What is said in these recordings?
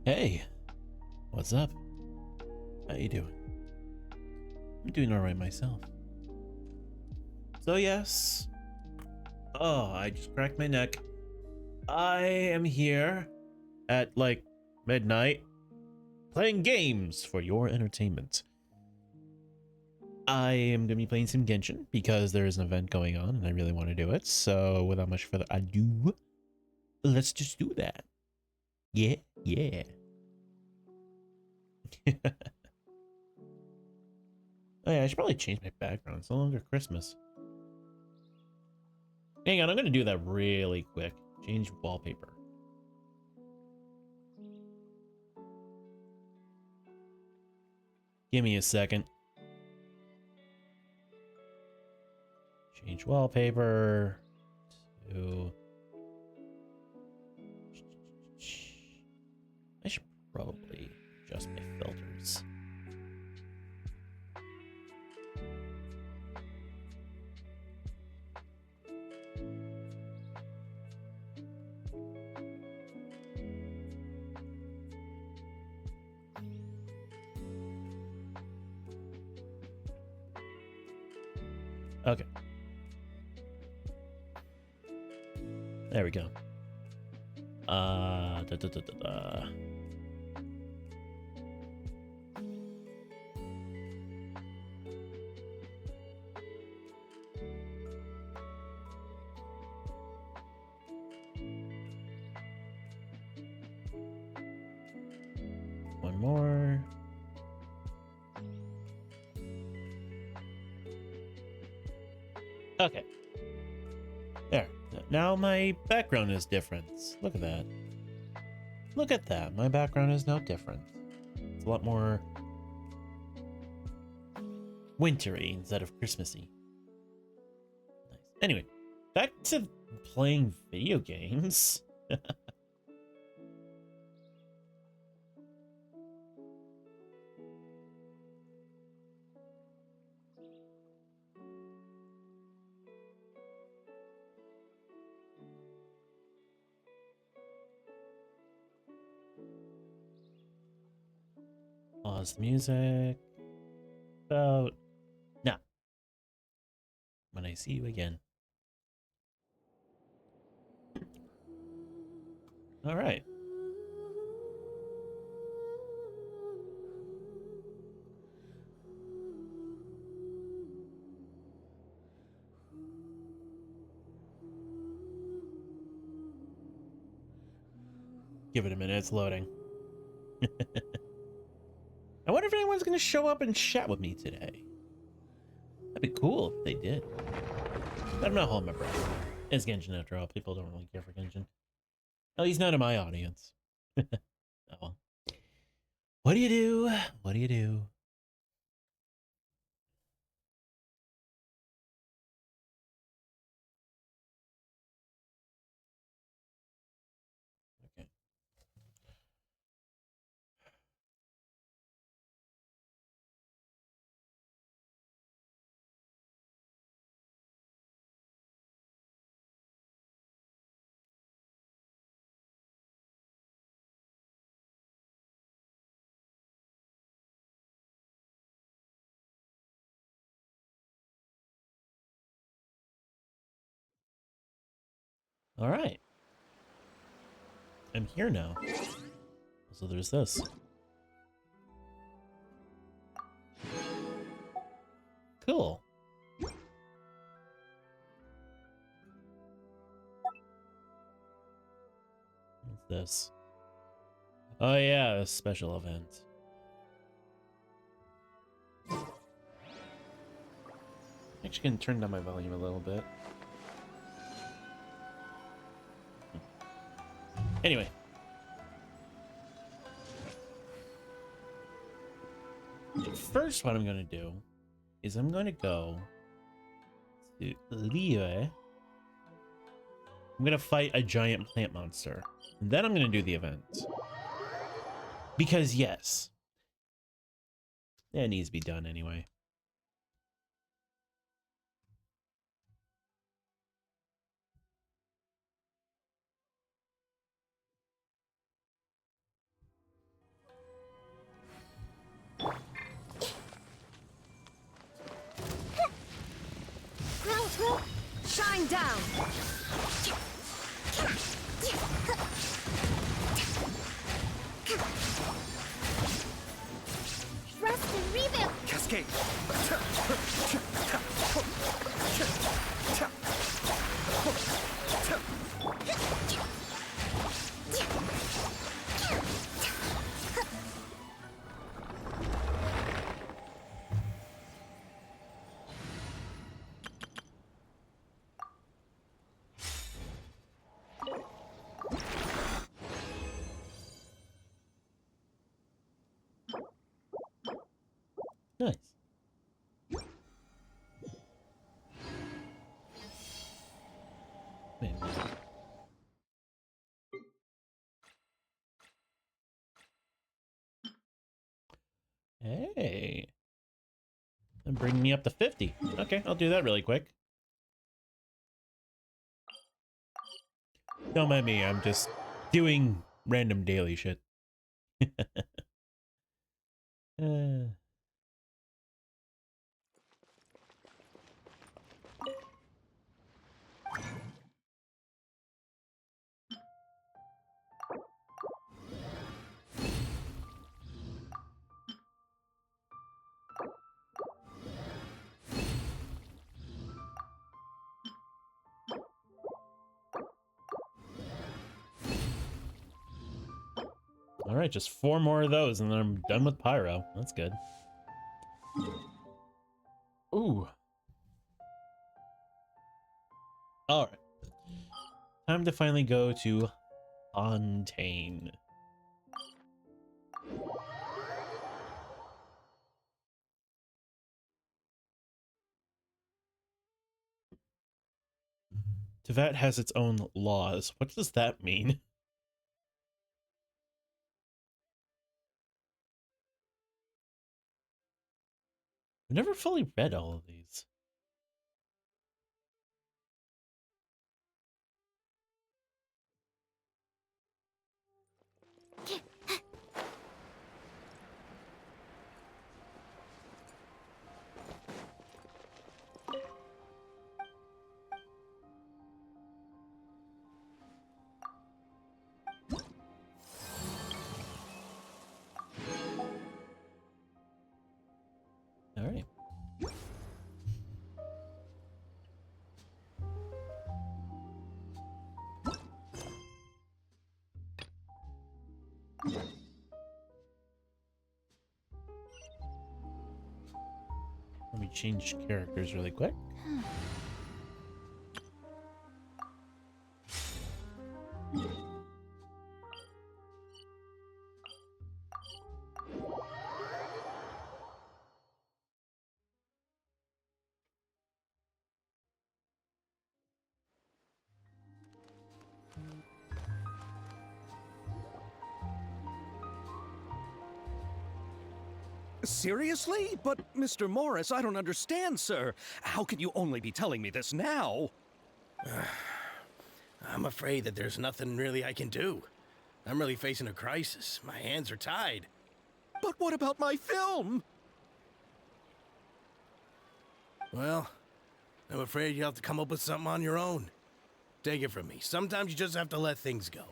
Hey, what's up? How you doing? I'm doing all right myself. So yes. Oh, I just cracked my neck. I am here at like midnight playing games for your entertainment. I am going to be playing some Genshin because there is an event going on and I really want to do it. So without much further ado, let's just do that. Yeah, yeah. Oh yeah, I should probably change my background. It's no longer Christmas. Hang on, I'm going to do that really quick. Change wallpaper. Give me a second. Change wallpaper to... I should probably adjust my filters. Okay. There we go. Da, da, da, da, da. One more. Okay. There. Now my background is different. Look at that. Look at that. My background is now different. It's a lot more wintry instead of Christmassy. Nice. Anyway, back to playing video games. Pause the music. About now. When I see you again. All right. Give it a minute. It's loading. I wonder if anyone's going to show up and chat with me today. That'd be cool if they did. But I'm not holding my breath. It's Genshin after all. People don't really care for Genshin. At least not in my audience. Oh well. What do you do? What do you do? Okay. All right. I'm here now. So there's this. Cool. What's this? Oh yeah, a special event. Actually, can turn down my volume a little bit. Anyway. First, what I'm going to do is I'm going to go to Liyue. I'm going to fight a giant plant monster. And then I'm going to do the event. Because, yes. It needs to be done anyway. down. Thrust and rebuild. Cascade. Nice. Wait a minute. Hey. And bring me up to 50. Okay, I'll do that really quick. Don't mind me, I'm just doing random daily shit. uh. All right, just 4 more of those, and then I'm done with Pyro. That's good. Ooh. All right. Time to finally go to Fontaine. Teyvat has its own laws. What does that mean? I've never fully read all of these. All right. Let me change characters really quick. Seriously? But, Mr. Morris, I don't understand, sir. How can you only be telling me this now? I'm afraid that there's nothing really I can do. I'm really facing a crisis. My hands are tied. But what about my film? Well, I'm afraid you have to come up with something on your own. Take it from me. Sometimes you just have to let things go.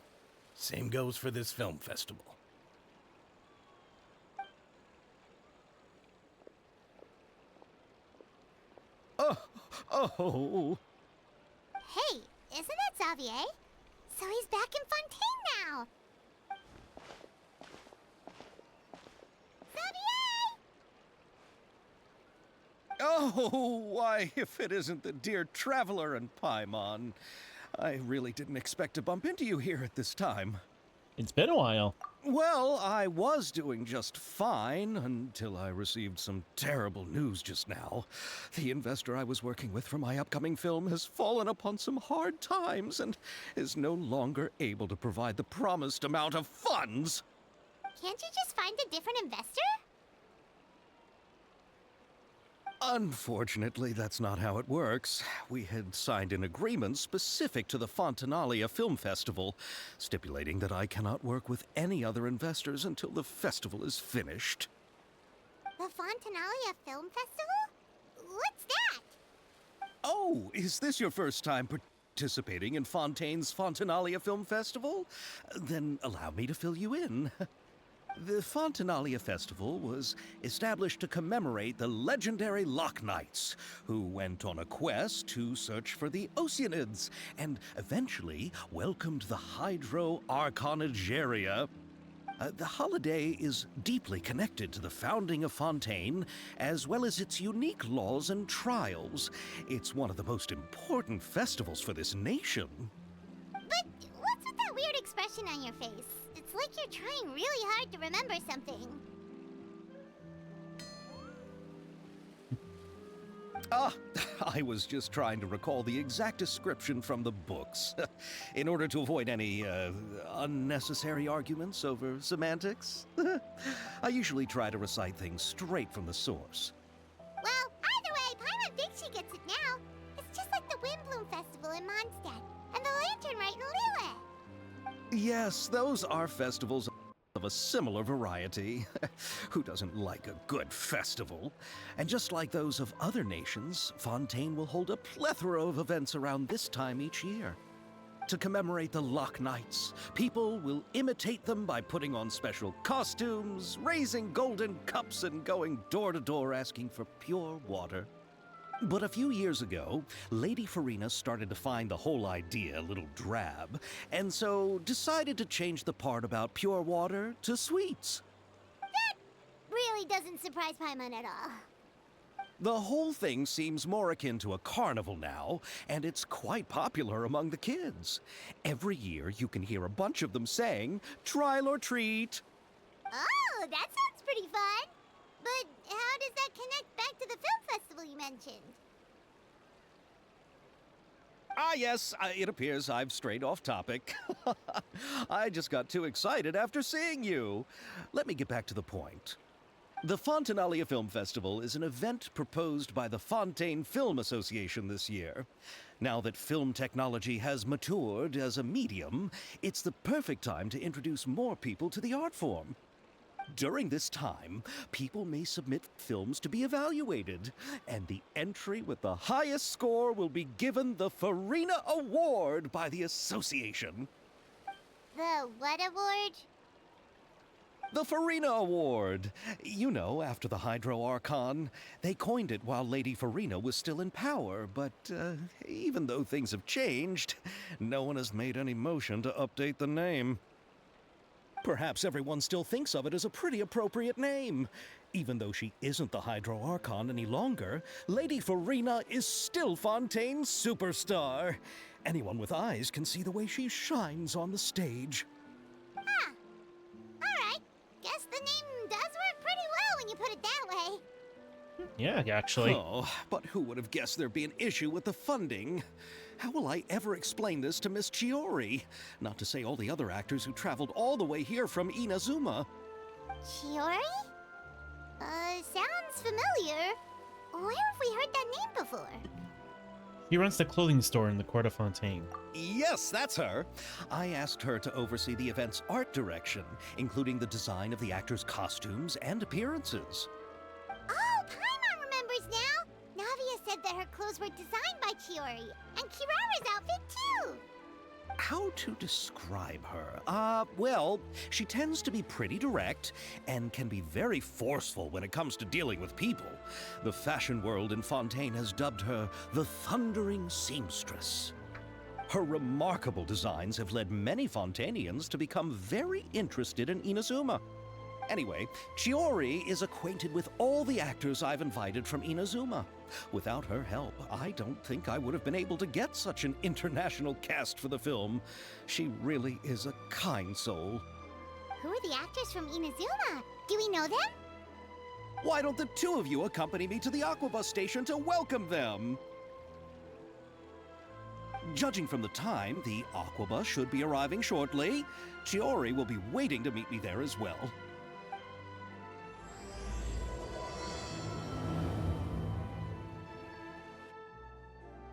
Same goes for this film festival. Oh. Hey, isn't that Xavier? So he's back in Fontaine now. Xavier! Oh, why, if it isn't the dear Traveler and Paimon. I really didn't expect to bump into you here at this time. It's been a while. Well, I was doing just fine until I received some terrible news just now. The investor I was working with for my upcoming film has fallen upon some hard times and is no longer able to provide the promised amount of funds. Can't you just find a different investor? Unfortunately, that's not how it works. We had signed an agreement specific to the Fontanalia Film Festival, stipulating that I cannot work with any other investors until the festival is finished. The Fontanalia Film Festival? What's that? Oh, is this your first time participating in Fontaine's Fontanalia Film Festival? Then allow me to fill you in. The Fontanalia Festival was established to commemorate the legendary Loch Knights, who went on a quest to search for the Oceanids and eventually welcomed the Hydro Arconageria. The holiday is deeply connected to the founding of Fontaine, as well as its unique laws and trials. It's one of the most important festivals for this nation. But what's with that weird expression on your face? It's like you're trying really hard to remember something. Ah, I was just trying to recall the exact description from the books, in order to avoid any unnecessary arguments over semantics. I usually try to recite things straight from the source. Well, either way, Paimon thinks she gets it now. It's just like the Windbloom Festival in Mondstadt, and the Lantern Rite in Lille. Yes, those are festivals of a similar variety. Who doesn't like a good festival? And just like those of other nations, Fontaine will hold a plethora of events around this time each year. To commemorate the Loch Knights, people will imitate them by putting on special costumes, raising golden cups, and going door to door asking for pure water. But a few years ago, Lady Farina started to find the whole idea a little drab, and so decided to change the part about pure water to sweets. Really doesn't surprise Paimon at all. The whole thing seems more akin to a carnival now, and it's quite popular among the kids. Every year you can hear a bunch of them saying, "Trial or treat." Oh, that sounds pretty fun. But how does that connect back to the film festival you mentioned? Ah, yes, it appears I've strayed off topic. I just got too excited after seeing you. Let me get back to the point. The Fontanalia Film Festival is an event proposed by the Fontaine Film Association this year. Now that film technology has matured as a medium, it's the perfect time to introduce more people to the art form. During this time, people may submit films to be evaluated, and the entry with the highest score will be given the Farina Award by the association. The what award? The Farina Award. You know, after the Hydro Archon. They coined it while Lady Farina was still in power, but even though things have changed, no one has made any motion to update the name. Perhaps everyone still thinks of it as a pretty appropriate name. Even though she isn't the Hydro Archon any longer, Lady Farina is still Fontaine's superstar. Anyone with eyes can see the way she shines on the stage. Huh. Alright. Guess the name does work pretty well when you put it that way. Yeah, actually. Oh, but who would have guessed there'd be an issue with the funding? How will I ever explain this to Miss Chiori? Not to say all the other actors who traveled all the way here from Inazuma. Chiori? Sounds familiar. Where have we heard that name before? He runs the clothing store in the Court of Fontaine. Yes, that's her. I asked her to oversee the event's art direction, including the design of the actors' costumes and appearances. Oh, Paimon remembers now! Navia said that her clothes were designed by Chiori, and Kirara's outfit too! How to describe her? Well, she tends to be pretty direct and can be very forceful when it comes to dealing with people. The fashion world in Fontaine has dubbed her the Thundering Seamstress. Her remarkable designs have led many Fontainians to become very interested in Inazuma. Anyway, Chiori is acquainted with all the actors I've invited from Inazuma. Without her help, I don't think I would have been able to get such an international cast for the film. She really is a kind soul. Who are the actors from Inazuma? Do we know them? Why don't the two of you accompany me to the Aquabus station to welcome them? Judging from the time, the Aquabus should be arriving shortly. Chiori will be waiting to meet me there as well.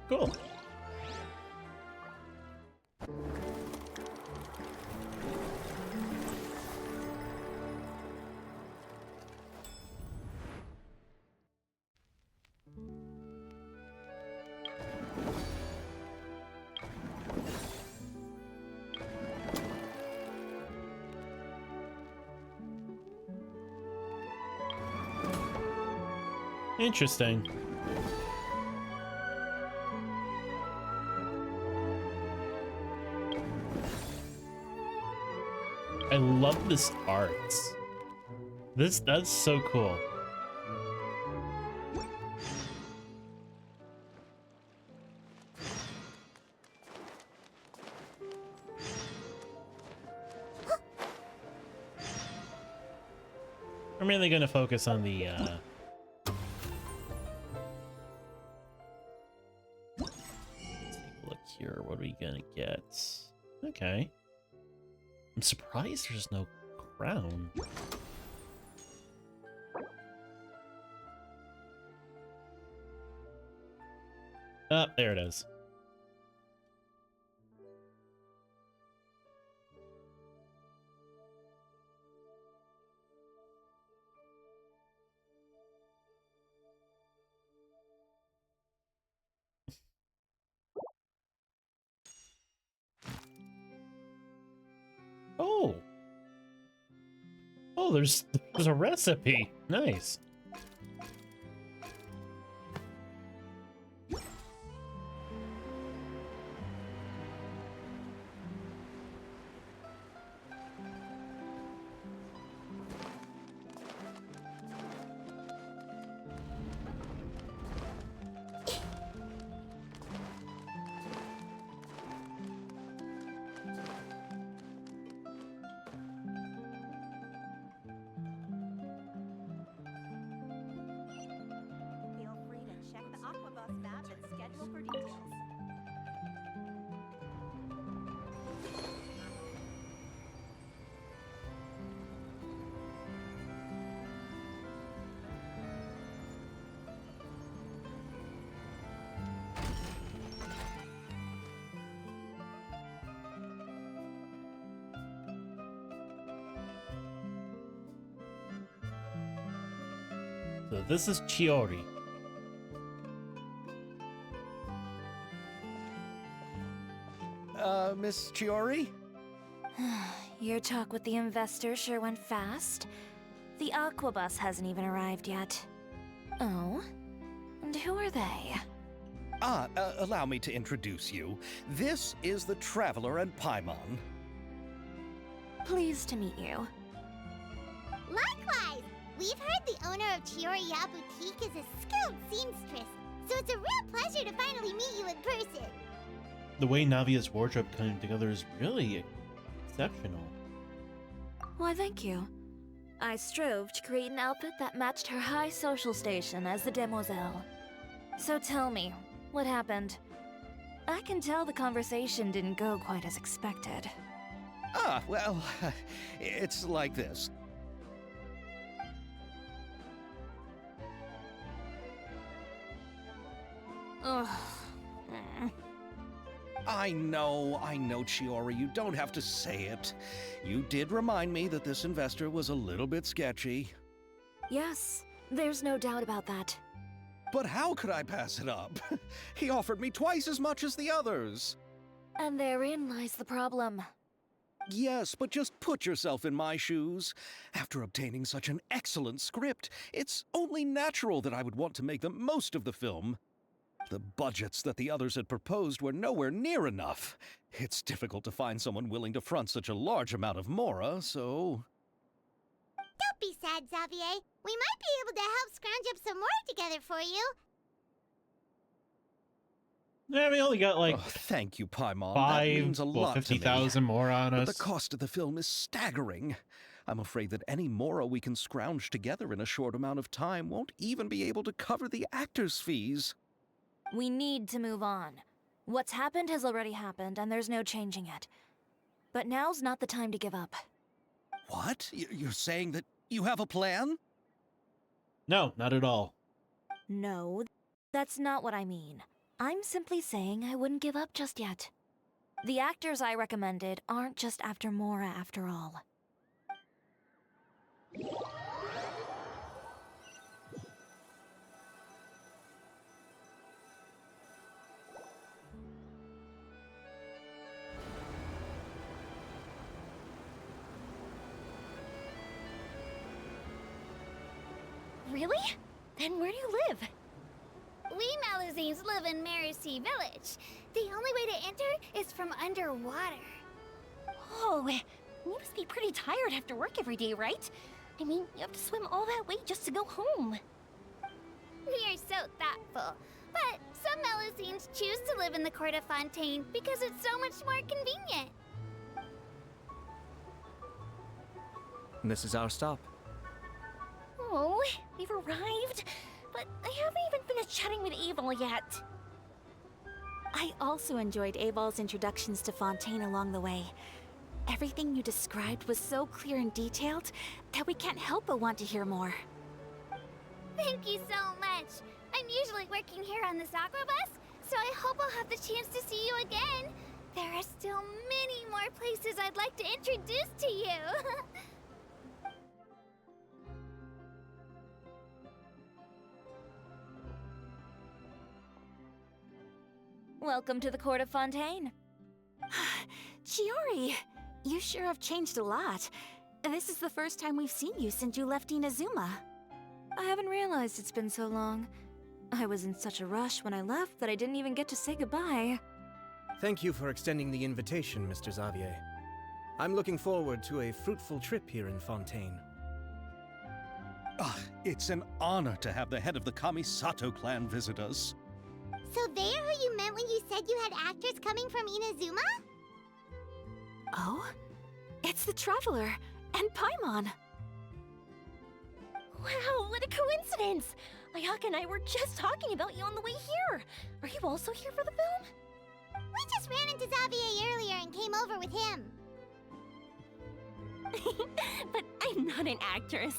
Cool. Interesting. I love this art. That's so cool. I'm really gonna focus on the let's take a look here. What are we gonna get? Okay. I'm surprised there's no crown. Ah, there it is. Oh. Oh, there's a recipe. Nice. Feel free to check the Aquabus map and schedule for details. So this is Chiori. Miss Chiori? Your talk with the investor sure went fast. The Aquabus hasn't even arrived yet. Oh? And who are they? Allow me to introduce you. This is the Traveler and Paimon. Pleased to meet you. Likewise! We've heard the owner of Chioriya Boutique is a skilled seamstress, so it's a real pleasure to finally meet you in person. The way Navia's wardrobe came together is really exceptional. Why, thank you. I strove to create an outfit that matched her high social station as the demoiselle. So tell me, what happened? I can tell the conversation didn't go quite as expected. Well, it's like this. Ugh. I know, Chiori, you don't have to say it. You did remind me that this investor was a little bit sketchy. Yes, there's no doubt about that. But how could I pass it up? He offered me twice as much as the others. And therein lies the problem. Yes, but just put yourself in my shoes. After obtaining such an excellent script, it's only natural that I would want to make the most of the film. The budgets that the others had proposed were nowhere near enough. It's difficult to find someone willing to front such a large amount of mora, so... Don't be sad, Xavier. We might be able to help scrounge up some more together for you. Yeah, we only got like thank you, Paimon. That means a lot to me. 50,000 more on But us. the cost of the film is staggering. I'm afraid that any mora we can scrounge together in a short amount of time won't even be able to cover the actors' fees. We need to move on. What's happened has already happened, and there's no changing it. But now's not the time to give up. What? You're saying that you have a plan? No, not at all. No, that's not what I mean. I'm simply saying I wouldn't give up just yet. The actors I recommended aren't just after Mora after all. Really? Then where do you live? We Malazines live in Mercy Village. The only way to enter is from underwater. Oh, you must be pretty tired after work every day, right? I mean, you have to swim all that way just to go home. We are so thoughtful. But some Malazines choose to live in the Court of Fontaine because it's so much more convenient. This is our stop. Oh, we've arrived. But I haven't even finished chatting with Abel yet. I also enjoyed Aval's introductions to Fontaine along the way. Everything you described was so clear and detailed that we can't help but want to hear more. Thank you so much. I'm usually working here on this aquabus, so I hope I'll have the chance to see you again. There are still many more places I'd like to introduce to you. Welcome to the Court of Fontaine. Chiori, you sure have changed a lot. This is the first time we've seen you since you left Inazuma. I haven't realized it's been so long. I was in such a rush when I left that I didn't even get to say goodbye. Thank you for extending the invitation, Mr. Xavier. I'm looking forward to a fruitful trip here in Fontaine. It's an honor to have the head of the Kamisato clan visit us. So they're who you meant when you said you had actors coming from Inazuma? Oh? It's the Traveler and Paimon. Wow, what a coincidence! Ayaka and I were just talking about you on the way here. Are you also here for the film? We just ran into Xavier earlier and came over with him. But I'm not an actress.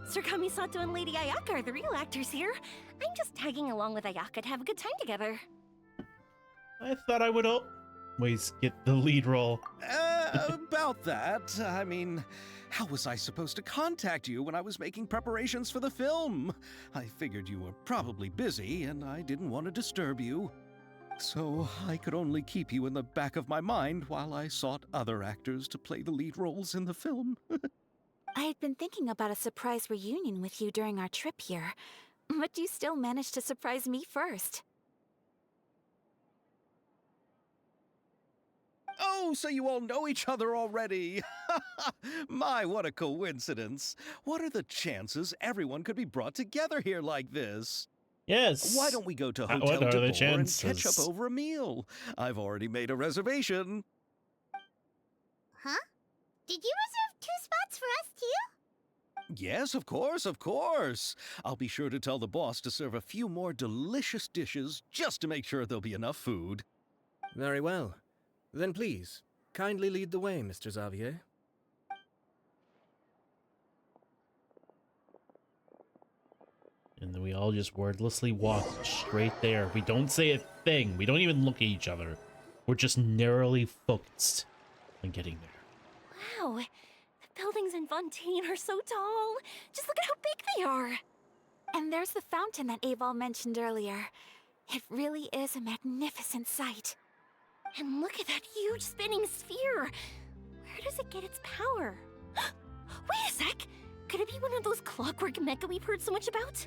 Sir Kamisato and Lady Ayaka are the real actors here. I'm just tagging along with Ayaka to have a good time together. I thought I would always get the lead role. About that, I mean, how was I supposed to contact you when I was making preparations for the film? I figured you were probably busy and I didn't want to disturb you. So I could only keep you in the back of my mind while I sought other actors to play the lead roles in the film. I had been thinking about a surprise reunion with you during our trip here, but you still managed to surprise me first. Oh, so you all know each other already. My, what a coincidence. What are the chances everyone could be brought together here like this? Yes. Why don't we go to What Hotel are the Devore and catch up chances? over a meal? I've already made a reservation. Huh? Did you reserve 2 spots for us too? Yes, of course, of course. I'll be sure to tell the boss to serve a few more delicious dishes just to make sure there'll be enough food. Very well. Then please, kindly lead the way, Mr. Xavier. And then we all just wordlessly walk straight there. We don't say a thing. We don't even look at each other. We're just narrowly focused on getting there. Wow, the buildings in Fontaine are so tall. Just look at how big they are. And there's the fountain that Aval mentioned earlier. It really is a magnificent sight. And look at that huge spinning sphere. Where does it get its power? Wait a sec. Could it be one of those clockwork mecha we've heard so much about?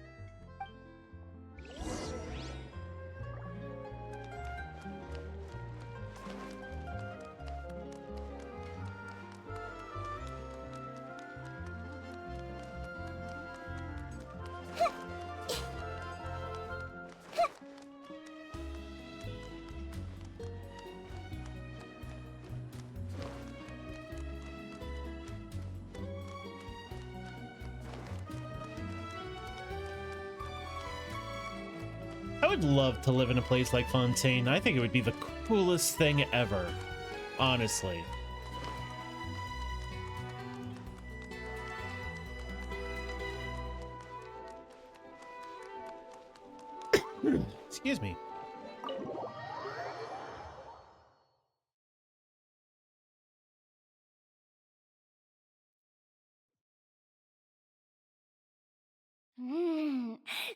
I would love to live in a place like Fontaine. I think it would be the coolest thing ever. Honestly. Excuse me.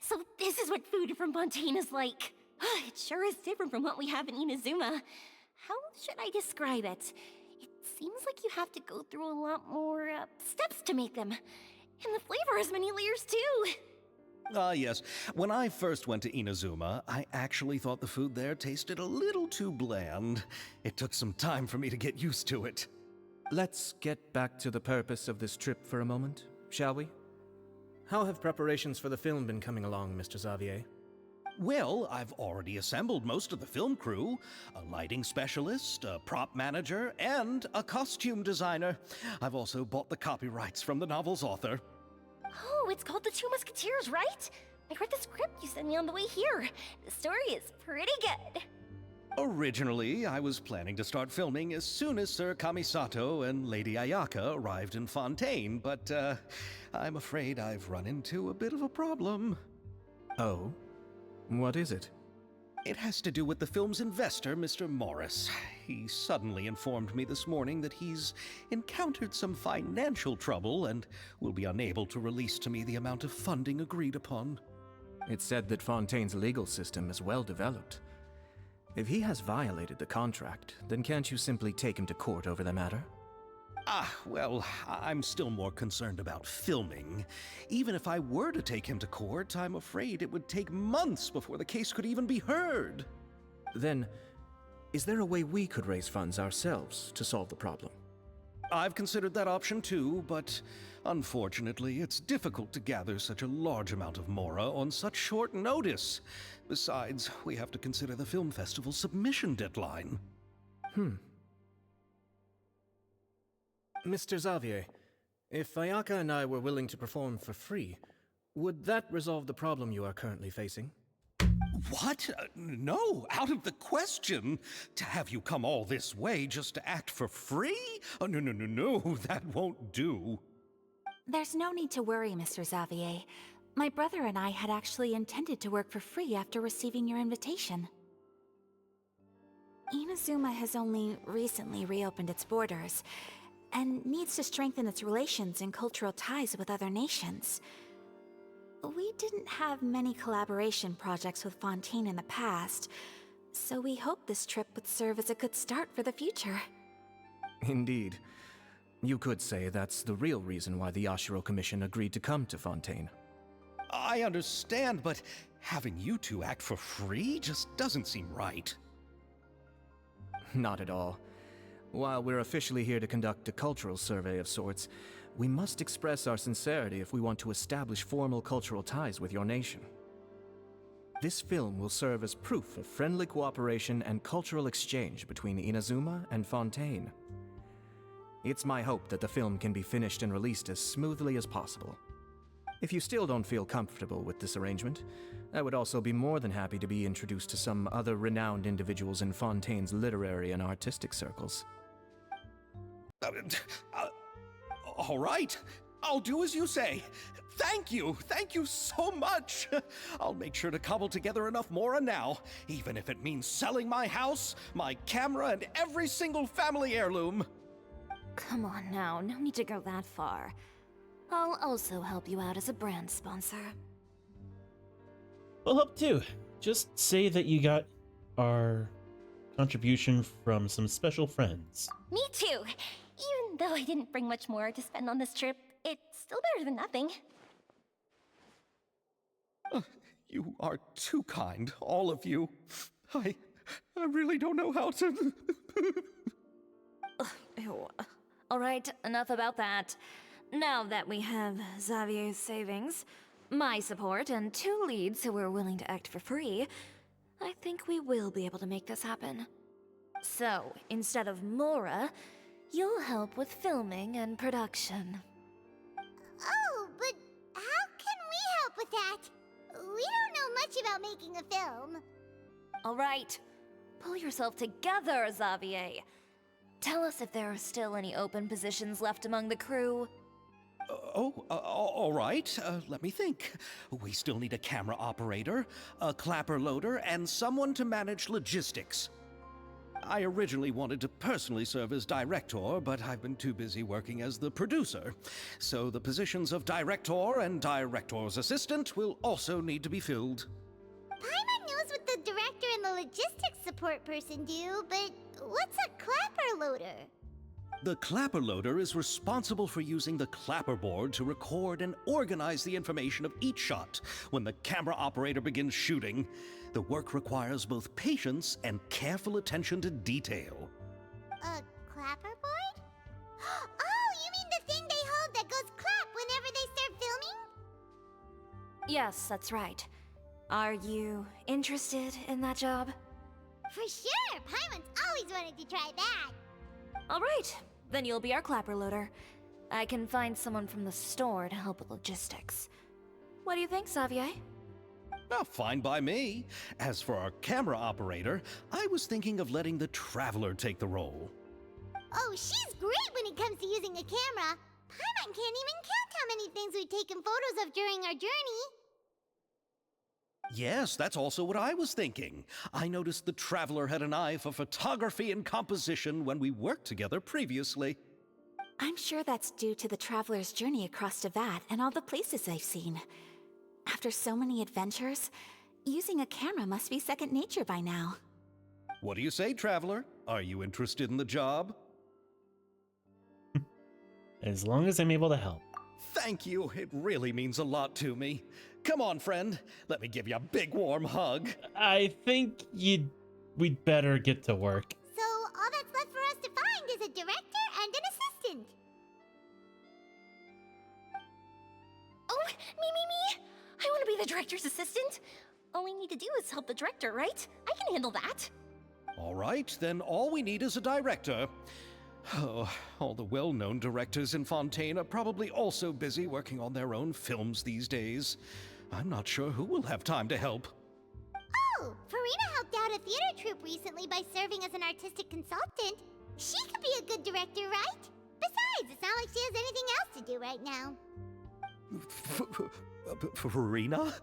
So this is what food from Fontaine is like. It sure is different from what we have in Inazuma. How should I describe it? It seems like you have to go through a lot more steps to make them. And the flavor has many layers too. Yes. When I first went to Inazuma, I actually thought the food there tasted a little too bland. It took some time for me to get used to it. Let's get back to the purpose of this trip for a moment, shall we? How have preparations for the film been coming along, Mr. Xavier? Well, I've already assembled most of the film crew, a lighting specialist, a prop manager, and a costume designer. I've also bought the copyrights from the novel's author. Oh, it's called The Two Musketeers, right? I read the script you sent me on the way here. The story is pretty good. Originally, I was planning to start filming as soon as Sir Kamisato and Lady Ayaka arrived in Fontaine, but I'm afraid I've run into a bit of a problem. Oh? What is it? It has to do with the film's investor, Mr. Morris. He suddenly informed me this morning that he's encountered some financial trouble and will be unable to release to me the amount of funding agreed upon. It's said that Fontaine's legal system is well developed. If he has violated the contract, then can't you simply take him to court over the matter? Well, I'm still more concerned about filming. Even if I were to take him to court, I'm afraid it would take months before the case could even be heard. Then, is there a way we could raise funds ourselves to solve the problem? I've considered that option too, but unfortunately, it's difficult to gather such a large amount of mora on such short notice. Besides, we have to consider the film festival's submission deadline. Mr. Xavier, if Ayaka and I were willing to perform for free, would that resolve the problem you are currently facing? What? No, out of the question. To have you come all this way just to act for free? Oh, no, that won't do. There's no need to worry, Mr. Xavier. My brother and I had actually intended to work for free after receiving your invitation. Inazuma has only recently reopened its borders, and needs to strengthen its relations and cultural ties with other nations. We didn't have many collaboration projects with Fontaine in the past, so we hoped this trip would serve as a good start for the future. Indeed. You could say that's the real reason why the Yashiro Commission agreed to come to Fontaine. I understand, but having you two act for free just doesn't seem right. Not at all. While we're officially here to conduct a cultural survey of sorts, we must express our sincerity if we want to establish formal cultural ties with your nation. This film will serve as proof of friendly cooperation and cultural exchange between Inazuma and Fontaine. It's my hope that the film can be finished and released as smoothly as possible. If you still don't feel comfortable with this arrangement, I would also be more than happy to be introduced to some other renowned individuals in Fontaine's literary and artistic circles. All right, I'll do as you say. Thank you so much. I'll make sure to cobble together enough mora now, even if it means selling my house, my camera, and every single family heirloom. Come on now, no need to go that far. I'll also help you out as a brand sponsor. We'll help too. Just say that you got our contribution from some special friends. Me too. Even though I didn't bring much more to spend on this trip, it's still better than nothing. You are too kind, all of you. I really don't know how to... Ew. Alright, enough about that. Now that we have Xavier's savings, my support, and 2 leads who are willing to act for free, I think we will be able to make this happen. So, instead of Mora, you'll help with filming and production. Oh, but how can we help with that? We don't know much about making a film. Alright, pull yourself together, Xavier. Tell us if there are still any open positions left among the crew. All right. Let me think. We still need a camera operator, a clapper loader, and someone to manage logistics. I originally wanted to personally serve as director, but I've been too busy working as the producer. So the positions of director and director's assistant will also need to be filled. Paimon knows what the director and the logistics support person do, but what's a clapper loader? The clapper loader is responsible for using the clapper board to record and organize the information of each shot when the camera operator begins shooting. The work requires both patience and careful attention to detail. A clapperboard? Oh, you mean the thing they hold that goes clap whenever they start filming? Yes, that's right. Are you interested in that job? For sure! Paimon's always wanted to try that. All right, then you'll be our clapper loader. I can find someone from the store to help with logistics. What do you think, Xavier? Oh, fine by me. As for our camera operator, I was thinking of letting the Traveler take the role. Oh, she's great when it comes to using a camera. Paimon can't even count how many things we've taken photos of during our journey. Yes, that's also what I was thinking. I noticed the Traveler had an eye for photography and composition when we worked together previously. I'm sure that's due to the traveler's journey across Teyvat and all the places they've seen. After so many adventures, using a camera must be second nature by now. What do you say, Traveler? Are you interested in the job? As long as I'm able to help. Thank you. It really means a lot to me. Come on, friend. Let me give you a big warm hug. I think we'd better get to work. So all that's left for us to find is a director and an assistant. Oh, me! I want to be the director's assistant. All we need to do is help the director, right? I can handle that. All right, then all we need is a director. Oh, all the well-known directors in Fontaine are probably also busy working on their own films these days. I'm not sure who will have time to help. Oh, Farina helped out a theater troupe recently by serving as an artistic consultant. She could be a good director, right? Besides, it's not like she has anything else to do right now. Farina?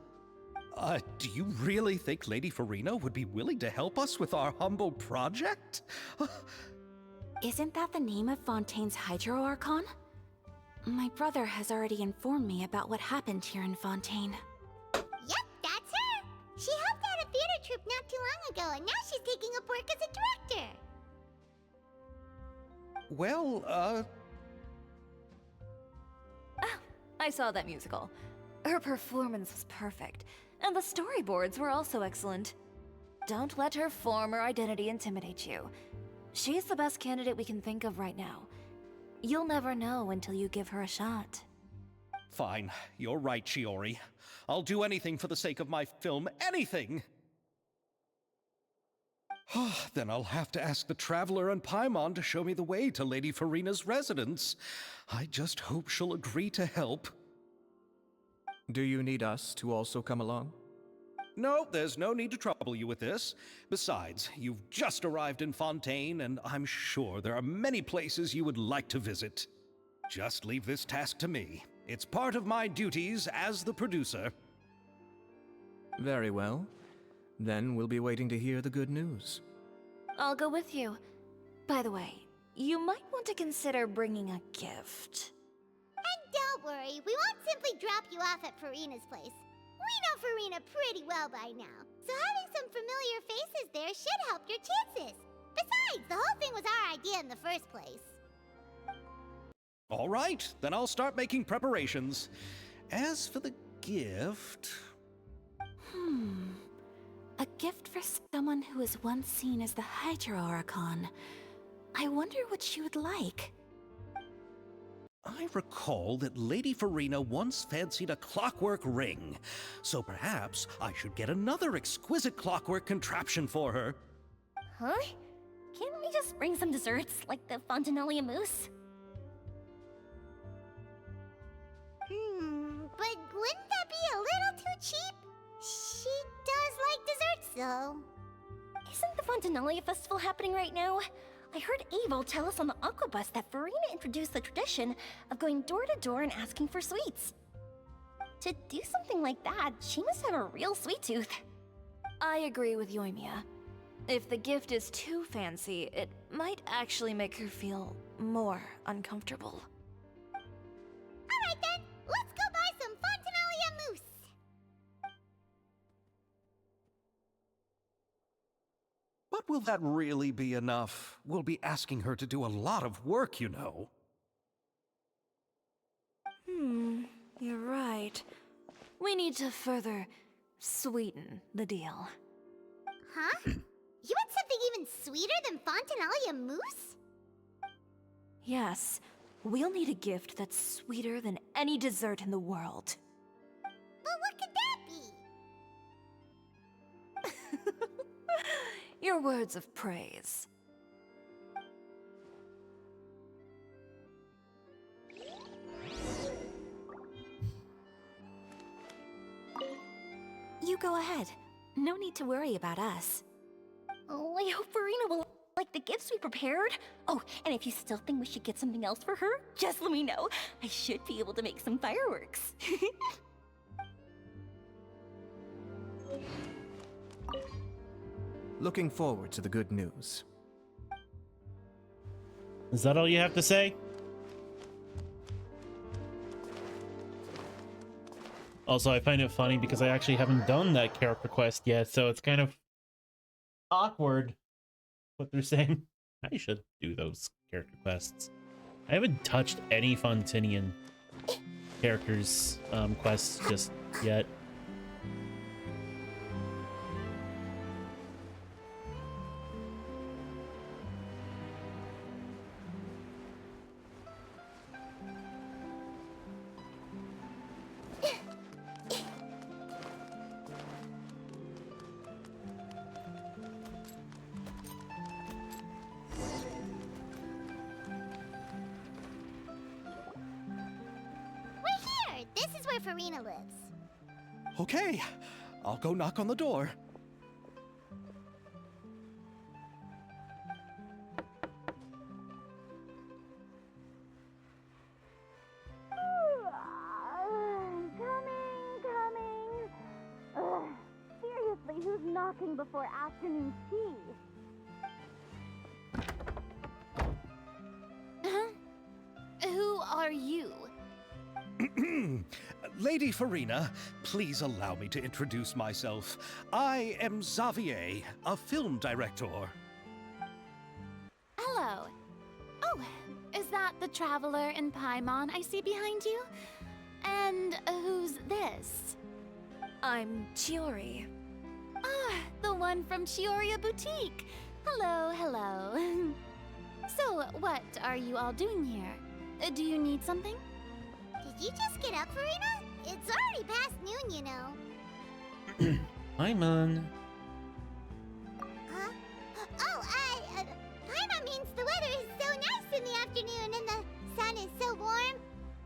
Do you really think Lady Farina would be willing to help us with our humble project? Isn't that the name of Fontaine's Hydro Archon? My brother has already informed me about what happened here in Fontaine. Yep, that's her. She helped out a theater troupe not too long ago, and now she's taking up work as a director. Well, I saw that musical. Her performance was perfect, and the storyboards were also excellent. Don't let her former identity intimidate you. She's the best candidate we can think of right now. You'll never know until you give her a shot. Fine. You're right, Shiori. I'll do anything for the sake of my film. Anything! Then I'll have to ask the Traveler and Paimon to show me the way to Lady Farina's residence. I just hope she'll agree to help. Do you need us to also come along? No, there's no need to trouble you with this. Besides, you've just arrived in Fontaine, and I'm sure there are many places you would like to visit. Just leave this task to me. It's part of my duties as the producer. Very well. Then we'll be waiting to hear the good news. I'll go with you. By the way, you might want to consider bringing a gift. And don't worry, we won't simply drop you off at Farina's place. We know Farina pretty well by now, so having some familiar faces there should help your chances. Besides, the whole thing was our idea in the first place. All right, then I'll start making preparations. As for the gift... A gift for someone who was once seen as the Hydro Archon. I wonder what she would like. I recall that Lady Farina once fancied a clockwork ring, so perhaps I should get another exquisite clockwork contraption for her. Huh? Can't we just bring some desserts, like the Fontinalia mousse? But wouldn't that be a little too cheap? She does like desserts, though. Isn't the Fontinalia festival happening right now? I heard Abel tell us on the Aquabus that Farina introduced the tradition of going door to door and asking for sweets. To do something like that, she must have a real sweet tooth. I agree with Yoimiya. If the gift is too fancy, it might actually make her feel more uncomfortable. Alright then, let's go buy some Fontinalia mousse. But will that really be enough? We'll be asking her to do a lot of work, you know. You're right. We need to further sweeten the deal. Huh? You want something even sweeter than Fontinalia mousse? Yes, we'll need a gift that's sweeter than any dessert in the world. Well, what could that be? Your words of praise. You go ahead. No need to worry about us. Oh, I hope Farina will like the gifts we prepared. Oh, and if you still think we should get something else for her, just let me know. I should be able to make some fireworks. Looking forward to the good news. Is that all you have to say? Also, I find it funny because I actually haven't done that character quest yet, so it's kind of awkward what they're saying. I should do those character quests. I haven't touched any Fontinian characters quests just yet. We're here! This is where Farina lives. Okay, I'll go knock on the door. Coming. Ugh, seriously, who's knocking before afternoon tea? Who are you? Lady Farina, please allow me to introduce myself. I am Xavier, a film director. Hello. Oh, is that the traveler in Paimon I see behind you? And who's this? I'm Chiori. Ah, the one from Chioria Boutique. Hello. So, what are you all doing here? Do you need something? Did you just get up, Farina? It's already past noon, you know. Hi, Mon. Huh? Oh, Paimon means the weather is so nice in the afternoon and the sun is so warm.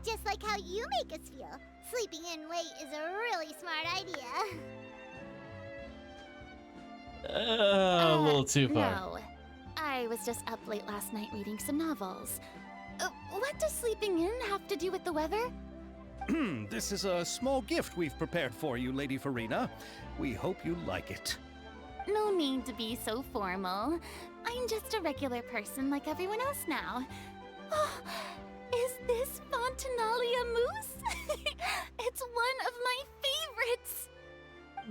Just like how you make us feel. Sleeping in late is a really smart idea. A little too far. No. I was just up late last night reading some novels. What does sleeping in have to do with the weather? This is a small gift we've prepared for you, Lady Farina. We hope you like it. No need to be so formal. I'm just a regular person like everyone else now. Oh, is this Fontinalia mousse? It's one of my favorites.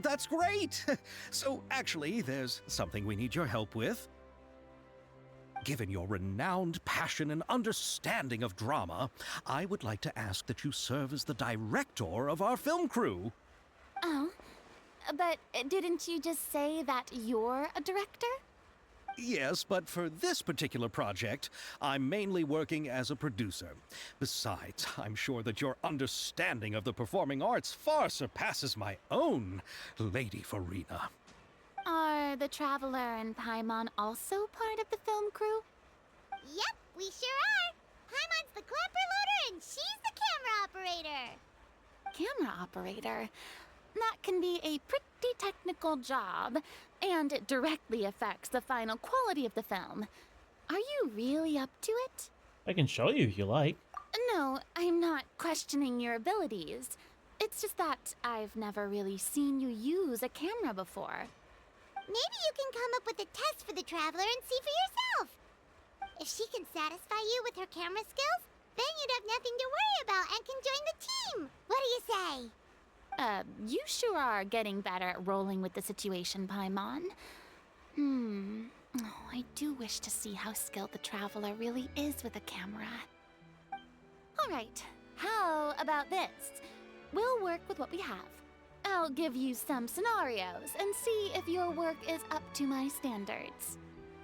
That's great! So, actually, there's something we need your help with. Given your renowned passion and understanding of drama, I would like to ask that you serve as the director of our film crew. Oh, but didn't you just say that you're a director? Yes, but for this particular project, I'm mainly working as a producer. Besides, I'm sure that your understanding of the performing arts far surpasses my own, Lady Farina. Are the Traveler and Paimon also part of the film crew? Yep, we sure are. Paimon's the clapper loader and she's the camera operator. Camera operator? That can be a pretty technical job, and it directly affects the final quality of the film. Are you really up to it? I can show you if you like. No, I'm not questioning your abilities. It's just that I've never really seen you use a camera before. Maybe you can come up with a test for the Traveler and see for yourself. If she can satisfy you with her camera skills, then you'd have nothing to worry about and can join the team. What do you say? You sure are getting better at rolling with the situation, Paimon. Oh, I do wish to see how skilled the Traveler really is with a camera. Alright, how about this? We'll work with what we have. I'll give you some scenarios and see if your work is up to my standards.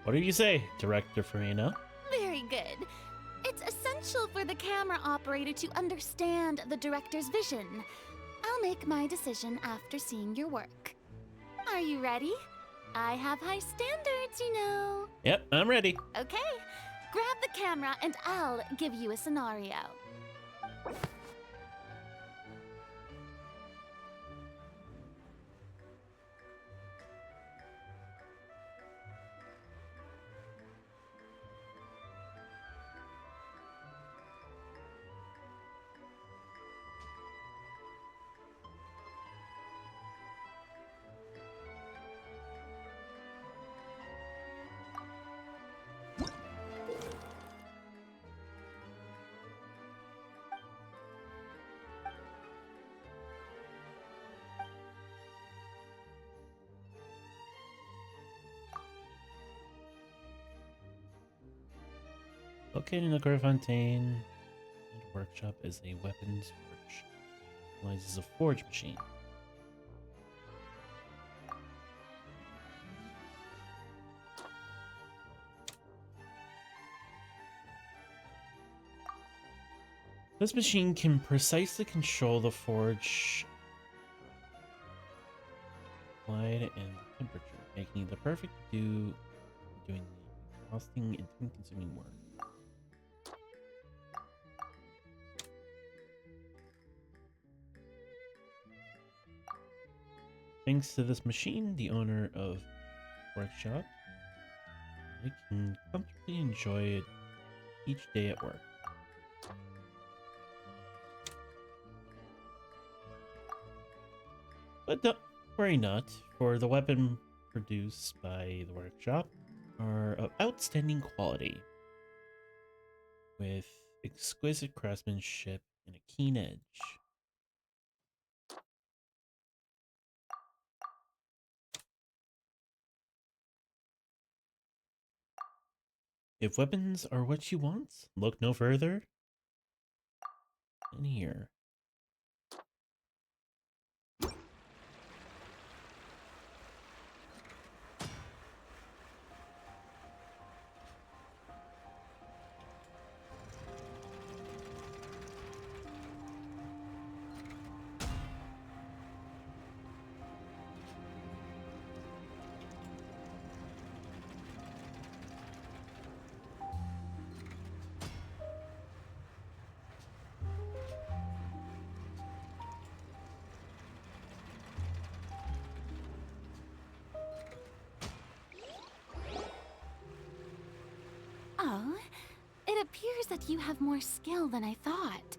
What do you say, Director Farina? Very good. It's essential for the camera operator to understand the director's vision. I'll make my decision after seeing your work. Are you ready? I have high standards, you know. Yep, I'm ready. Okay, grab the camera and I'll give you a scenario. Located in the Greyfontaine workshop is a weapons forge. Utilizes a forge machine. This machine can precisely control the forge light and temperature, making it the perfect doing the exhausting and time-consuming work. Thanks to this machine, the owner of the workshop can comfortably enjoy it each day at work. But don't worry not, for the weapon produced by the workshop are of outstanding quality, with exquisite craftsmanship and a keen edge. If weapons are what you want, look no further than here. Oh, it appears that you have more skill than I thought.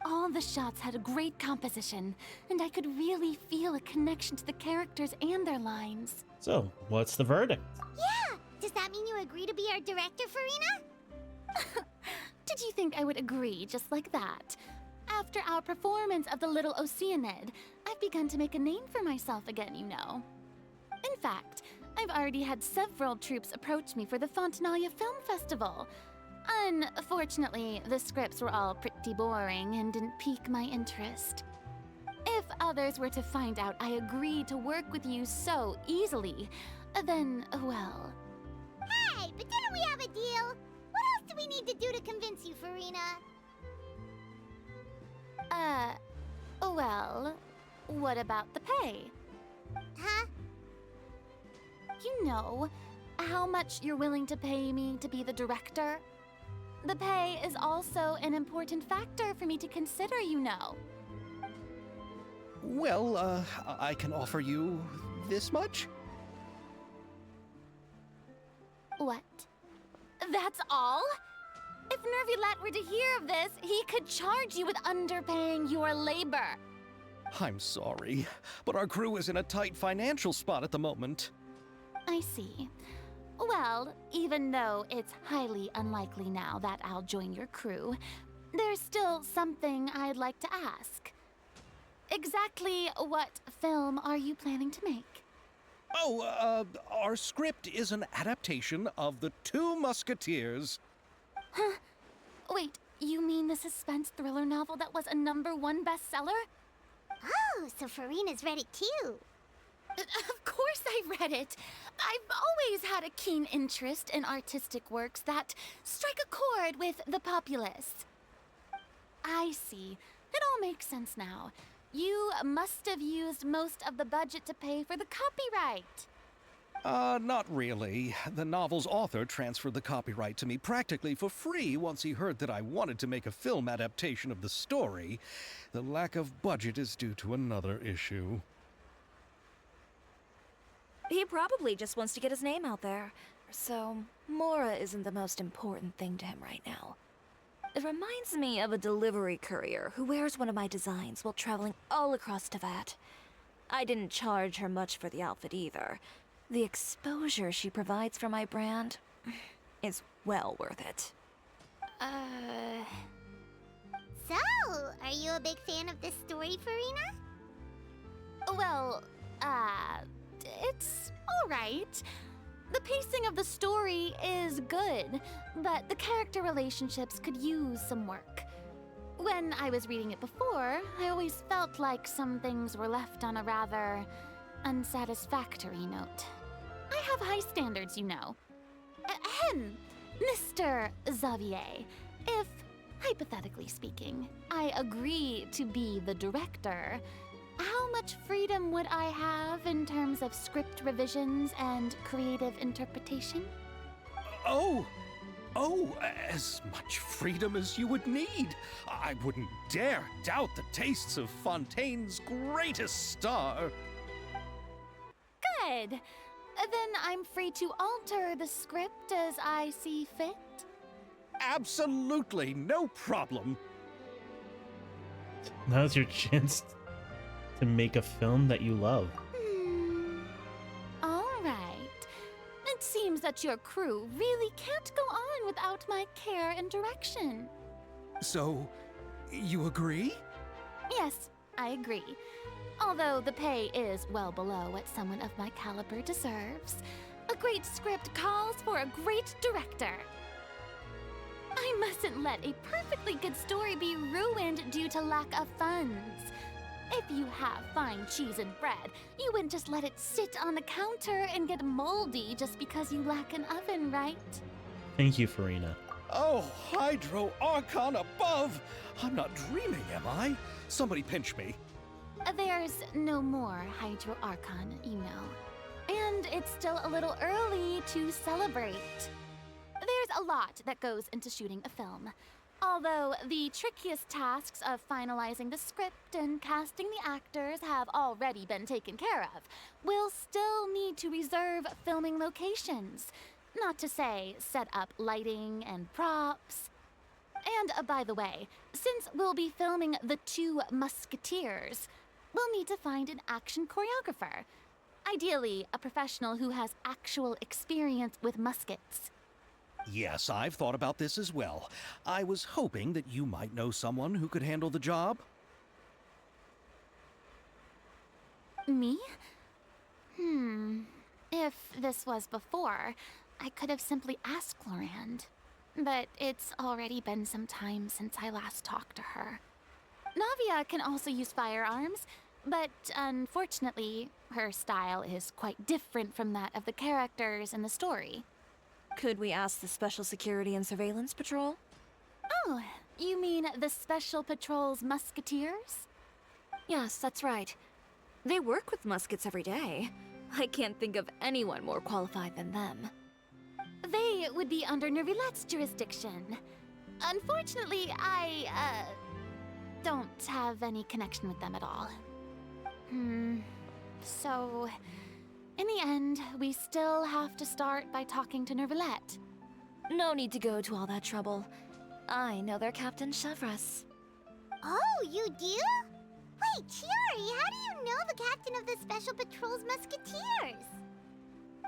All the shots had a great composition, and I could really feel a connection to the characters and their lines. So, what's the verdict? Yeah! Does that mean you agree to be our director, Farina? Did you think I would agree just like that? After our performance of The Little Oceanid, I've begun to make a name for myself again, you know. In fact, I've already had several troops approach me for the Fontanalia Film Festival. Unfortunately, the scripts were all pretty boring and didn't pique my interest. If others were to find out I agreed to work with you so easily, then, well... Hey, but didn't we have a deal? What else do we need to do to convince you, Farina? Well, what about the pay? Huh? You know, how much you're willing to pay me to be the director? The pay is also an important factor for me to consider, you know. Well, I can offer you this much? What? That's all? If Nervilat were to hear of this, he could charge you with underpaying your labor. I'm sorry, but our crew is in a tight financial spot at the moment. I see. Well, even though it's highly unlikely now that I'll join your crew, there's still something I'd like to ask. Exactly what film are you planning to make? Our script is an adaptation of The Two Musketeers. Wait, you mean the suspense thriller novel that was a #1 bestseller? Oh, so Farina's read it too. Of course I read it. I've always had a keen interest in artistic works that strike a chord with the populace. I see. It all makes sense now. You must have used most of the budget to pay for the copyright. Not really. The novel's author transferred the copyright to me practically for free once he heard that I wanted to make a film adaptation of the story. The lack of budget is due to another issue. He probably just wants to get his name out there. So, Mora isn't the most important thing to him right now. It reminds me of a delivery courier who wears one of my designs while traveling all across Teyvat. I didn't charge her much for the outfit either. The exposure she provides for my brand is well worth it. So, are you a big fan of this story, Farina? Well, it's alright. The pacing of the story is good, but the character relationships could use some work. When I was reading it before, I always felt like some things were left on a rather unsatisfactory note. I have high standards, you know. Ahem, Mr. Xavier, if, hypothetically speaking, I agree to be the director, how much freedom would I have in terms of script revisions and creative interpretation? As much freedom as you would need. I wouldn't dare doubt the tastes of Fontaine's greatest star. Good. Then I'm free to alter the script as I see fit. Absolutely no problem. Now's your chance to make a film that you love. All right. It seems that your crew really can't go on without my care and direction. So, you agree? Yes, I agree. Although the pay is well below what someone of my caliber deserves, a great script calls for a great director. I mustn't let a perfectly good story be ruined due to lack of funds. If you have fine cheese and bread, you wouldn't just let it sit on the counter and get moldy just because you lack an oven, right? Thank you, Farina. Oh, Hydro Archon above! I'm not dreaming, am I? Somebody pinch me. There's no more Hydro Archon, you know. And it's still a little early to celebrate. There's a lot that goes into shooting a film. Although the trickiest tasks of finalizing the script and casting the actors have already been taken care of, we'll still need to reserve filming locations. Not to say set up lighting and props. And by the way, since we'll be filming The Two Musketeers, we'll need to find an action choreographer. Ideally, a professional who has actual experience with muskets. Yes, I've thought about this as well. I was hoping that you might know someone who could handle the job. Me? If this was before, I could have simply asked Glorand. But it's already been some time since I last talked to her. Navia can also use firearms, but unfortunately, her style is quite different from that of the characters in the story. Could we ask the Special Security and Surveillance Patrol? Oh, you mean the Special Patrol's Musketeers? Yes, that's right. They work with muskets every day. I can't think of anyone more qualified than them. They would be under Nervilette's jurisdiction. Unfortunately, I, don't have any connection with them at all. So, in the end, we still have to start by talking to Nervilette. No need to go to all that trouble. I know their Captain Chevres. Oh, you do? Wait, Chiari, how do you know the captain of the Special Patrol's Musketeers?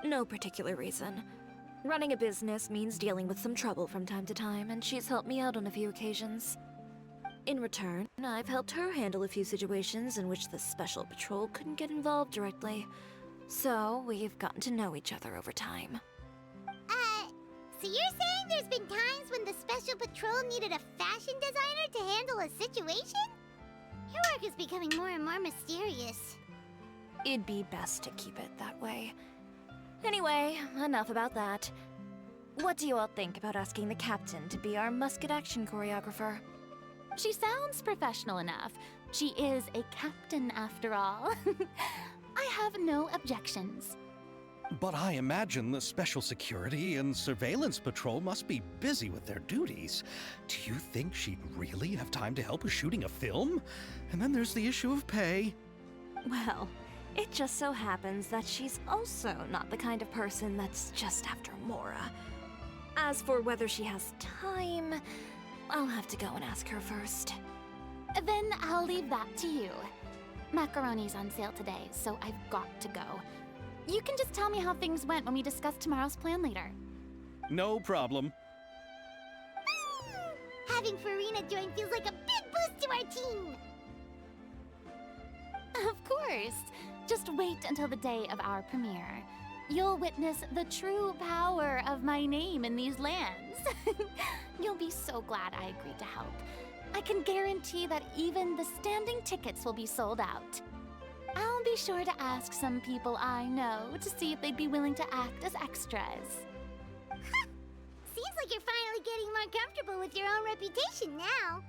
No particular reason. Running a business means dealing with some trouble from time to time, and she's helped me out on a few occasions. In return, I've helped her handle a few situations in which the Special Patrol couldn't get involved directly. So, we've gotten to know each other over time. So you're saying there's been times when the Special Patrol needed a fashion designer to handle a situation? Your work is becoming more and more mysterious. It'd be best to keep it that way. Anyway, enough about that. What do you all think about asking the captain to be our musket action choreographer? She sounds professional enough. She is a captain after all. I have no objections. But I imagine the Special Security and Surveillance Patrol must be busy with their duties. Do you think she'd really have time to help with shooting a film? And then there's the issue of pay. Well, it just so happens that she's also not the kind of person that's just after Mora. As for whether she has time, I'll have to go and ask her first. Then I'll leave that to you. Macaroni's on sale today, so I've got to go. You can just tell me how things went when we discuss tomorrow's plan later. No problem. Having Farina join feels like a big boost to our team. Of course. Just wait until the day of our premiere. You'll witness the true power of my name in these lands. You'll be so glad I agreed to help. I can guarantee that even the standing tickets will be sold out. I'll be sure to ask some people I know to see if they'd be willing to act as extras. Seems like you're finally getting more comfortable with your own reputation now.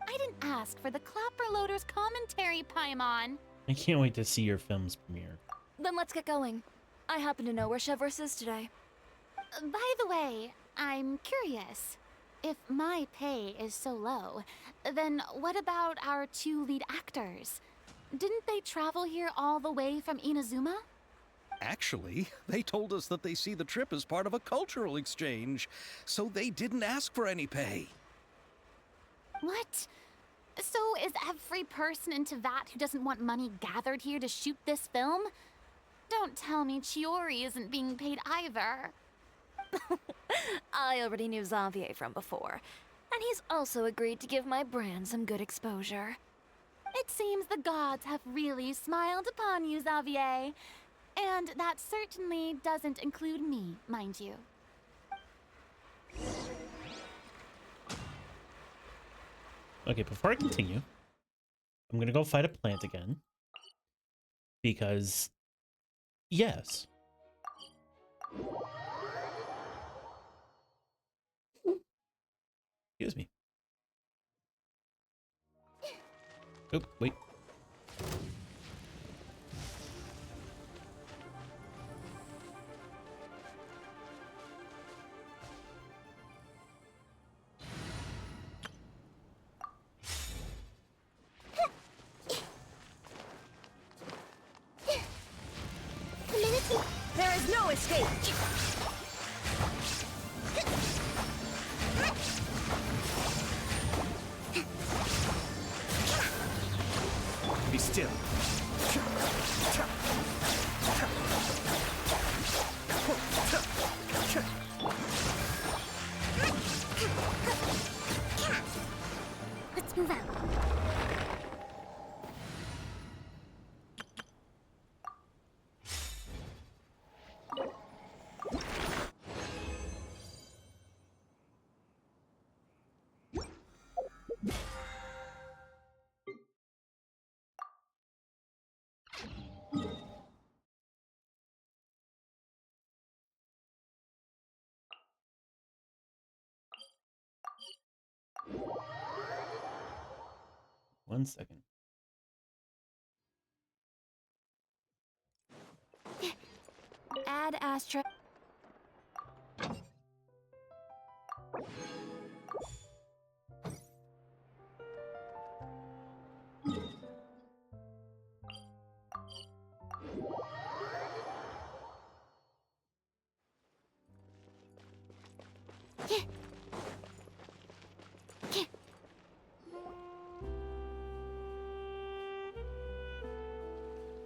I didn't ask for the Clapper Loader's commentary, Paimon. I can't wait to see your film's premiere. Then let's get going. I happen to know where Chevreuse is today. By the way, I'm curious. If my pay is so low, then what about our two lead actors? Didn't they travel here all the way from Inazuma? Actually, they told us that they see the trip as part of a cultural exchange, so they didn't ask for any pay. What? So is every person in Teyvat who doesn't want money gathered here to shoot this film? Don't tell me Chiori isn't being paid either. I already knew Xavier from before, and he's also agreed to give my brand some good exposure. It seems the gods have really smiled upon you, Xavier. And that certainly doesn't include me, mind you. Okay, before I continue, I'm gonna go fight a plant again. Because, yes. Excuse me. Oop, wait. There is no escape! Be still. Let's move out. One second. Add Astra.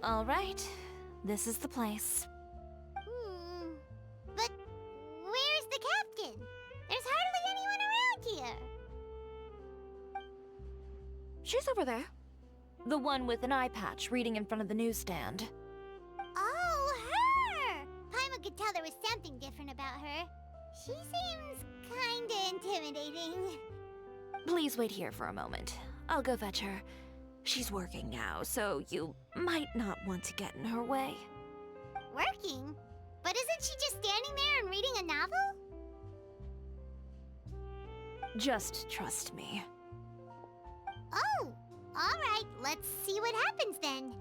All right, this is the place. But where's the captain? There's hardly anyone around here. She's over there. The one with an eye patch reading in front of the newsstand. Oh, anyone could tell there was something different about her. She seems kinda intimidating. Please wait here for a moment. I'll go fetch her. She's working now, so you might not want to get in her way. Working? But isn't she just standing there and reading a novel? Just trust me. Oh, alright, let's see what happens then.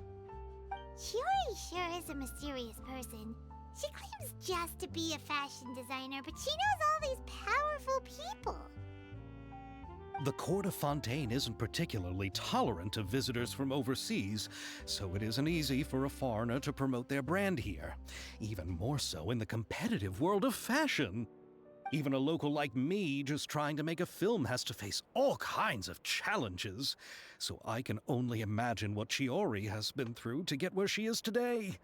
Chiori sure is a mysterious person. She claims just to be a fashion designer, but she knows all these powerful people. The court of Fontaine isn't particularly tolerant of visitors from overseas, so it isn't easy for a foreigner to promote their brand here. Even more so in the competitive world of fashion. Even a local like me just trying to make a film has to face all kinds of challenges, so I can only imagine what Chiori has been through to get where she is today.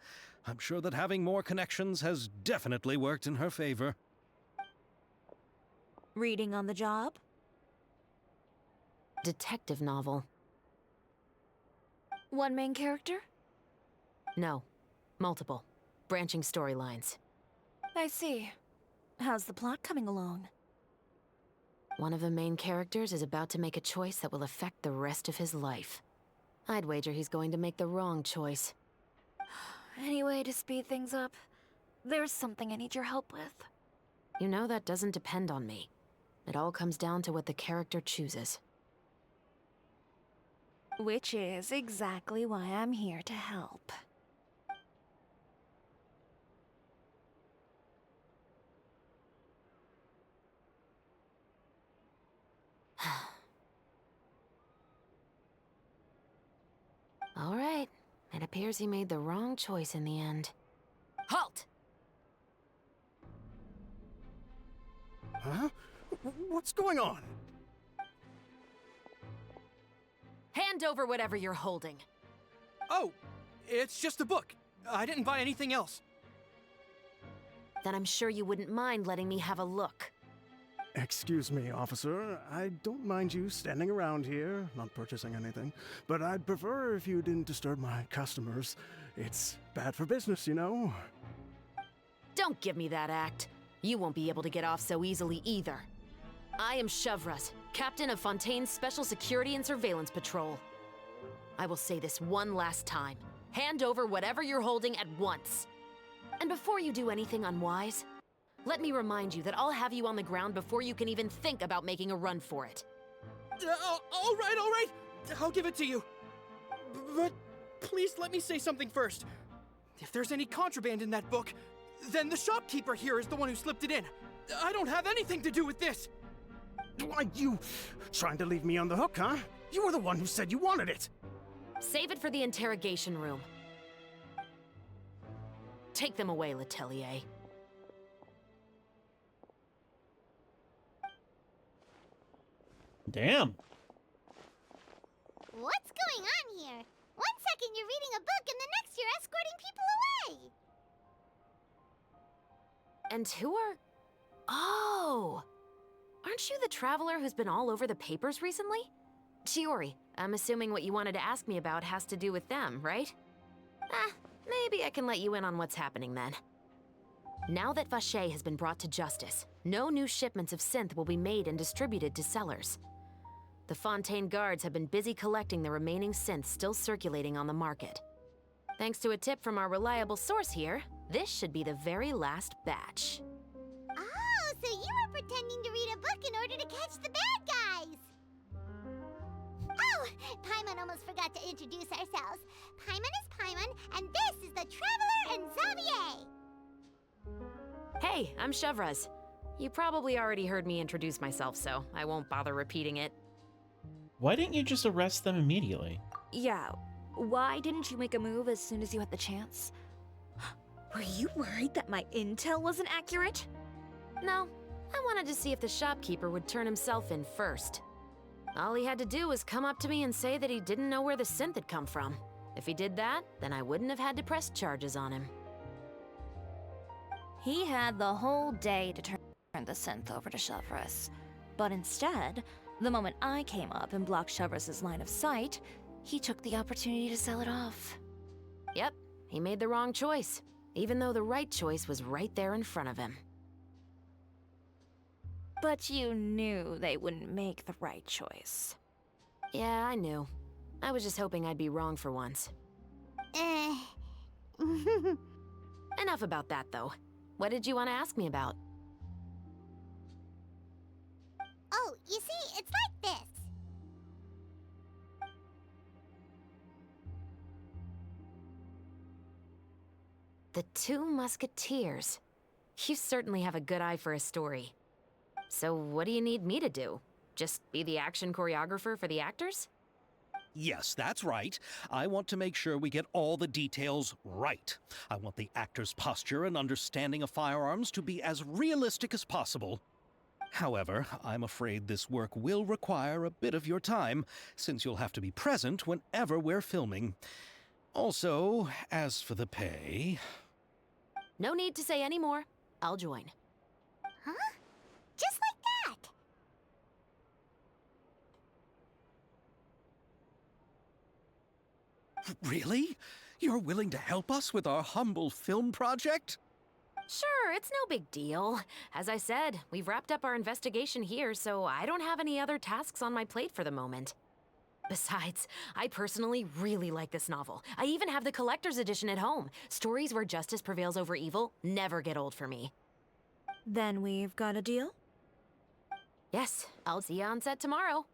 I'm sure that having more connections has definitely worked in her favor. Reading on the job? Detective novel. One main character? No. Multiple. Branching storylines. I see. How's the plot coming along? One of the main characters is about to make a choice that will affect the rest of his life. I'd wager he's going to make the wrong choice. Any way to speed things up? There's something I need your help with. You know that doesn't depend on me. It all comes down to what the character chooses. Which is exactly why I'm here to help. All right. It appears he made the wrong choice in the end. Halt! Huh? What's going on? Hand over whatever you're holding. Oh, it's just a book. I didn't buy anything else. Then I'm sure you wouldn't mind letting me have a look. Excuse me, officer. I don't mind you standing around here, not purchasing anything, but I'd prefer if you didn't disturb my customers. It's bad for business, you know? Don't give me that act. You won't be able to get off so easily either. I am Shavras, captain of Fontaine's Special Security and Surveillance Patrol. I will say this one last time. Hand over whatever you're holding at once. And before you do anything unwise, let me remind you that I'll have you on the ground before you can even think about making a run for it. All right. I'll give it to you. But please let me say something first. If there's any contraband in that book, then the shopkeeper here is the one who slipped it in. I don't have anything to do with this. Why, you trying to leave me on the hook, huh? You were the one who said you wanted it. Save it for the interrogation room. Take them away, Letelier. Damn. What's going on here? One second you're reading a book and the next you're escorting people away. And who are... Oh! Aren't you the traveler who's been all over the papers recently? Chiori, I'm assuming what you wanted to ask me about has to do with them, right? Maybe I can let you in on what's happening then. Now that Vacher has been brought to justice, no new shipments of synth will be made and distributed to sellers. The Fontaine guards have been busy collecting the remaining synths still circulating on the market. Thanks to a tip from our reliable source here, this should be the very last batch. Oh, so you were pretending to read a book in order to catch the bad guys. Oh, Paimon almost forgot to introduce ourselves. Paimon is Paimon, and this is the Traveler and Xavier. Hey, I'm Shavras. You probably already heard me introduce myself, so I won't bother repeating it. Why didn't you just arrest them immediately? Yeah, why didn't you make a move as soon as you had the chance? Were you worried that my intel wasn't accurate? No, I wanted to see if the shopkeeper would turn himself in first. All he had to do was come up to me and say that he didn't know where the synth had come from. If he did that, then I wouldn't have had to press charges on him. He had the whole day to turn the synth over to Shavras. But instead, the moment I came up and blocked Shavras' line of sight, he took the opportunity to sell it off. Yep, he made the wrong choice. even though the right choice was right there in front of him. But you knew they wouldn't make the right choice. Yeah, I knew. I was just hoping I'd be wrong for once. Enough about that, though. What did you want to ask me about? Oh, you see, it's like this. The Two Musketeers. You certainly have a good eye for a story. So what do you need me to do? Just be the action choreographer for the actors? Yes, that's right. I want to make sure we get all the details right. I want the actor's posture and understanding of firearms to be as realistic as possible. However, I'm afraid this work will require a bit of your time, since you'll have to be present whenever we're filming. Also, as for the pay... No need to say any more. I'll join. Huh? Just like that? Really? You're willing to help us with our humble film project? Sure, it's no big deal. As I said, we've wrapped up our investigation here, so I don't have any other tasks on my plate for the moment. Besides, I personally really like this novel. I even have the collector's edition at home. Stories where justice prevails over evil never get old for me. Then we've got a deal? Yes, I'll see you on set tomorrow.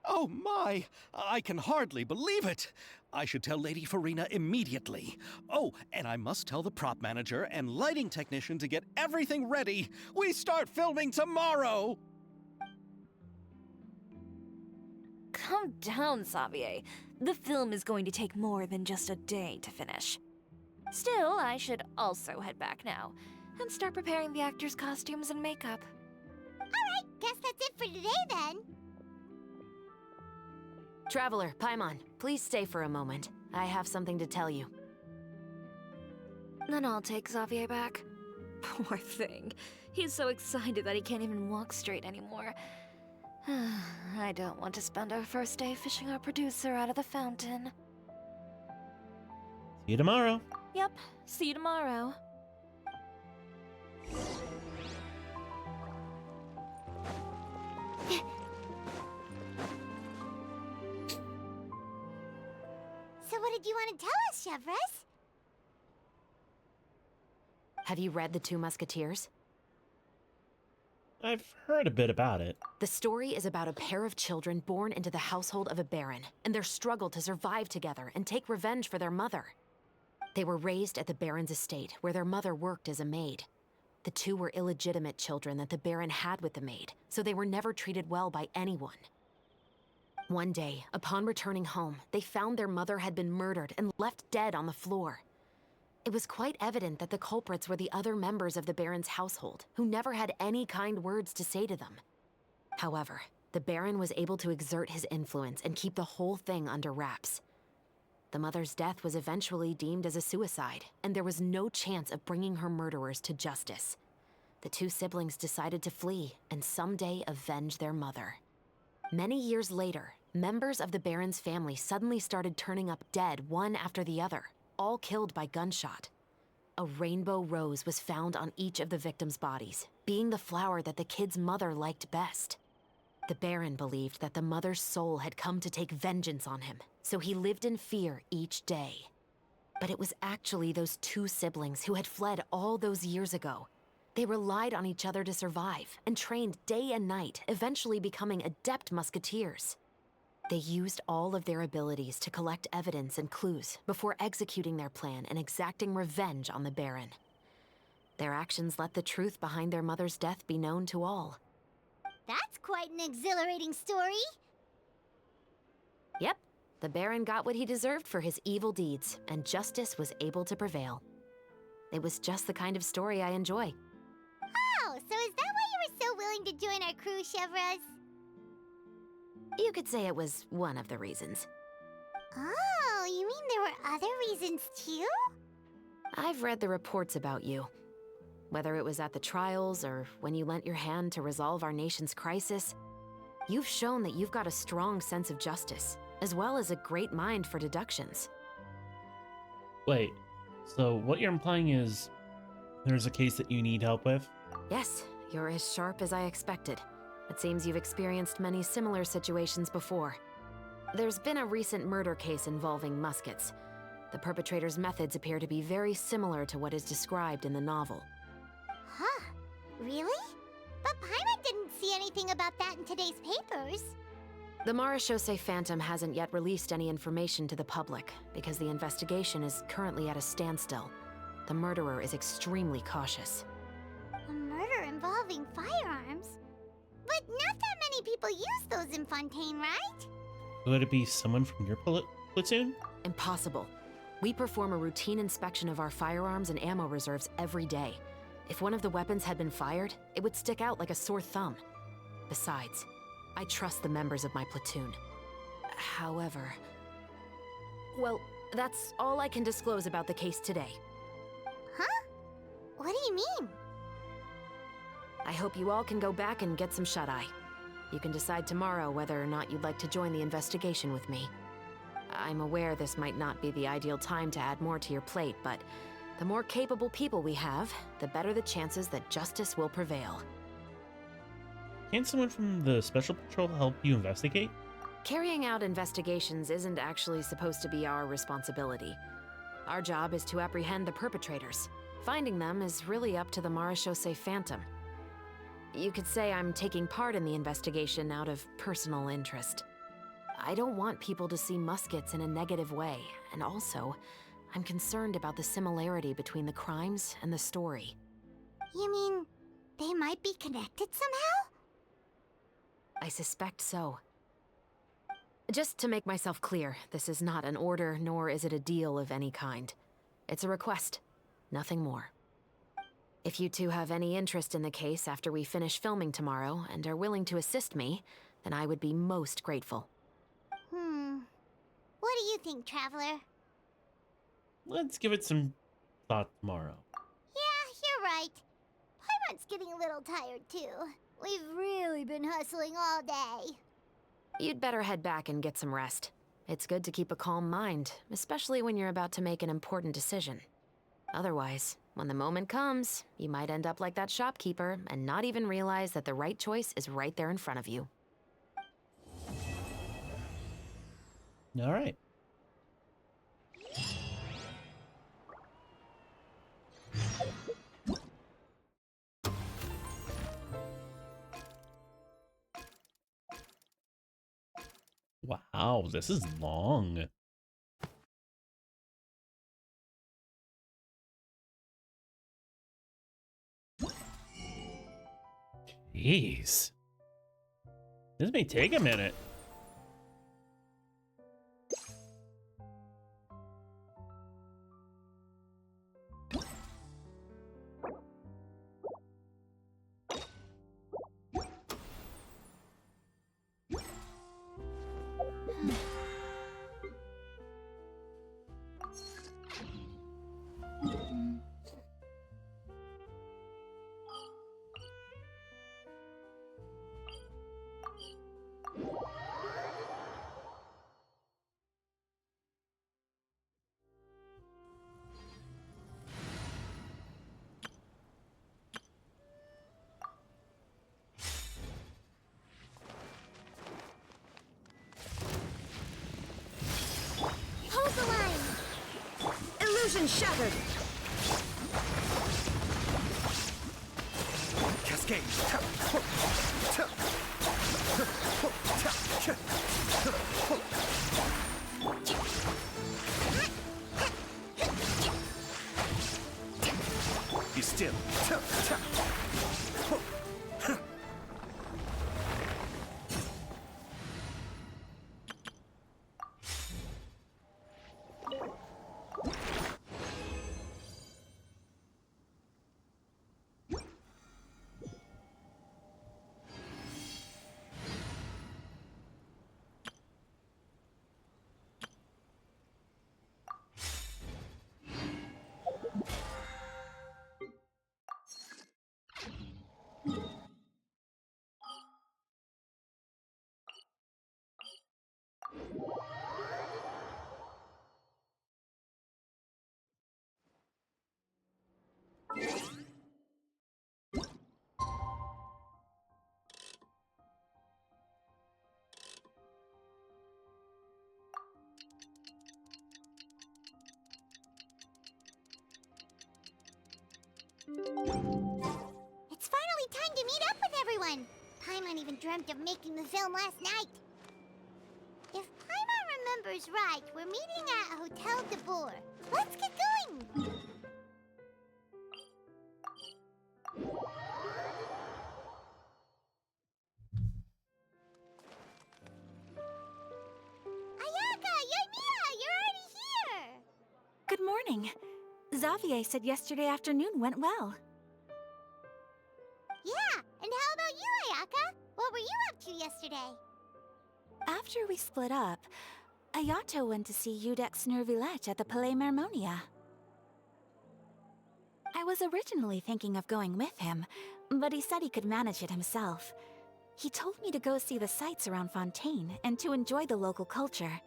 Oh my! I can hardly believe it! I should tell Lady Farina immediately. Oh, and I must tell the prop manager and lighting technician to get everything ready. We start filming tomorrow! Calm down, Xavier. The film is going to take more than just a day to finish. Still, I should also head back now and start preparing the actors' costumes and makeup. Alright, guess that's it for today then. Traveler, Paimon, please stay for a moment. I have something to tell you. Then I'll take Xavier back. Poor thing. He's so excited that he can't even walk straight anymore. I don't want to spend our first day fishing our producer out of the fountain. See you tomorrow. Yep, see you tomorrow. So what did you want to tell us, Chevres? Have you read The Two Musketeers? I've heard a bit about it. The story is about a pair of children born into the household of a baron, and their struggle to survive together and take revenge for their mother. They were raised at the baron's estate, where their mother worked as a maid. The two were illegitimate children that the baron had with the maid, so they were never treated well by anyone. One day, upon returning home, they found their mother had been murdered and left dead on the floor. It was quite evident that the culprits were the other members of the Baron's household, who never had any kind words to say to them. However, the Baron was able to exert his influence and keep the whole thing under wraps. The mother's death was eventually deemed as a suicide, and there was no chance of bringing her murderers to justice. The two siblings decided to flee and someday avenge their mother. Many years later, members of the Baron's family suddenly started turning up dead one after the other, all killed by gunshot. A rainbow rose was found on each of the victims' bodies, being the flower that the kid's mother liked best. The Baron believed that the mother's soul had come to take vengeance on him, so he lived in fear each day. But it was actually those two siblings who had fled all those years ago. They relied on each other to survive and trained day and night, eventually becoming adept musketeers. They used all of their abilities to collect evidence and clues before executing their plan and exacting revenge on the Baron. Their actions let the truth behind their mother's death be known to all. That's quite an exhilarating story. Yep, the Baron got what he deserved for his evil deeds, and justice was able to prevail. It was just the kind of story I enjoy. Oh, so is that why you were so willing to join our crew, Chevres? You could say it was one of the reasons. Oh, you mean there were other reasons too? I've read the reports about you. Whether it was at the trials or when you lent your hand to resolve our nation's crisis, you've shown that you've got a strong sense of justice, as well as a great mind for deductions. Wait, so what you're implying is there's a case that you need help with? Yes, you're as sharp as I expected. It seems you've experienced many similar situations before. There's been a recent murder case involving muskets. The perpetrator's methods appear to be very similar to what is described in the novel. Huh? Really? But Paimon didn't see anything about that in today's papers. The Marechaussee Phantom hasn't yet released any information to the public because the investigation is currently at a standstill. The murderer is extremely cautious. A murder involving firearms? But not that many people use those in Fontaine, right? Would it be someone from your platoon? Impossible. We perform a routine inspection of our firearms and ammo reserves every day. If one of the weapons had been fired, it would stick out like a sore thumb. Besides, I trust the members of my platoon. However... Well, that's all I can disclose about the case today. Huh? What do you mean? I hope you all can go back and get some shut-eye. You can decide tomorrow whether or not you'd like to join the investigation with me. I'm aware this might not be the ideal time to add more to your plate, but the more capable people we have, the better the chances that justice will prevail. Can't someone from the Special Patrol help you investigate? Carrying out investigations isn't actually supposed to be our responsibility. Our job is to apprehend the perpetrators. Finding them is really up to the Marechaussee Phantom. You could say I'm taking part in the investigation out of personal interest. I don't want people to see muskets in a negative way, and also, I'm concerned about the similarity between the crimes and the story. You mean they might be connected somehow? I suspect so. Just to make myself clear, this is not an order, nor is it a deal of any kind. It's a request, nothing more. If you two have any interest in the case after we finish filming tomorrow and are willing to assist me, then I would be most grateful. What do you think, Traveler? Let's give it some thought tomorrow. Yeah, you're right. Paimon's getting a little tired too. We've really been hustling all day. You'd better head back and get some rest. It's good to keep a calm mind, especially when you're about to make an important decision. Otherwise, when the moment comes, you might end up like that shopkeeper and not even realize that the right choice is right there in front of you. All right. Wow, this is long. Jeez. This may take a minute. Hold the line! Illusion shattered! Cascade! Be still. It's finally time to meet up with everyone. Paimon even dreamt of making the film last night. If Paimon remembers right, we're meeting at Hotel de Boer. Let's get going! Ayaka! Yoimiya! You're already here! Good morning. Xavier said yesterday afternoon went well. Yeah, and how about you, Ayaka? What were you up to yesterday? After we split up, Ayato went to see Udex Nervillette at the Palais Mermonia. I was originally thinking of going with him, but he said he could manage it himself. He told me to go see the sights around Fontaine and to enjoy the local culture.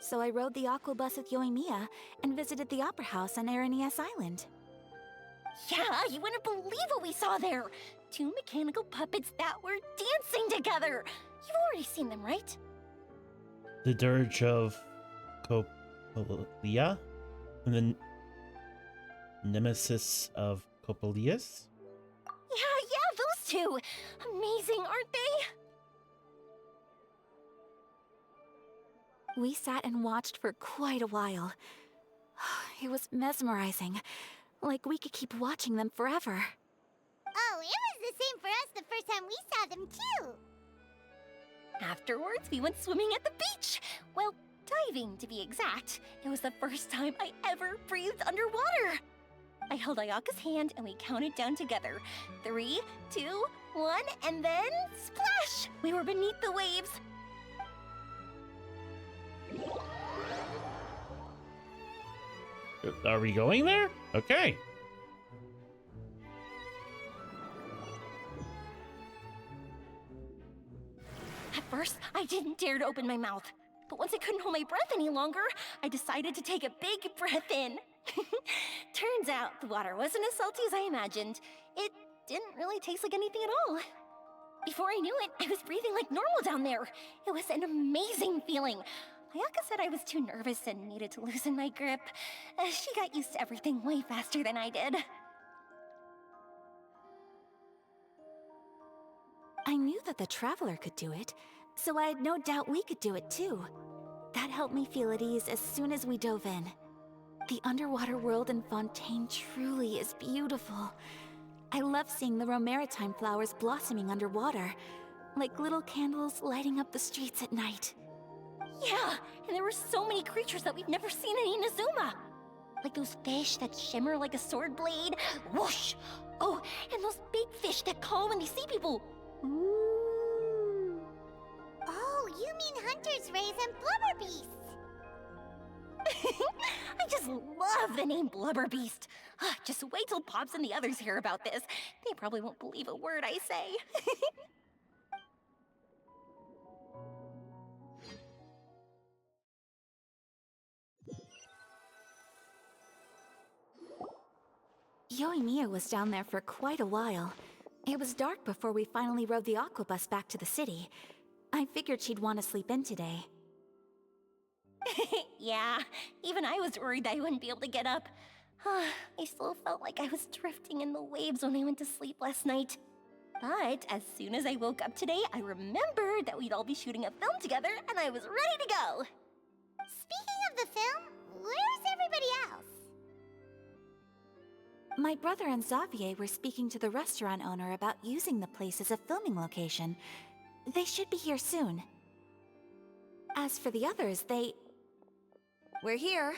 So I rode the aqua bus with Yoimiya and visited the Opera House on Aranias Island. Yeah, you wouldn't believe what we saw there! 2 mechanical puppets that were dancing together! You've already seen them, right? The Dirge of Copalia? And the Nemesis of Copalius? Yeah, those two! Amazing, aren't they? We sat and watched for quite a while. It was mesmerizing. Like we could keep watching them forever. Oh, it was the same for us the first time we saw them, too! Afterwards, we went swimming at the beach! Well, diving, to be exact. It was the first time I ever breathed underwater! I held Ayaka's hand and we counted down together. 3, 2, 1, and then splash! We were beneath the waves. Are we going there? Okay. At first, I didn't dare to open my mouth. But once I couldn't hold my breath any longer, I decided to take a big breath in. Turns out the water wasn't as salty as I imagined. It didn't really taste like anything at all. Before I knew it, I was breathing like normal down there. It was an amazing feeling. Ayaka said I was too nervous and needed to loosen my grip. She got used to everything way faster than I did. I knew that the Traveler could do it, so I had no doubt we could do it too. That helped me feel at ease as soon as we dove in. The underwater world in Fontaine truly is beautiful. I love seeing the Romaritime flowers blossoming underwater, like little candles lighting up the streets at night. Yeah, and there were so many creatures that we've never seen in Inazuma. Like those fish that shimmer like a sword blade. Whoosh! Oh, and those big fish that call when they see people. Ooh. Oh, you mean Hunter's Rays and Blubber Beasts. I just love the name Blubber Beast. Just wait till Pops and the others hear about this. They probably won't believe a word I say. Yoimiya was down there for quite a while. It was dark before we finally rode the aqua bus back to the city. I figured she'd want to sleep in today. Yeah, even I was worried that I wouldn't be able to get up. I still felt like I was drifting in the waves when I went to sleep last night. But as soon as I woke up today, I remembered that we'd all be shooting a film together, and I was ready to go. Speaking of the film, where's everybody else? My brother and Xavier were speaking to the restaurant owner about using the place as a filming location. They should be here soon. As for the others, We're here.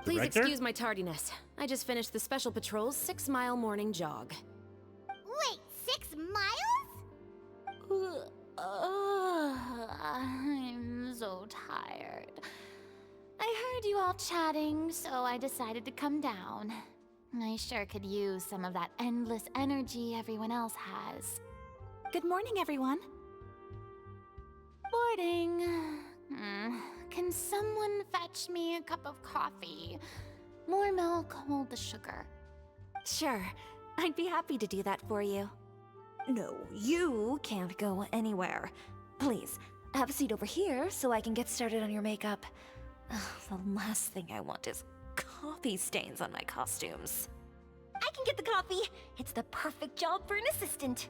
Please excuse my tardiness. I just finished the Special Patrol's 6-mile morning jog. Wait, 6 miles? I'm so tired. I heard you all chatting, so I decided to come down. I sure could use some of that endless energy everyone else has. Good morning, everyone. Boarding. Can someone fetch me a cup of coffee? More milk, hold the sugar. Sure, I'd be happy to do that for you. No, you can't go anywhere. Please, have a seat over here so I can get started on your makeup. The last thing I want is coffee stains on my costumes. I can get the coffee. It's the perfect job for an assistant.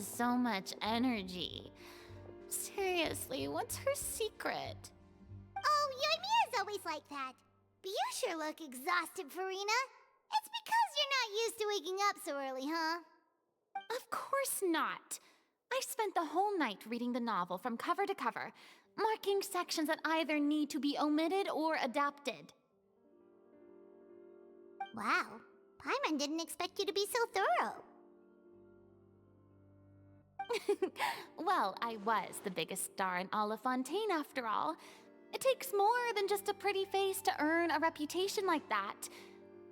So much energy. Seriously, what's her secret? Oh, Yoimiya's always like that. But you sure look exhausted, Farina. It's because you're not used to waking up so early, huh? Of course not. I spent the whole night reading the novel from cover to cover, marking sections that either need to be omitted or adapted. Wow. Paimon didn't expect you to be so thorough. Well, I was the biggest star in all of Fontaine after all. It takes more than just a pretty face to earn a reputation like that.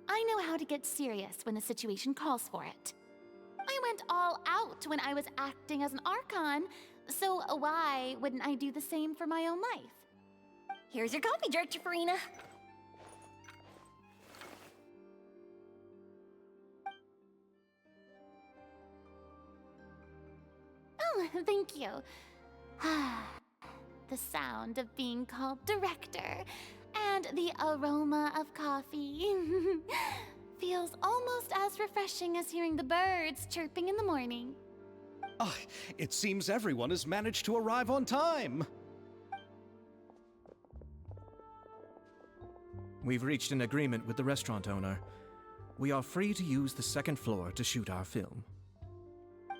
I know how to get serious when the situation calls for it. I went all out when I was acting as an Archon, so why wouldn't I do the same for my own life? Here's your coffee, Director Farina. Oh, thank you. The sound of being called director and the aroma of coffee feels almost as refreshing as hearing the birds chirping in the morning. Ah, it seems everyone has managed to arrive on time. We've reached an agreement with the restaurant owner. We are free to use the second floor to shoot our film.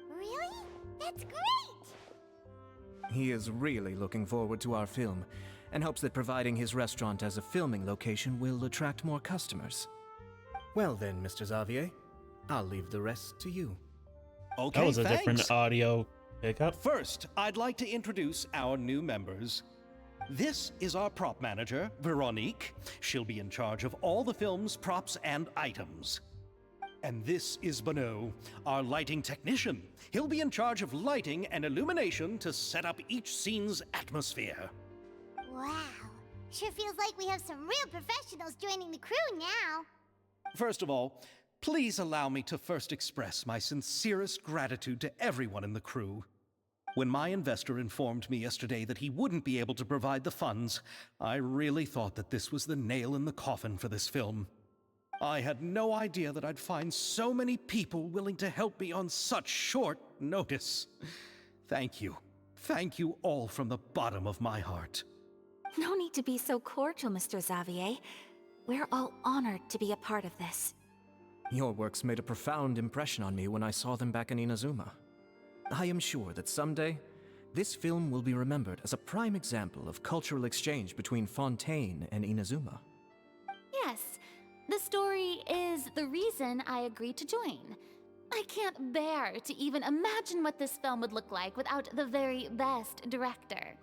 Really? That's great! He is really looking forward to our film and hopes that providing his restaurant as a filming location will attract more customers. Well then, Mr. Xavier, I'll leave the rest to you. Okay, That was a thanks. different audio pickup. First, I'd like to introduce our new members. This is our prop manager, Veronique. She'll be in charge of all the film's props and items. And this is Bonneau, our lighting technician. He'll be in charge of lighting and illumination to set up each scene's atmosphere. Wow. Sure feels like we have some real professionals joining the crew now. First of all, please allow me to first express my sincerest gratitude to everyone in the crew. When my investor informed me yesterday that he wouldn't be able to provide the funds, I really thought that this was the nail in the coffin for this film. I had no idea that I'd find so many people willing to help me on such short notice. Thank you. Thank you all from the bottom of my heart. No need to be so cordial, Mr. Xavier. We're all honored to be a part of this. Your works made a profound impression on me when I saw them back in Inazuma. I am sure that someday, this film will be remembered as a prime example of cultural exchange between Fontaine and Inazuma. Yes, the story is the reason I agreed to join. I can't bear to even imagine what this film would look like without the very best director.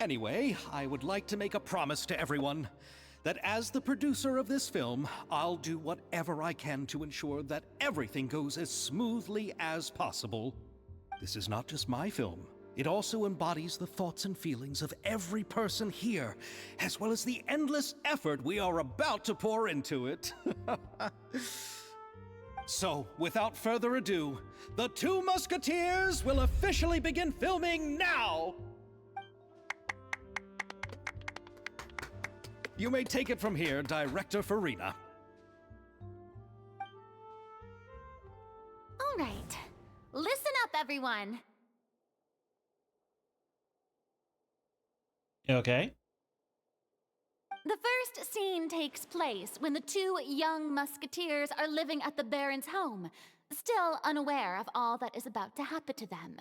Anyway, I would like to make a promise to everyone that as the producer of this film, I'll do whatever I can to ensure that everything goes as smoothly as possible. This is not just my film. It also embodies the thoughts and feelings of every person here, as well as the endless effort we are about to pour into it. So, without further ado, The Two Musketeers will officially begin filming now! You may take it from here, Director Farina. All right, listen up, everyone. Okay. The first scene takes place when the two young musketeers are living at the Baron's home, still unaware of all that is about to happen to them.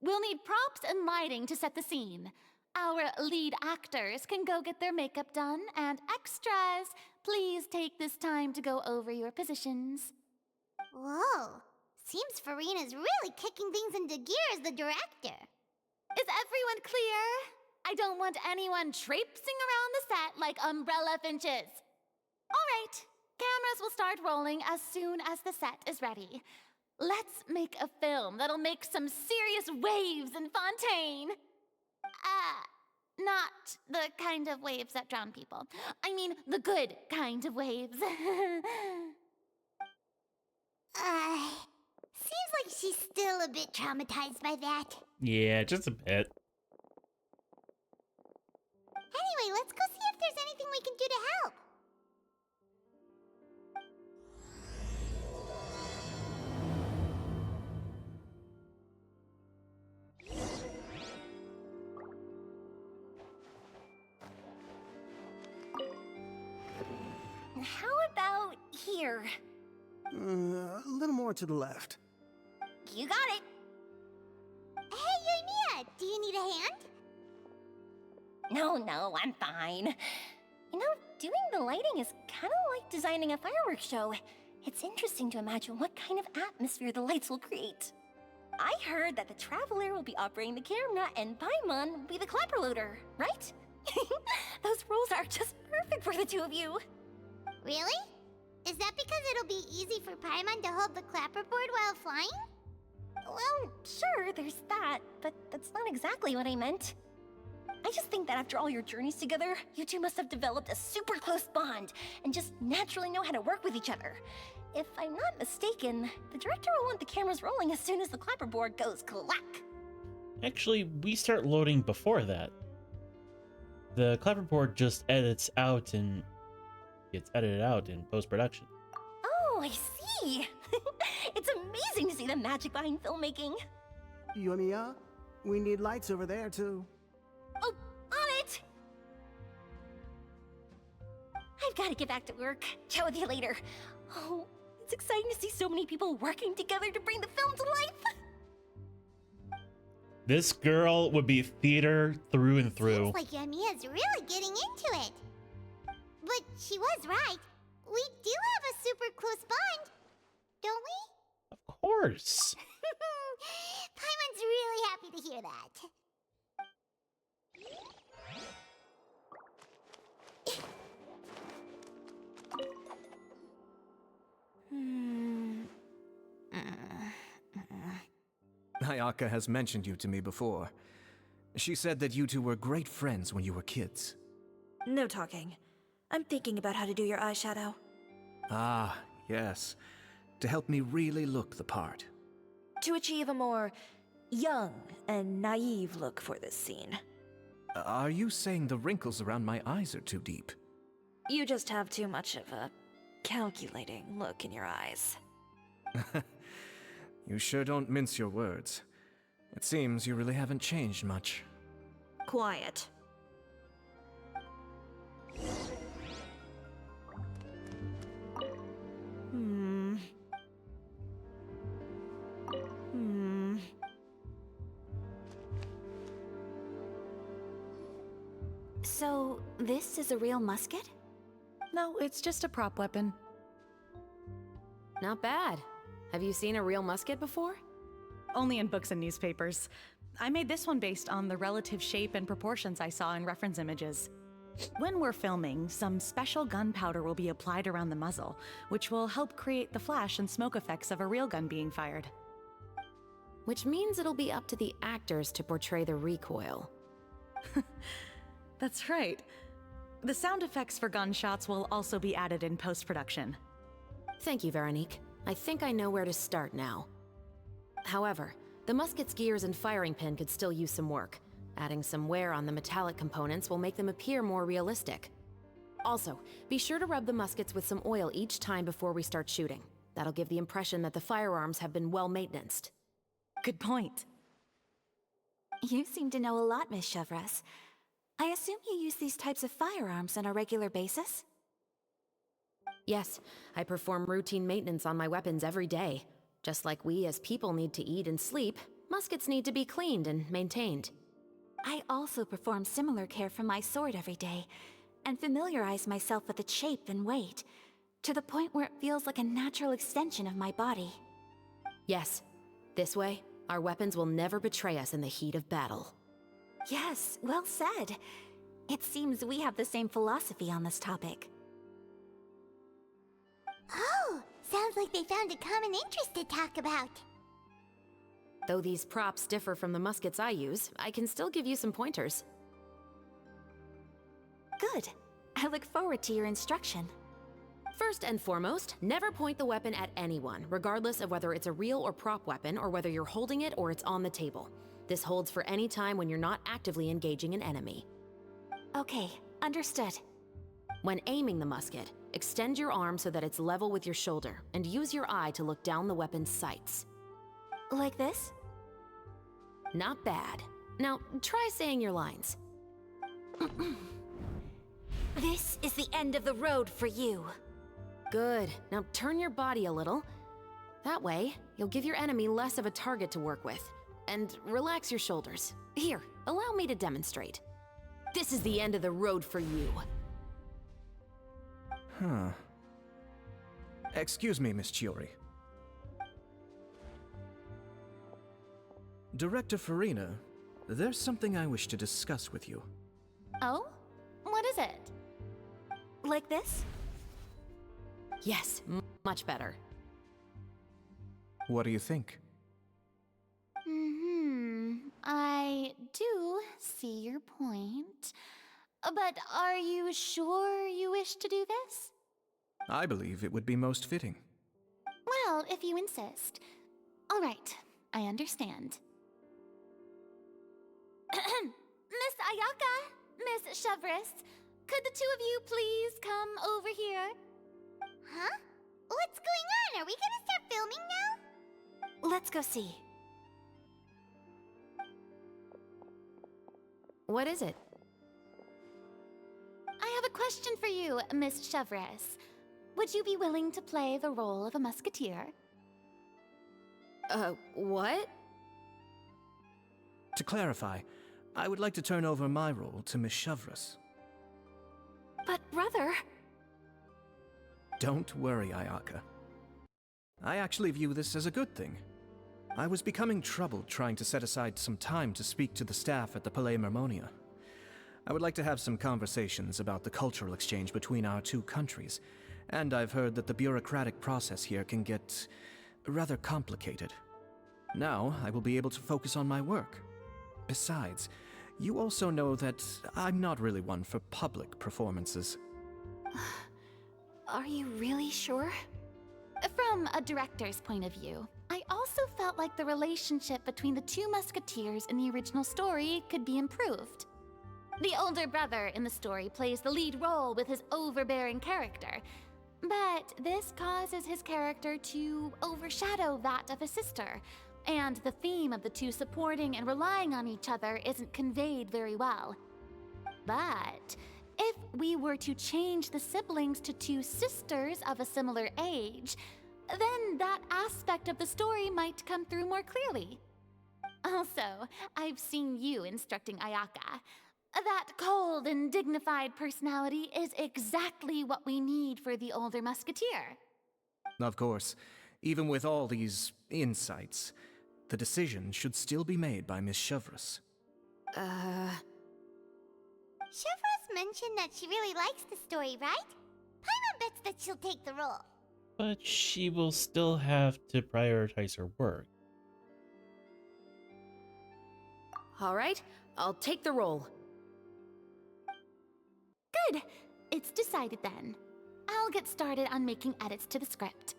We'll need props and lighting to set the scene. Our lead actors can go get their makeup done, and extras, please take this time to go over your positions. Whoa. Seems Farina's really kicking things into gear as the director. Is everyone clear? I don't want anyone traipsing around the set like umbrella finches. All right, cameras will start rolling as soon as the set is ready. Let's make a film that'll make some serious waves in Fontaine. Not the kind of waves that drown people. I mean, the good kind of waves. Seems like she's still a bit traumatized by that. Yeah, just a bit. Anyway, let's go see if there's anything we can do to help. How about here? A little more to the left. You got it. Hey, Yoimiya, do you need a hand? No, I'm fine. You know, doing the lighting is kind of like designing a fireworks show. It's interesting to imagine what kind of atmosphere the lights will create. I heard that the Traveler will be operating the camera and Paimon will be the clapper loader, right? Those roles are just perfect for the two of you. Really? Is that because it'll be easy for Paimon to hold the clapperboard while flying? Well, sure, there's that, but that's not exactly what I meant. I just think that after all your journeys together, you two must have developed a super close bond and just naturally know how to work with each other. If I'm not mistaken, the director will want the cameras rolling as soon as the clapperboard goes clack. Actually, we start loading before that. The clapperboard just edits out and gets edited out in post-production. Oh, I see. It's amazing to see the magic behind filmmaking. Yoimiya, we need lights over there too. Oh, on it! I've got to get back to work. Chat with you later. Oh, it's exciting to see so many people working together to bring the film to life. This girl would be theater through and through. Seems like Yoimiya's really getting into it. But she was right. We do have a super close bond, don't we? Of course. Paimon's really happy to hear that. Ayaka has mentioned you to me before. She said that you two were great friends when you were kids. No talking. I'm thinking about how to do your eyeshadow. Ah, yes. To help me really look the part. To achieve a more young and naive look for this scene. Are you saying the wrinkles around my eyes are too deep? You just have too much of a calculating look in your eyes. You sure don't mince your words. It seems you really haven't changed much. Quiet. So, this is a real musket? No, it's just a prop weapon. Not bad. Have you seen a real musket before? Only in books and newspapers. I made this one based on the relative shape and proportions I saw in reference images. When we're filming, some special gunpowder will be applied around the muzzle, which will help create the flash and smoke effects of a real gun being fired. Which means it'll be up to the actors to portray the recoil. That's right. The sound effects for gunshots will also be added in post-production. Thank you, Veronique. I think I know where to start now. However, the musket's gears and firing pin could still use some work. Adding some wear on the metallic components will make them appear more realistic. Also, be sure to rub the muskets with some oil each time before we start shooting. That'll give the impression that the firearms have been well maintenanced. Good point. You seem to know a lot, Miss Chevres. I assume you use these types of firearms on a regular basis? Yes, I perform routine maintenance on my weapons every day. Just like we as people need to eat and sleep, muskets need to be cleaned and maintained. I also perform similar care for my sword every day, and familiarize myself with its shape and weight, to the point where it feels like a natural extension of my body. Yes, this way, our weapons will never betray us in the heat of battle. Yes, well said. It seems we have the same philosophy on this topic. Oh, sounds like they found a common interest to talk about. Though these props differ from the muskets I use, I can still give you some pointers. Good. I look forward to your instruction. First and foremost, never point the weapon at anyone, regardless of whether it's a real or prop weapon, or whether you're holding it or it's on the table. This holds for any time when you're not actively engaging an enemy. Okay, understood. When aiming the musket, extend your arm so that it's level with your shoulder, and use your eye to look down the weapon's sights. Like this? Not bad. Now, try saying your lines. This is the end of the road for you. Good. Now turn your body a little. That way, you'll give your enemy less of a target to work with. And relax your shoulders. Here, allow me to demonstrate. This is the end of the road for you. Huh. Excuse me, Miss Chiori. Director Farina, there's something I wish to discuss with you. Oh? What is it? Like this? Yes, much better. What do you think? I do see your point. But are you sure you wish to do this? I believe it would be most fitting. Well, if you insist. All right, I understand. Miss Ayaka, Miss Chevres, could the two of you please come over here? Huh? What's going on? Are we gonna start filming now? Let's go see. What is it? I have a question for you, Miss Chevres. Would you be willing to play the role of a musketeer? What? To clarify, I would like to turn over my role to Miss Chevres. But brother... Don't worry, Ayaka. I actually view this as a good thing. I was becoming troubled trying to set aside some time to speak to the staff at the Palais Mermonia. I would like to have some conversations about the cultural exchange between our two countries, and I've heard that the bureaucratic process here can get rather complicated. Now, I will be able to focus on my work. Besides, you also know that I'm not really one for public performances. Are you really sure? From a director's point of view, I also felt like the relationship between the two musketeers in the original story could be improved. The older brother in the story plays the lead role with his overbearing character, but this causes his character to overshadow that of his sister, and the theme of the two supporting and relying on each other isn't conveyed very well. But if we were to change the siblings to two sisters of a similar age, then that aspect of the story might come through more clearly. Also, I've seen you instructing Ayaka. That cold and dignified personality is exactly what we need for the older musketeer. Of course, even with all these insights, the decision should still be made by Miss Chevres. Chevres mentioned that she really likes the story, right? Paimon bets that she'll take the role. But she will still have to prioritize her work. All right, I'll take the role. Good. It's decided then. I'll get started on making edits to the script.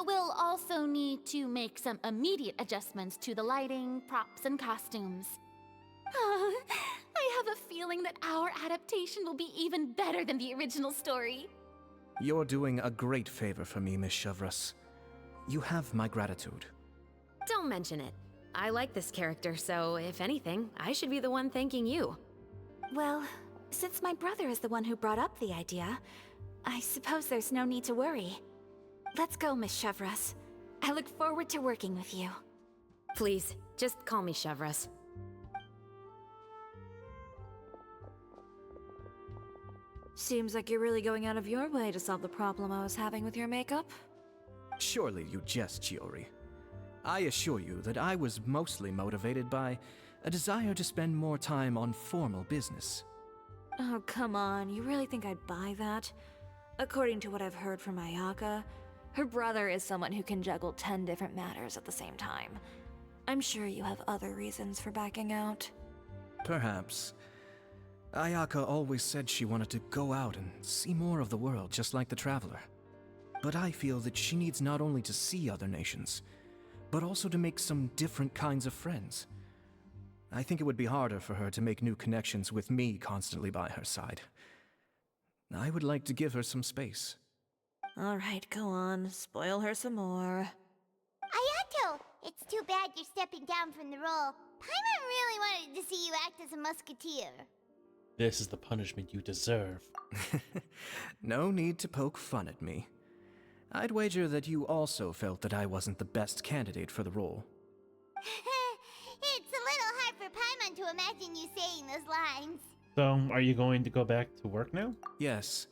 We'll also need to make some immediate adjustments to the lighting, props, and costumes. I have a feeling that our adaptation will be even better than the original story. You're doing a great favor for me, Miss Chevres. You have my gratitude. Don't mention it. I like this character, so if anything, I should be the one thanking you. Well, since my brother is the one who brought up the idea, I suppose there's no need to worry. Let's go, Miss Chevres. I look forward to working with you. Please, just call me Chevres. Seems like you're really going out of your way to solve the problem I was having with your makeup. Surely you jest, Chiori. I assure you that I was mostly motivated by a desire to spend more time on formal business. Oh, come on. You really think I'd buy that? According to what I've heard from Ayaka, her brother is someone who can juggle 10 different matters at the same time. I'm sure you have other reasons for backing out. Perhaps. Ayaka always said she wanted to go out and see more of the world, just like the Traveler. But I feel that she needs not only to see other nations, but also to make some different kinds of friends. I think it would be harder for her to make new connections with me constantly by her side. I would like to give her some space. All right, go on. Spoil her some more. Ayato! It's too bad you're stepping down from the role. Paimon really wanted to see you act as a musketeer. This is the punishment you deserve. No need to poke fun at me. I'd wager that you also felt that I wasn't the best candidate for the role. It's a little hard for Paimon to imagine you saying those lines. So, are you going to go back to work now? Yes.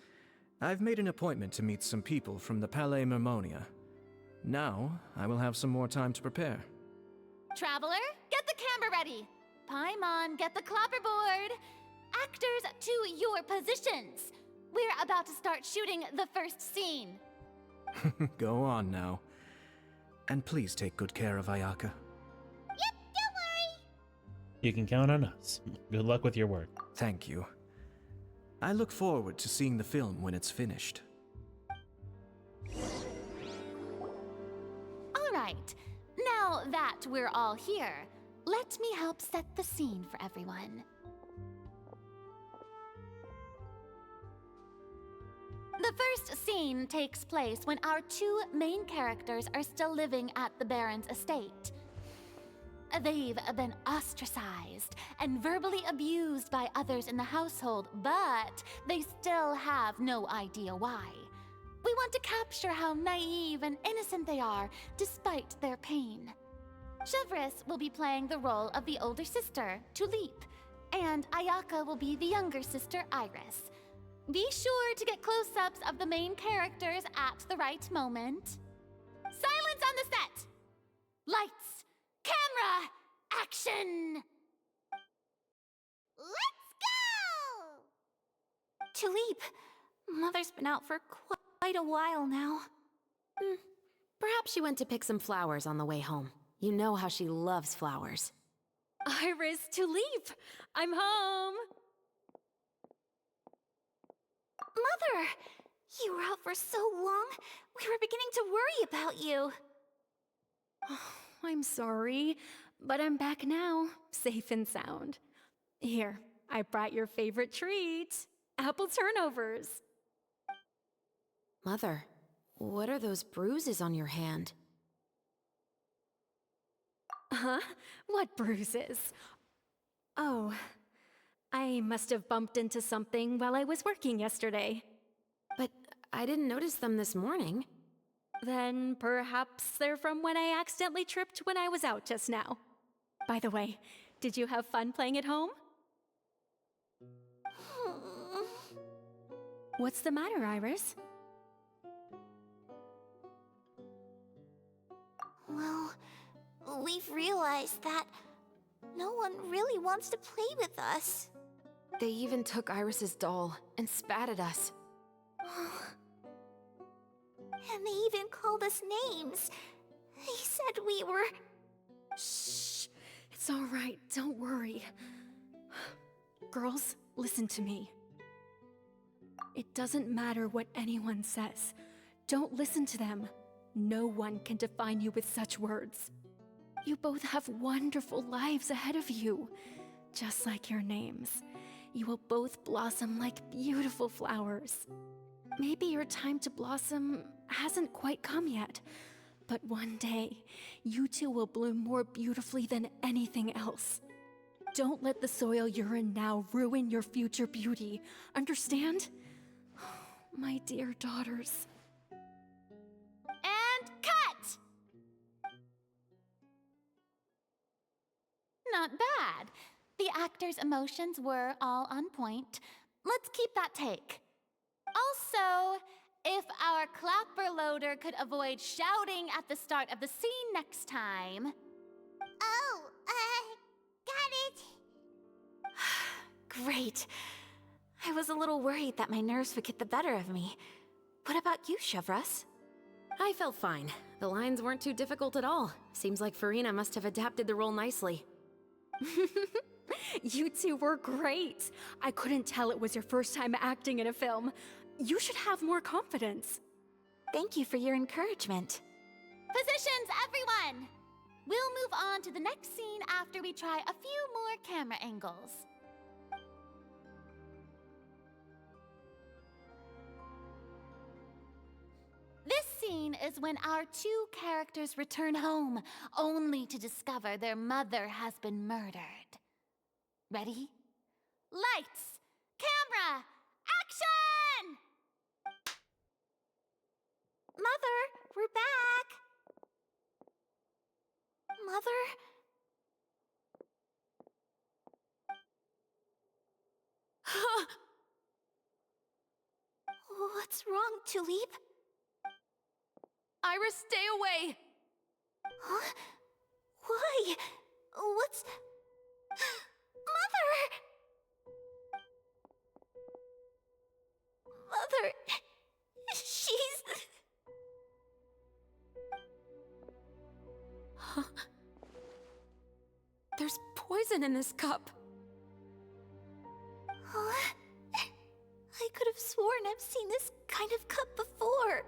I've made an appointment to meet some people from the Palais Mermonia. Now, I will have some more time to prepare. Traveler, get the camera ready. Paimon, get the clapperboard. Actors, to your positions. We're about to start shooting the first scene. Go on now. And please take good care of Ayaka. Yep, don't worry. You can count on us. Good luck with your work. Thank you. I look forward to seeing the film when it's finished. All right, now that we're all here, let me help set the scene for everyone. The first scene takes place when our two main characters are still living at the Baron's estate. They've been ostracized and verbally abused by others in the household, but they still have no idea why. We want to capture how naive and innocent they are, despite their pain. Chevres will be playing the role of the older sister, Tulip, and Ayaka will be the younger sister, Iris. Be sure to get close-ups of the main characters at the right moment. Silence on the set! Lights! Camera! Action! Let's go! Tulip, Mother's been out for quite a while now. Perhaps she went to pick some flowers on the way home. You know how she loves flowers. Iris, Tulip! I'm home! Mother! You were out for so long, we were beginning to worry about you. I'm sorry, but I'm back now, safe and sound. Here, I brought your favorite treat, apple turnovers. Mother, what are those bruises on your hand? Huh? What bruises? Oh, I must have bumped into something while I was working yesterday. But I didn't notice them this morning. Then perhaps they're from when I accidentally tripped when I was out just now. By the way, did you have fun playing at home? What's the matter, Iris? Well, we've realized that no one really wants to play with us. They even took Iris's doll and spat at us. And they even called us names. They said we were... Shh. It's all right. Don't worry. Girls, listen to me. It doesn't matter what anyone says. Don't listen to them. No one can define you with such words. You both have wonderful lives ahead of you. Just like your names. You will both blossom like beautiful flowers. Maybe your time to blossom hasn't quite come yet, but one day, you two will bloom more beautifully than anything else. Don't let the soil you're in now ruin your future beauty. Understand? My dear daughters. And cut! Not bad. The actors' emotions were all on point. Let's keep that take. Also, if our clapper loader could avoid shouting at the start of the scene next time. Oh, got it. Great. I was a little worried that my nerves would get the better of me. What about you, Chevres? I felt fine. The lines weren't too difficult at all. Seems like Farina must have adapted the role nicely. You two were great. I couldn't tell it was your first time acting in a film. You should have more confidence. Thank you for your encouragement. Positions, everyone! We'll move on to the next scene after we try a few more camera angles. This scene is when our two characters return home, only to discover their mother has been murdered. Ready? Lights! Camera! Action! Mother, we're back! Mother? What's wrong, Tulip? Iris, stay away! Huh? Why? What's... Mother! Mother... She's... Huh? There's poison in this cup. Huh? I could have sworn I've seen this kind of cup before.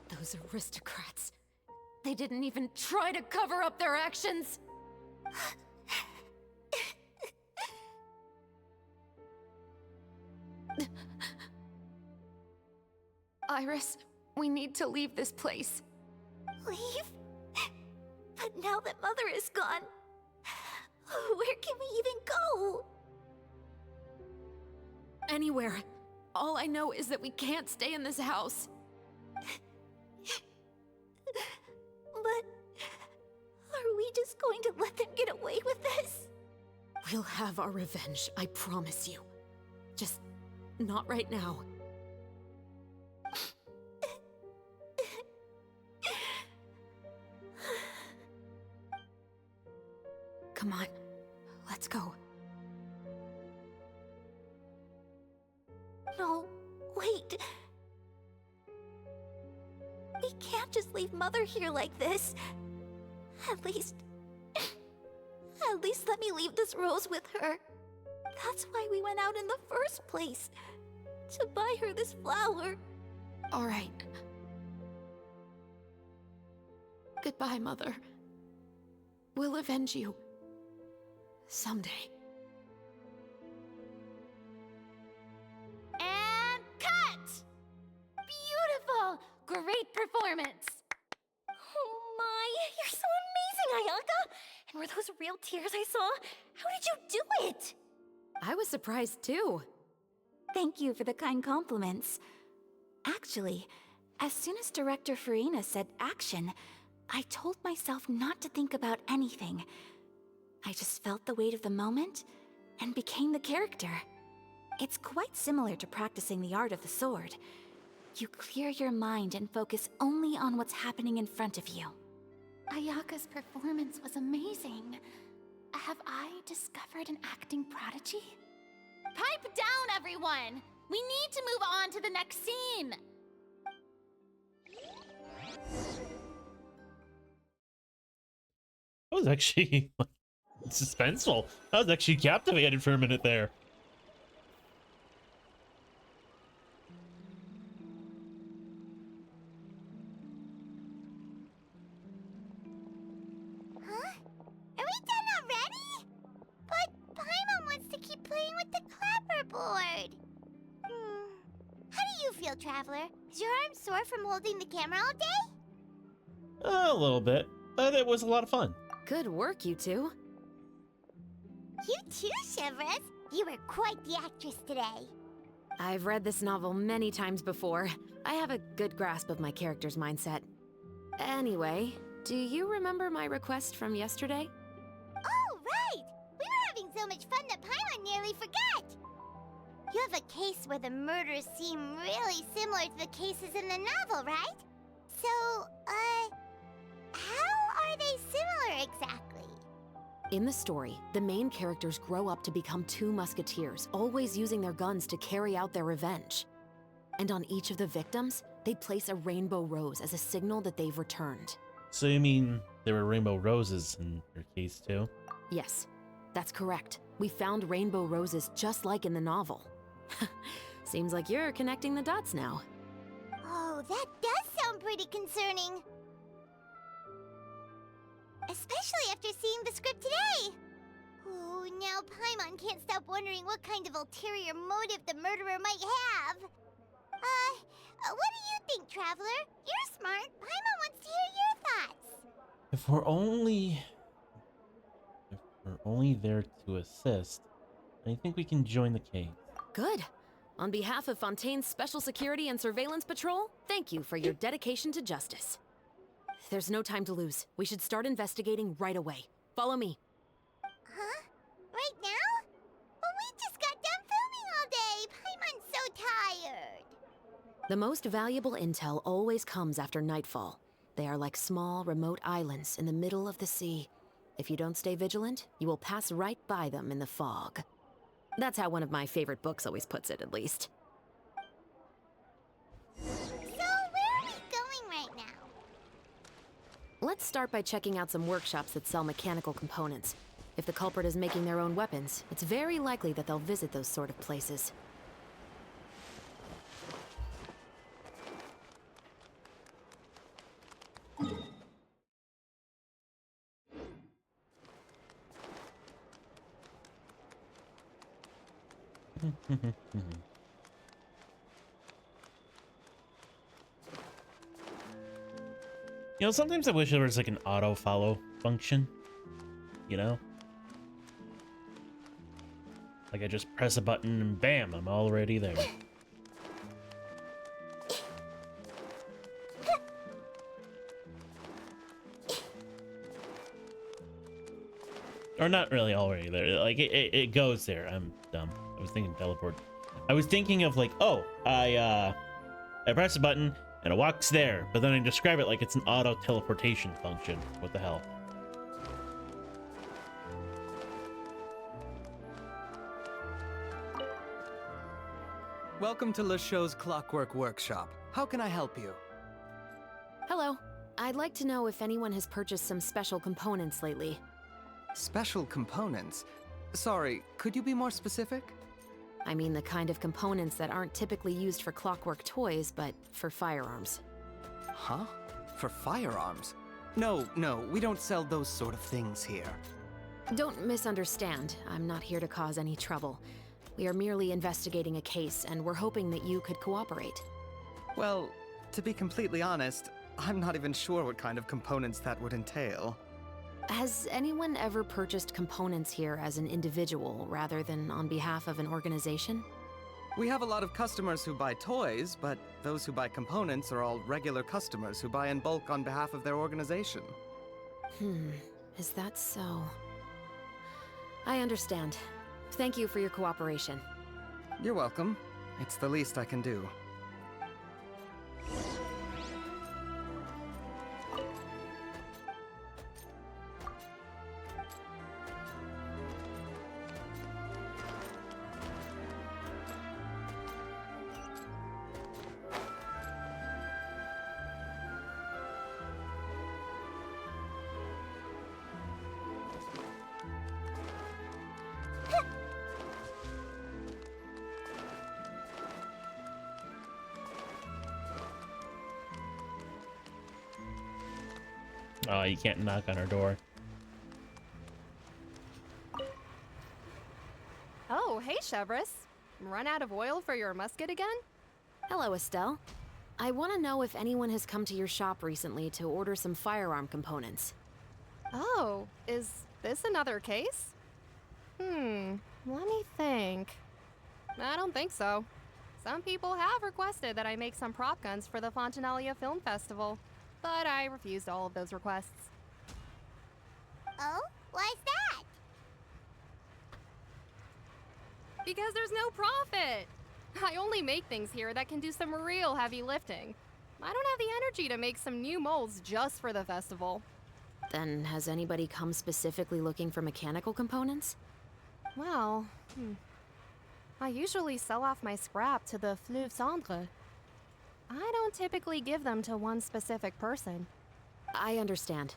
Those aristocrats. They didn't even try to cover up their actions. Iris, we need to leave this place. Leave? But now that Mother is gone, where can we even go? Anywhere. All I know is that we can't stay in this house. But are we just going to let them get away with this? We'll have our revenge, I promise you. Just not right now. Come on, let's go. No, wait. We can't just leave Mother here like this. At least let me leave this rose with her. That's why we went out in the first place. To buy her this flower. All right. Goodbye, Mother. We'll avenge you. Someday. And cut! Beautiful! Great performance! Oh my, you're so amazing, Ayaka! And were those real tears I saw? How did you do it? I was surprised too. Thank you for the kind compliments. Actually, as soon as Director Farina said action, I told myself not to think about anything. I just felt the weight of the moment and became the character. It's quite similar to practicing the art of the sword. You clear your mind and focus only on what's happening in front of you. Ayaka's performance was amazing. Have I discovered an acting prodigy? Pipe down, everyone! We need to move on to the next scene! That was actually suspenseful. I was actually captivated for a minute there. Huh? Are we done already? But Paimon wants to keep playing with the clapperboard. How do you feel, Traveler? Is your arm sore from holding the camera all day? A little bit, but it was a lot of fun. Good work, you two. You too, Shivers. You were quite the actress today. I've read this novel many times before. I have a good grasp of my character's mindset. Anyway, do you remember my request from yesterday? Oh, right! We were having so much fun that Paimon nearly forgot! You have a case where the murders seem really similar to the cases in the novel, right? So, how are they similar exactly? In the story, the main characters grow up to become two musketeers, always using their guns to carry out their revenge. And on each of the victims, they place a rainbow rose as a signal that they've returned. So you mean there were rainbow roses in your case too? Yes, That's correct. We found rainbow roses just like in the novel. Seems like you're connecting the dots now. Oh, that does sound pretty concerning. Especially after seeing the script today. Oh, now Paimon can't stop wondering what kind of ulterior motive the murderer might have. What do you think, Traveler? You're smart. Paimon wants to hear your thoughts. If we're only there to assist, I think we can join the case. Good. On behalf of Fontaine's Special Security and Surveillance Patrol, thank you for your dedication to justice. There's no time to lose. We should start investigating right away. Follow me. Huh? Right now? Well, we just got done filming all day. Paimon's so tired. The most valuable intel always comes after nightfall. They are like small, remote islands in the middle of the sea. If you don't stay vigilant, you will pass right by them in the fog. That's how one of my favorite books always puts it, at least. So, where are we going right now? Let's start by checking out some workshops that sell mechanical components. If the culprit is making their own weapons, it's very likely that they'll visit those sort of places. You know, sometimes I wish there was like an auto follow function, you know? Like I just press a button and bam, I'm already there. Or not really already there. Like it goes there. I'm dumb. I was thinking teleport. I was thinking of like, oh, I press a button and it walks there, but then I describe it like it's an auto teleportation function. What the hell? Welcome to LeChaux's Clockwork Workshop. How can I help you? Hello. I'd like to know if anyone has purchased some special components lately. Special components? Sorry, could you be more specific? I mean the kind of components that aren't typically used for clockwork toys, but for firearms. Huh? For firearms? No, we don't sell those sort of things here. Don't misunderstand. I'm not here to cause any trouble. We are merely investigating a case, and we're hoping that you could cooperate. Well, to be completely honest, I'm not even sure what kind of components that would entail. Has anyone ever purchased components here as an individual rather than on behalf of an organization? We have a lot of customers who buy toys, but those who buy components are all regular customers who buy in bulk on behalf of their organization. Is that so? I understand. Thank you for your cooperation. You're welcome. It's the least I can do. Oh, you can't knock on our door. Oh, hey, Chevris. Run out of oil for your musket again? Hello, Estelle. I want to know if anyone has come to your shop recently to order some firearm components. Oh, is this another case? Let me think. I don't think so. Some people have requested that I make some prop guns for the Fontinalia Film Festival, but I refused all of those requests. Oh? Why's that? Because there's no profit! I only make things here that can do some real heavy lifting. I don't have the energy to make some new molds just for the festival. Then has anybody come specifically looking for mechanical components? Well, I usually sell off my scrap to the Fleuve Cendre. I don't typically give them to one specific person. I understand.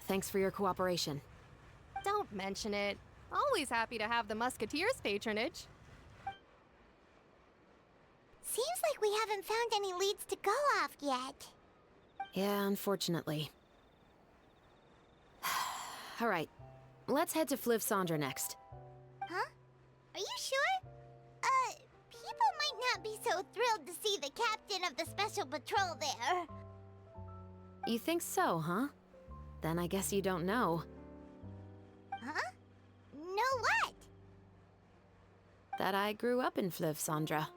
Thanks for your cooperation. Don't mention it. Always happy to have the Musketeers' patronage. Seems like we haven't found any leads to go off yet. Yeah, unfortunately. Alright, let's head to Fliv Sandra next. Huh? Are you sure? People might not be so thrilled to see the captain of the Special Patrol there. You think so, huh? Then I guess you don't know. Huh? Know what? That I grew up in Fliv Sandra.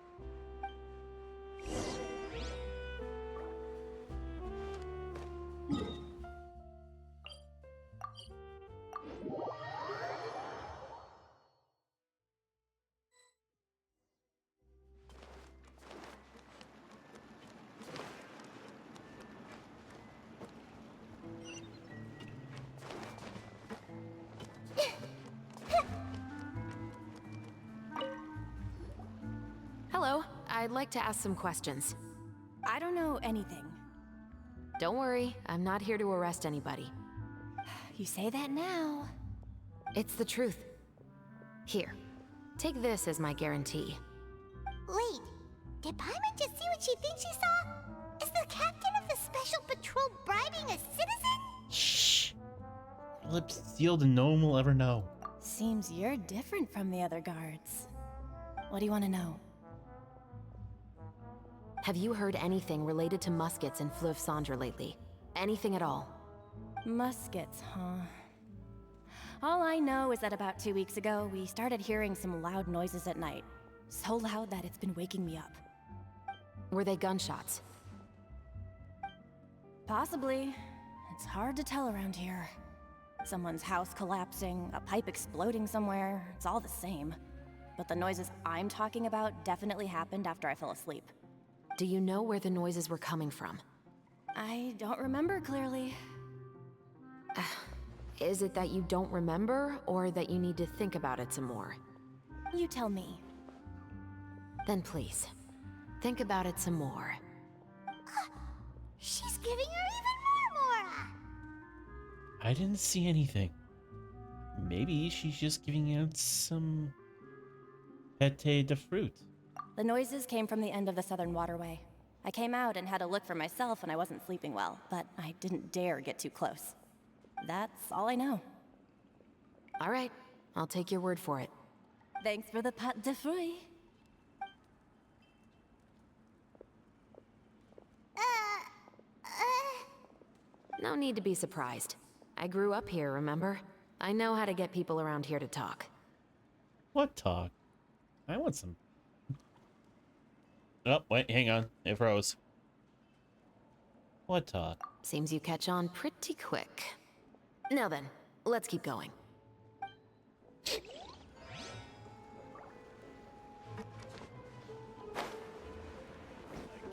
Hello, I'd like to ask some questions. I don't know anything. Don't worry, I'm not here to arrest anybody. You say that now. It's the truth. Here, take this as my guarantee. Wait, did Paimon just see what she thinks she saw? Is the captain of the Special Patrol bribing a citizen? Shh. Lips sealed and no one will ever know. Seems you're different from the other guards. What do you want to know? Have you heard anything related to muskets in Fliv Sandra lately? Anything at all? Muskets, huh? All I know is that about 2 weeks ago, we started hearing some loud noises at night. So loud that it's been waking me up. Were they gunshots? Possibly. It's hard to tell around here. Someone's house collapsing, a pipe exploding somewhere, it's all the same. But the noises I'm talking about definitely happened after I fell asleep. Do you know where the noises were coming from? I don't remember clearly. Is it that you don't remember, or that you need to think about it some more? You tell me. Then please, think about it some more. She's giving her even more Mora! I didn't see anything. Maybe she's just giving out some pâté de fruit. The noises came from the end of the Southern Waterway. I came out and had a look for myself when I wasn't sleeping well, but I didn't dare get too close. That's all I know. All right, I'll take your word for it. Thanks for the pâté de fruit. No need to be surprised. I grew up here, remember? I know how to get people around here to talk. What talk? I want some. Oh, wait, hang on. It froze. What talk? Seems you catch on pretty quick. Now then, let's keep going. I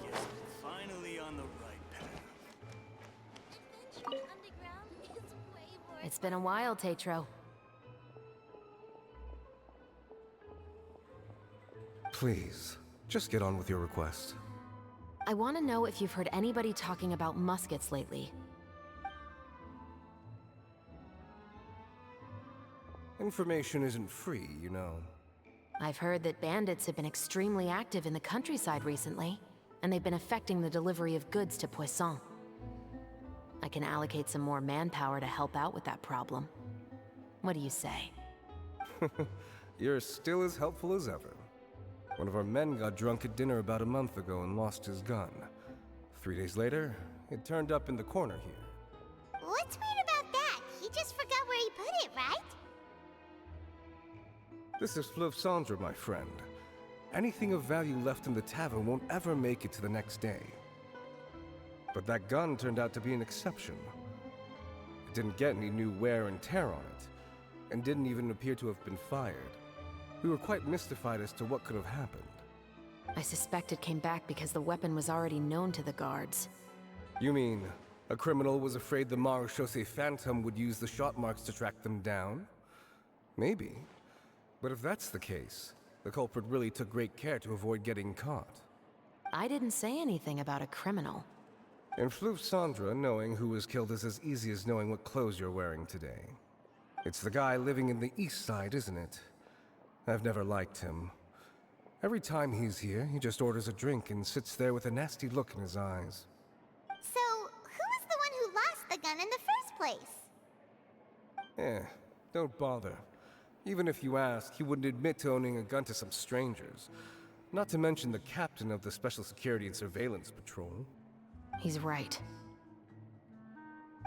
guess we're finally on the right path. It's been a while, Tetro. Please, just get on with your request. I want to know if you've heard anybody talking about muskets lately. Information isn't free, you know. I've heard that bandits have been extremely active in the countryside recently, and they've been affecting the delivery of goods to Poisson. I can allocate some more manpower to help out with that problem. What do you say? You're still as helpful as ever. One of our men got drunk at dinner about a month ago and lost his gun. 3 days later, it turned up in the corner here. What's weird about that? He just forgot where he put it, right? This is Fliv Sandra, my friend. Anything of value left in the tavern won't ever make it to the next day. But that gun turned out to be an exception. It didn't get any new wear and tear on it, and didn't even appear to have been fired. We were quite mystified as to what could have happened. I suspect it came back because the weapon was already known to the guards. You mean, a criminal was afraid the Marechaussee Phantom would use the shot marks to track them down? Maybe. But if that's the case, the culprit really took great care to avoid getting caught. I didn't say anything about a criminal. In Fliv Sandra, knowing who was killed is as easy as knowing what clothes you're wearing today. It's the guy living in the East Side, isn't it? I've never liked him. Every time he's here, he just orders a drink and sits there with a nasty look in his eyes. So, who was the one who lost the gun in the first place? Don't bother. Even if you ask, he wouldn't admit to owning a gun to some strangers. Not to mention the captain of the Special Security and Surveillance Patrol. He's right.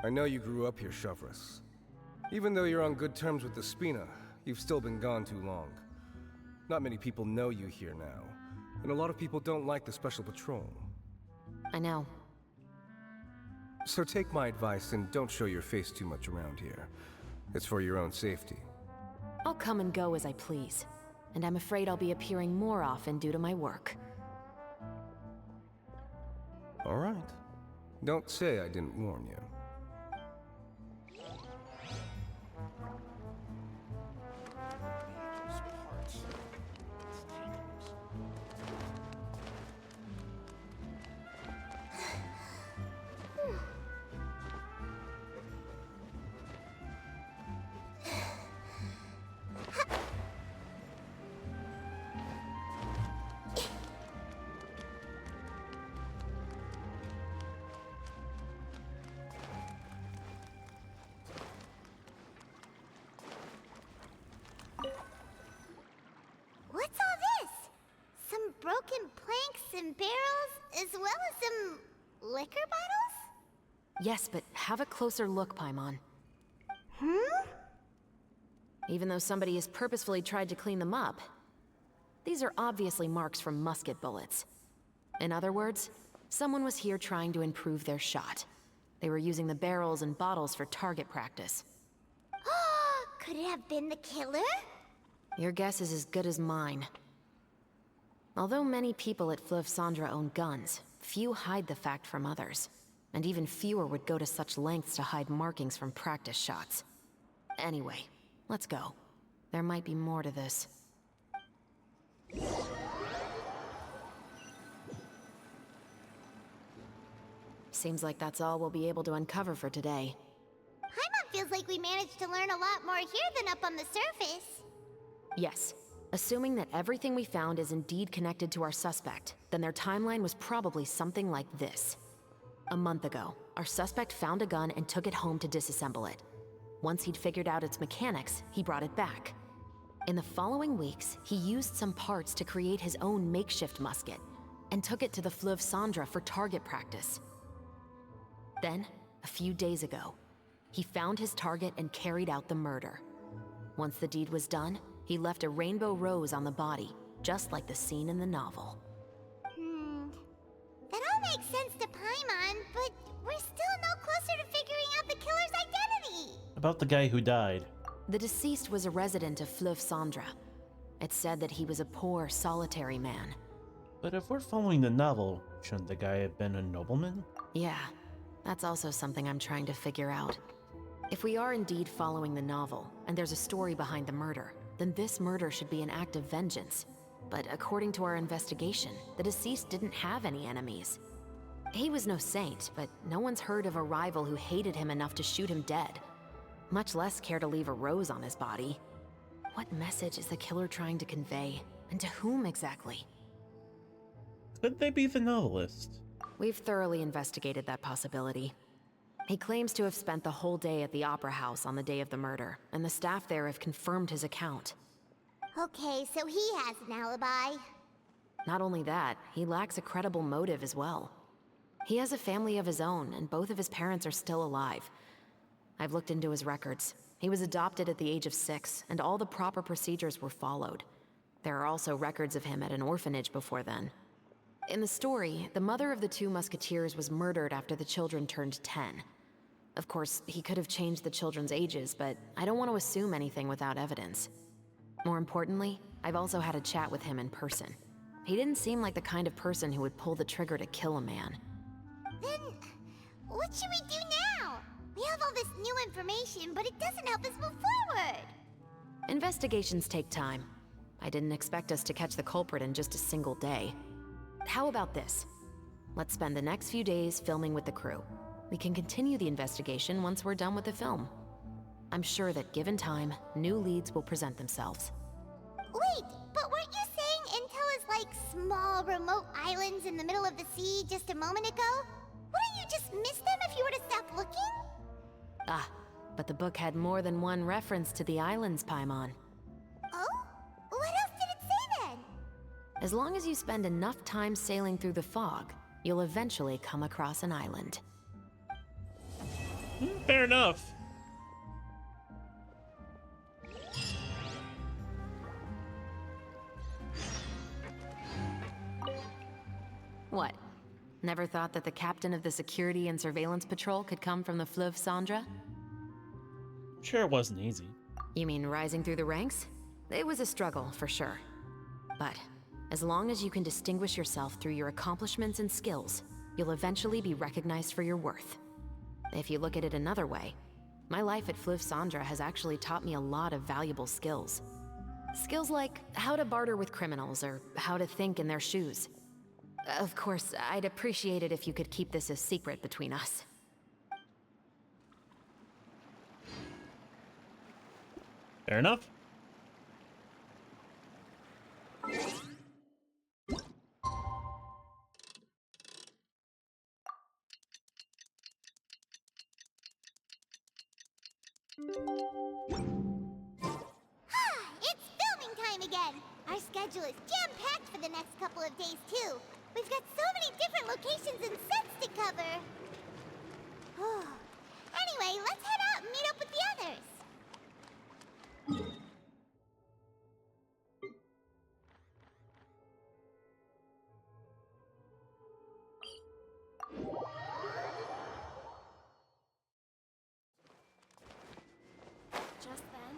I know you grew up here, Shovris. Even though you're on good terms with the Spina, you've still been gone too long. Not many people know you here now, and a lot of people don't like the Special Patrol. I know. So take my advice and don't show your face too much around here. It's for your own safety. I'll come and go as I please, and I'm afraid I'll be appearing more often due to my work. All right. Don't say I didn't warn you. What's all this? Some broken planks and barrels, as well as some liquor bottles? Yes, but have a closer look, Paimon. Even though somebody has purposefully tried to clean them up, these are obviously marks from musket bullets. In other words, someone was here trying to improve their shot. They were using the barrels and bottles for target practice. Could it have been the killer? Your guess is as good as mine. Although many people at Fleuve Cendres own guns, few hide the fact from others. And even fewer would go to such lengths to hide markings from practice shots. Anyway, let's go. There might be more to this. Seems like that's all we'll be able to uncover for today. Paimon feels like we managed to learn a lot more here than up on the surface. Yes. Assuming that everything we found is indeed connected to our suspect, then their timeline was probably something like this. A month ago, our suspect found a gun and took it home to disassemble it. Once he'd figured out its mechanics, he brought it back. In the following weeks, he used some parts to create his own makeshift musket, and took it to the Fleuve Cendres for target practice. Then, a few days ago, he found his target and carried out the murder. Once the deed was done, he left a rainbow rose on the body, just like the scene in the novel. That all makes sense to Paimon, but we're still no closer to figuring out the killer's identity. About the guy who died. The deceased was a resident of Fleuve Cendres. It's said that he was a poor, solitary man. But if we're following the novel, shouldn't the guy have been a nobleman? Yeah, that's also something I'm trying to figure out. If we are indeed following the novel, and there's a story behind the murder, then this murder should be an act of vengeance. But according to our investigation, the deceased didn't have any enemies. He was no saint, but no one's heard of a rival who hated him enough to shoot him dead. Much less care to leave a rose on his body. What message is the killer trying to convey? And to whom exactly? Could they be the novelist? We've thoroughly investigated that possibility. He claims to have spent the whole day at the Opera House on the day of the murder, and the staff there have confirmed his account. Okay, so he has an alibi. Not only that, he lacks a credible motive as well. He has a family of his own, and both of his parents are still alive. I've looked into his records. He was adopted at the age of 6, and all the proper procedures were followed. There are also records of him at an orphanage before then. In the story, the mother of the 2 musketeers was murdered after the children turned 10. Of course, he could have changed the children's ages, but I don't want to assume anything without evidence. More importantly, I've also had a chat with him in person. He didn't seem like the kind of person who would pull the trigger to kill a man. Then, what should we do now? We have all this new information, but it doesn't help us move forward. Investigations take time. I didn't expect us to catch the culprit in just a single day. How about this? Let's spend the next few days filming with the crew. We can continue the investigation once we're done with the film. I'm sure that given time, new leads will present themselves. Wait, but weren't you saying Intel is like small, remote islands in the middle of the sea just a moment ago? Wouldn't you just miss them if you were to stop looking? Ah, but the book had more than one reference to the islands, Paimon. Oh? What else did it say then? As long as you spend enough time sailing through the fog, you'll eventually come across an island. Fair enough. What? Never thought that the captain of the security and surveillance patrol could come from the Fleuve Cendra? Sure, it wasn't easy. You mean rising through the ranks? It was a struggle, for sure. But as long as you can distinguish yourself through your accomplishments and skills, you'll eventually be recognized for your worth. If you look at it another way, my life at Fleuve Cendra has actually taught me a lot of valuable skills. Skills like how to barter with criminals or how to think in their shoes. Of course, I'd appreciate it if you could keep this a secret between us. Fair enough. It's filming time again! Our schedule is jam-packed for the next couple of days, too. We've got so many different locations and sets to cover. Anyway, let's head out and meet up with the others. Just then,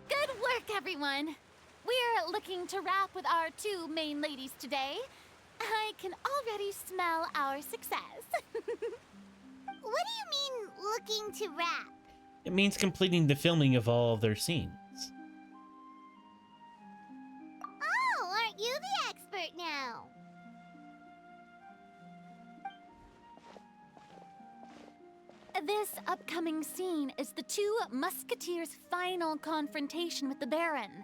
good work, everyone! We're looking to wrap with our two main ladies today. I can already smell our success. What do you mean, looking to wrap? It means completing the filming of all of their scenes. Oh, aren't you the expert now? This upcoming scene is the two musketeers' final confrontation with the Baron.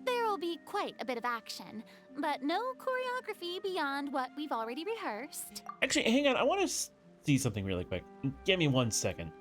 There will be quite a bit of action, but no choreography beyond what we've already rehearsed. Actually, hang on. I want to see something really quick. Give me 1 second.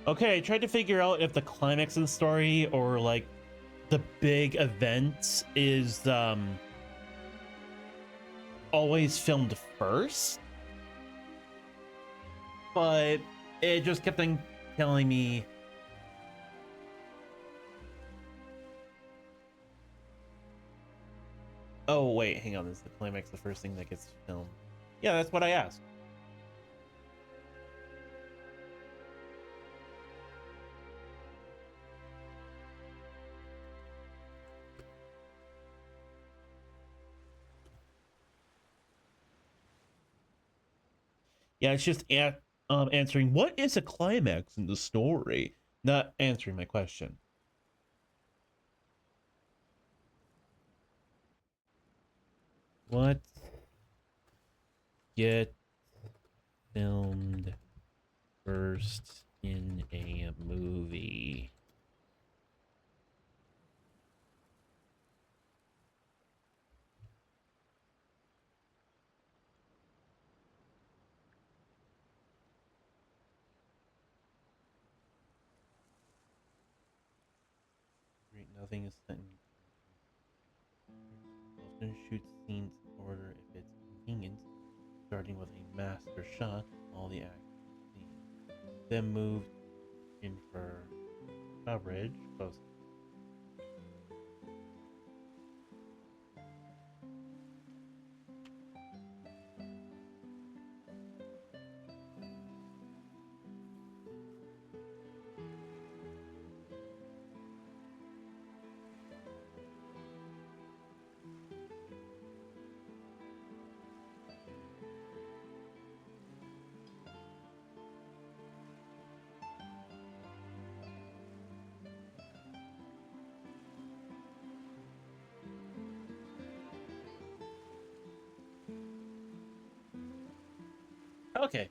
Okay, I tried to figure out if the climax of the story or like the big event is always filmed first, but it just kept on telling me oh wait, hang on, is the climax the first thing that gets filmed? Yeah, that's what I asked. Yeah, it's just answering what is a climax in the story, not answering my question. What get filmed first in a movie? Nothing is set in. Often shoot scenes in order if it's convenient, starting with a master shot, all the action scenes, then move in for coverage, post. Okay.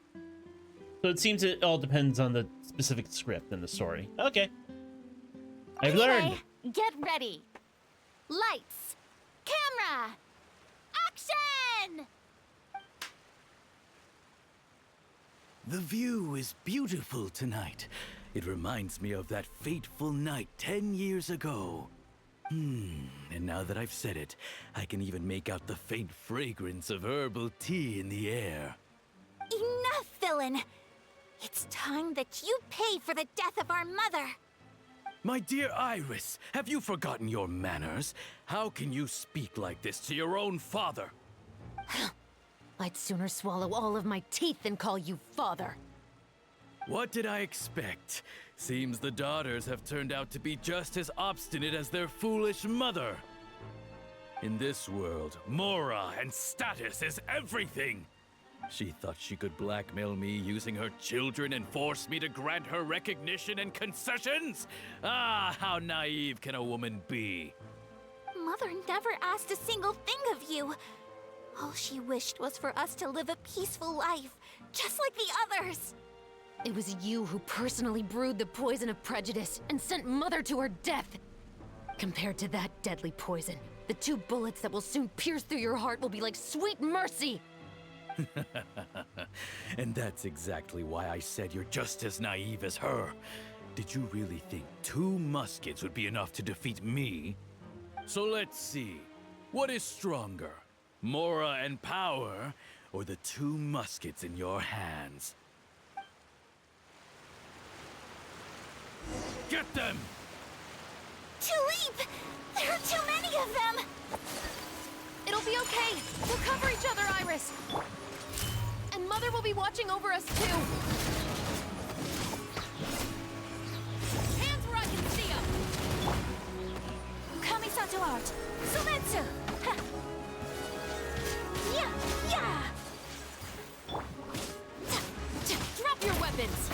So it seems it all depends on the specific script and the story. Okay. I've learned. Get ready. Lights. Camera. Action! The view is beautiful tonight. It reminds me of that fateful night 10 years ago. And now that I've said it, I can even make out the faint fragrance of herbal tea in the air. Enough, villain! It's time that you pay for the death of our mother! My dear Iris, have you forgotten your manners? How can you speak like this to your own father? I'd sooner swallow all of my teeth than call you father. What did I expect? Seems the daughters have turned out to be just as obstinate as their foolish mother. In this world, Mora and status is everything. She thought she could blackmail me using her children and force me to grant her recognition and concessions? Ah, how naive can a woman be? Mother never asked a single thing of you. All she wished was for us to live a peaceful life, just like the others. It was you who personally brewed the poison of prejudice and sent Mother to her death. Compared to that deadly poison, the 2 bullets that will soon pierce through your heart will be like sweet mercy. And that's exactly why I said you're just as naive as her. Did you really think 2 muskets would be enough to defeat me? So let's see. What is stronger? Mora and power, or the 2 muskets in your hands? Get them! Tulip! There are too many of them! It'll be okay. We'll cover each other, Iris. And Mother will be watching over us, too. Hands where I can see them! Kamisato art! Sumetsu! Ha! Yeah! Yeah! Drop your weapons!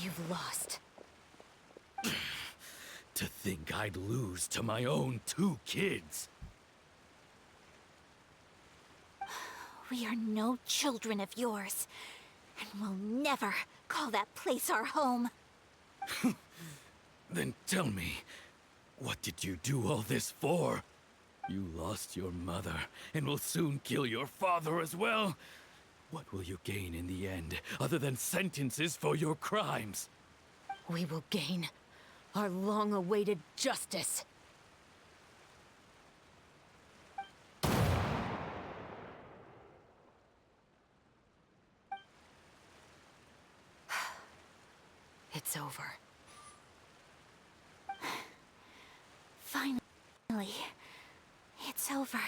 You've lost. To think I'd lose to my own 2 kids. We are no children of yours, and we'll never call that place our home. Then tell me, what did you do all this for? You lost your mother, and will soon kill your father as well. What will you gain in the end, other than sentences for your crimes? We will gain our long-awaited justice. It's over. Finally, it's over.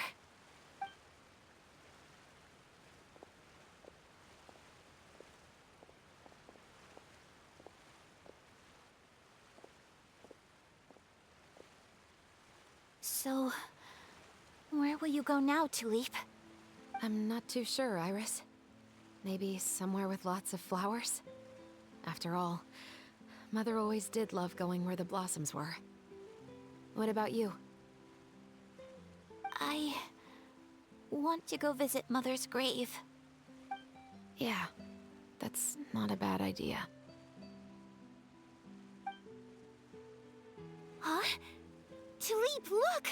So, where will you go now, Tulip? I'm not too sure, Iris. Maybe somewhere with lots of flowers? After all, Mother always did love going where the blossoms were. What about you? I want to go visit Mother's grave. Yeah, that's not a bad idea. Huh? Tulip, look!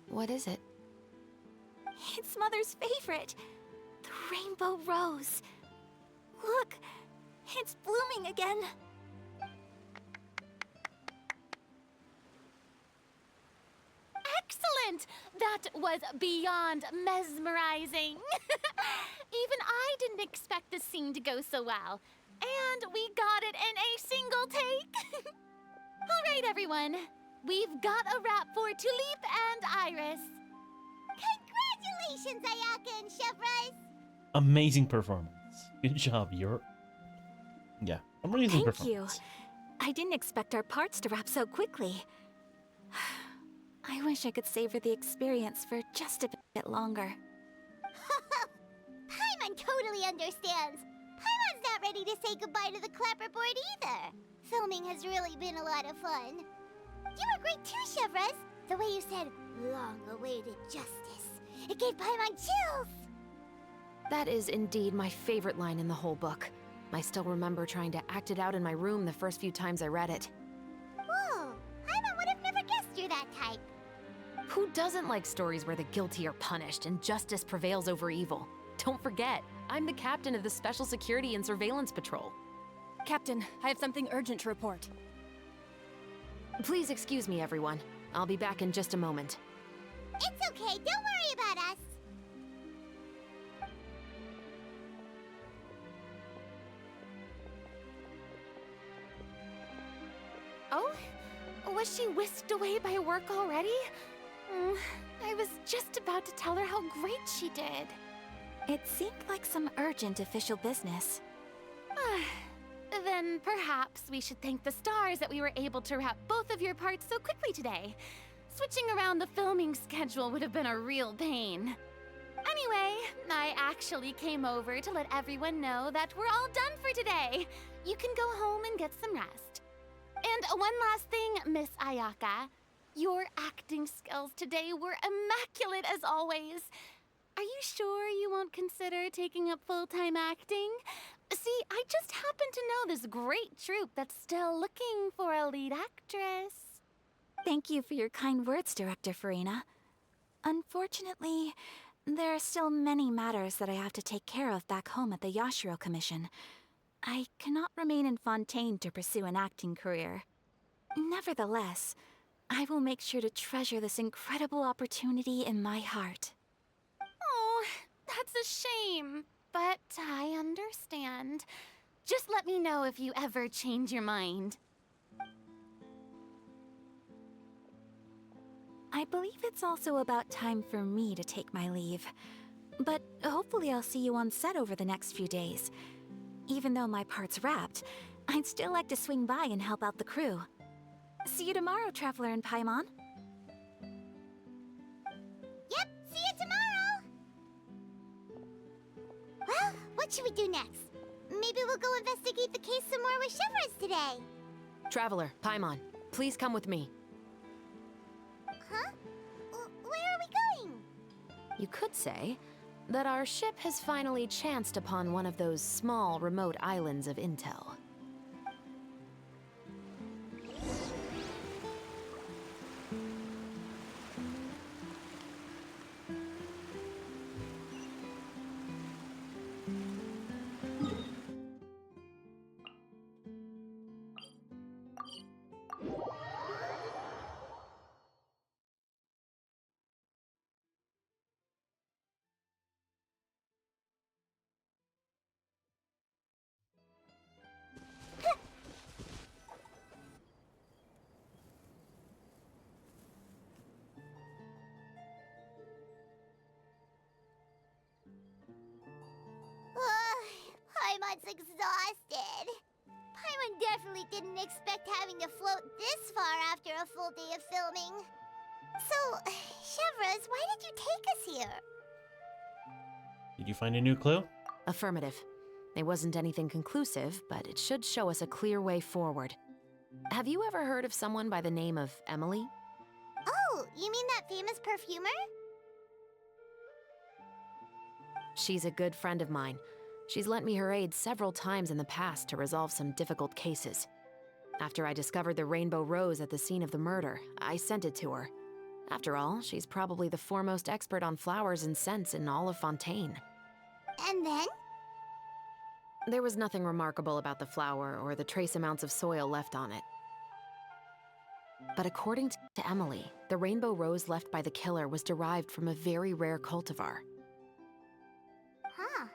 What is it? It's Mother's favorite. The rainbow rose. Look, it's blooming again. Excellent! That was beyond mesmerizing. Even I didn't expect this scene to go so well. And we got it in a single take. All right, everyone. We've got a wrap for Tulip and Iris. Congratulations, Ayaka and Chevres! Amazing performance. Good job, you're... Yeah, amazing Thank you. performance. I didn't expect our parts to wrap so quickly. I wish I could savor the experience for just a bit longer. Paimon totally understands. Paimon's not ready to say goodbye to the clapperboard either. Filming has really been a lot of fun. You were great too, Chevres. The way you said, long-awaited justice. It gave Paimon chills. That is indeed my favorite line in the whole book. I still remember trying to act it out in my room the first few times I read it. Whoa, Paimon would have never guessed you're that type. Who doesn't like stories where the guilty are punished and justice prevails over evil? Don't forget, I'm the captain of the Special Security and Surveillance Patrol. Captain, I have something urgent to report. Please excuse me, everyone. I'll be back in just a moment. It's okay, don't worry about us. Oh? Was she whisked away by work already? I was just about to tell her how great she did. It seemed like some urgent official business. Then perhaps we should thank the stars that we were able to wrap both of your parts so quickly today. Switching around the filming schedule would have been a real pain. Anyway, I actually came over to let everyone know that we're all done for today. You can go home and get some rest. And one last thing, Miss Ayaka. Your acting skills today were immaculate as always. Are you sure you won't consider taking up full-time acting? See, I just happen to know this great troupe that's still looking for a lead actress. Thank you for your kind words, Director Farina. Unfortunately, there are still many matters that I have to take care of back home at the Yashiro Commission. I cannot remain in Fontaine to pursue an acting career. Nevertheless, I will make sure to treasure this incredible opportunity in my heart. Oh, that's a shame. But I understand. Just let me know if you ever change your mind. I believe it's also about time for me to take my leave. But hopefully I'll see you on set over the next few days. Even though my part's wrapped, I'd still like to swing by and help out the crew. See you tomorrow, Traveler and Paimon. Yep, see you tomorrow! Well, what should we do next? Maybe we'll go investigate the case some more with Chevres today. Traveler, Paimon, please come with me. Huh? Where are we going? You could say that our ship has finally chanced upon one of those small, remote islands of intel. Paimon's exhausted. Paimon definitely didn't expect having to float this far after a full day of filming. So, Chevres, why did you take us here? Did you find a new clue? Affirmative. It wasn't anything conclusive, but it should show us a clear way forward. Have you ever heard of someone by the name of Emily? Oh, you mean that famous perfumer? She's a good friend of mine. She's lent me her aid several times in the past to resolve some difficult cases. After I discovered the rainbow rose at the scene of the murder, I sent it to her. After all, she's probably the foremost expert on flowers and scents in all of Fontaine. And then? There was nothing remarkable about the flower or the trace amounts of soil left on it. But according to Emily, the rainbow rose left by the killer was derived from a very rare cultivar. Huh.